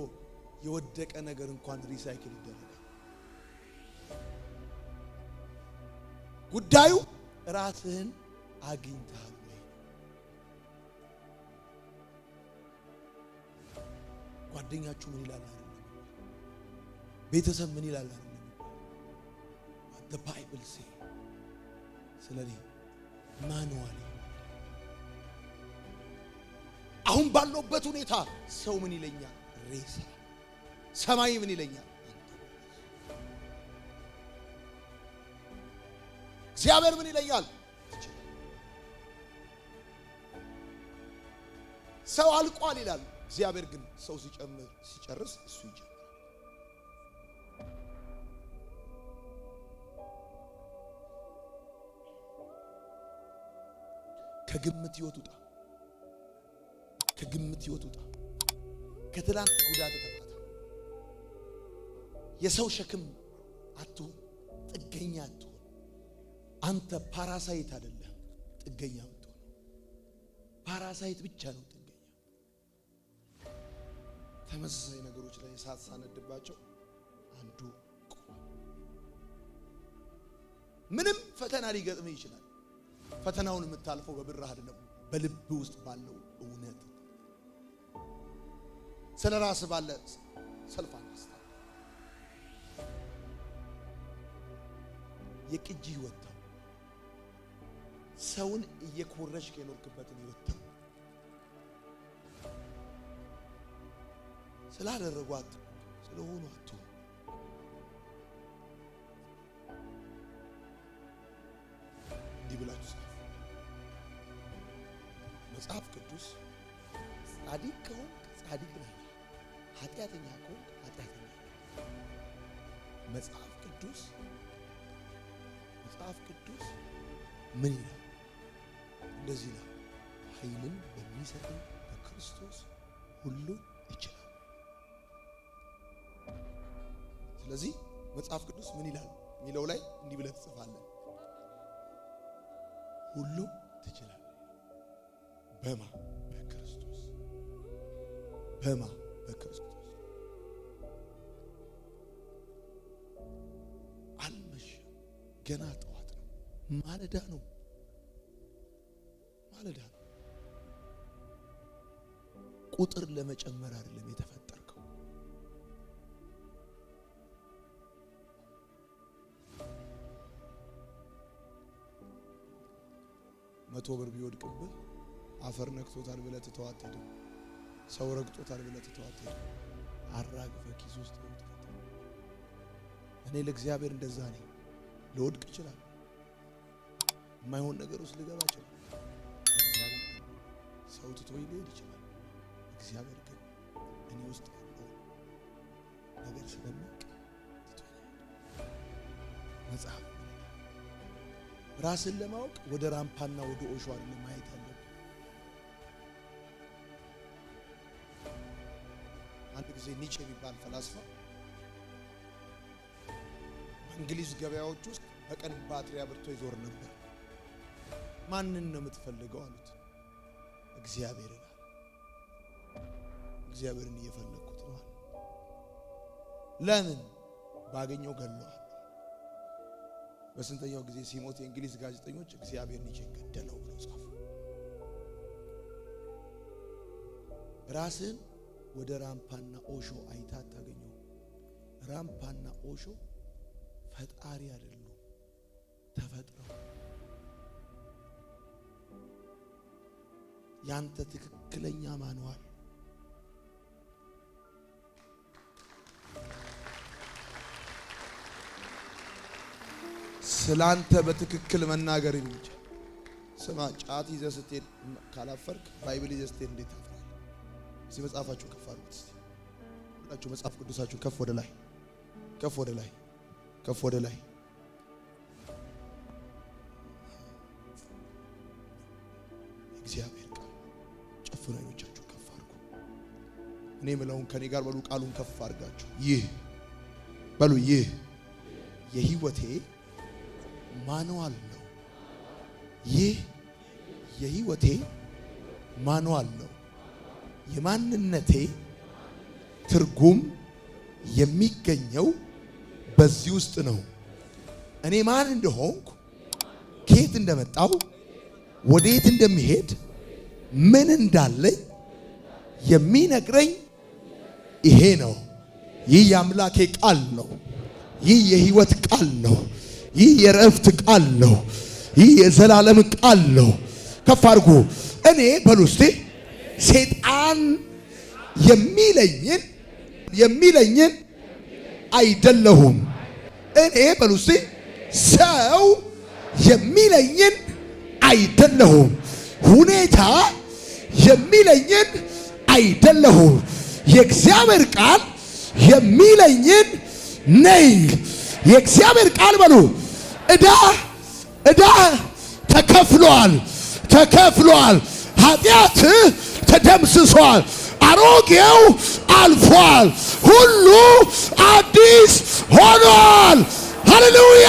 የወደቀ ነገር እንኳን ሪሳይክል ይደረጋል ጉዳዩ ራስህን አግኝተሃል ወይ ጓደኛችሁ ምን ይላል አይደለም ቤተሰብ ምን ይላል አይደለም the bible say ስለዚህ ማኑዋል አሁን ባለውበት ሁኔታ ሰው ምን ይለኛል ሬሳ ሰማይ ምን ይለኛል እግዚአብሔር ምን ይለኛል ሰው አልቋል ይላል እግዚአብሔር ግን ሰው ሲጨርስ እሱ ይጀምራል ከግምት ይወጡታ ከትላንት ጉዳት ተፈታ የሰው ሸክም አትሁን ጥገኛ አትሁን አንተ ፓራሳይት አይደለም ጥገኛ አትሁን ፓራሳይት ብቻ ነው ጥገኛ ተመሳሳይ ነገሮች ላይ እሳት ሳነድባቸው አንዱ ምንም ፈተና ሊገጥም ይችላል ፈተናውን የምታልፈው በብርህ አይደለም በልብ ውስጥ ባለው እውነት ስለራስ ባለ ሰልፍ አንስታ የቅጂ ወጣው ሰውን እየኮረሽ ከኖርክበትን ይወጣው ስላደረጓት ስለሆኑ አቱ ዲብላችሁ መጽሐፍ ቅዱስ ጻድቅ ከሆነ ጻድቅ ነህ ኃጢአተኛ ከሆነ ኃጢአተኛ መጽሐፍ ቅዱስ ምን ይላል እንደዚህ ነው ኃይልን በሚሰጠው በክርስቶስ ሁሉ ይችላል ስለዚህ መጽሐፍ ቅዱስ ምን ይላል የሚለው ላይ እንዲህ ብለህ ትጽፋለህ ሁሉ ትችላለህ በክርስቶስ አልመሸም ገና ጠዋት ነው ማለዳ ነው ቁጥር ለመጨመር አይደለም የተፈጠርከው መቶ ብር ቢወድቅብህ አፈር ነክቶታል ብለህ ትተዋት ሰው ረግጦታል ብለህ ትተዋት አራግፈህ ኪስ ውስጥ ትከተው እኔ ለእግዚአብሔር እንደዛ ነኝ ልወድቅ ይችላል የማይሆን ነገር ውስጥ ልገባ ይችላል ሰው ትቶኝ ሊሄድ ይችላል እግዚአብሔር ግን እኔ ውስጥ ያለው ነገር ስለሚያውቅ ትቶኛል መጽሐፍ ራስን ለማወቅ ወደ ራምፓና ወደ ኦሾ አይደለም ማየት ያለው አንድ ጊዜ ኒቼ የሚባል ፈላስፋ በእንግሊዝ ገበያዎች ውስጥ በቀን ባትሪ አብርቶ ይዞር ነበር ማንን ነው የምትፈልገው አሉት እግዚአብሔርን እየፈለኩት ነው ለምን ባገኘው ገለዋል በስንተኛው ጊዜ ሲሞት የእንግሊዝ ጋዜጠኞች እግዚአብሔር ኒቼን ገደለው ብለው ጻፉ ራስን ወደ ራምፓና ኦሾ አይታ ታገኘው ራምፓና ኦሾ ፈጣሪ አይደሉም ተፈጥረው ያንተ ትክክለኛ ማንዋል ስላንተ በትክክል መናገር የሚችል ስማ ጫት ይዘህ ስትሄድ ካላፈርክ ባይብል ይዘህ ስትሄድ እንዴት ታፍራለህ እስቲ መጽሐፋችሁን ከፍ አድርጉት። ሁላችሁ መጽሐፍ ቅዱሳችሁን ከፍ ወደ ላይ፣ ከፍ ወደ ላይ፣ ከፍ ወደ ላይ። እግዚአብሔር ቃል ጨፍኑ፣ አይኖቻችሁን ከፍ አድርጉ። እኔ የምለውን ከኔ ጋር በሉ፣ ቃሉን ከፍ አድርጋችሁ ይህ በሉ፣ ይህ የህይወቴ ማኑዋል ነው። ይህ የህይወቴ ማኑዋል ነው። የማንነቴ ትርጉም የሚገኘው በዚህ ውስጥ ነው። እኔ ማን እንደሆንኩ፣ ከየት እንደመጣው፣ ወዴት እንደሚሄድ፣ ምን እንዳለኝ የሚነግረኝ ይሄ ነው። ይህ የአምላኬ ቃል ነው። ይህ የህይወት ቃል ነው። ይህ የረፍት ቃል ነው። ይህ የዘላለም ቃል ነው። ከፍ አድርጉ። እኔ በሉ እስቲ ሰይጣን የሚለኝን አይደለሁም። እኔ በሉ እስቲ ሰው የሚለኝን አይደለሁም። ሁኔታ የሚለኝን አይደለሁም። የእግዚአብሔር ቃል የሚለኝን ነኝ። የእግዚአብሔር ቃል በሉ ዕዳ ተከፍሏል። ኃጢአት ተደምስሷል። አሮጌው አልፏል። ሁሉ አዲስ ሆኗል። ሃሌሉያ!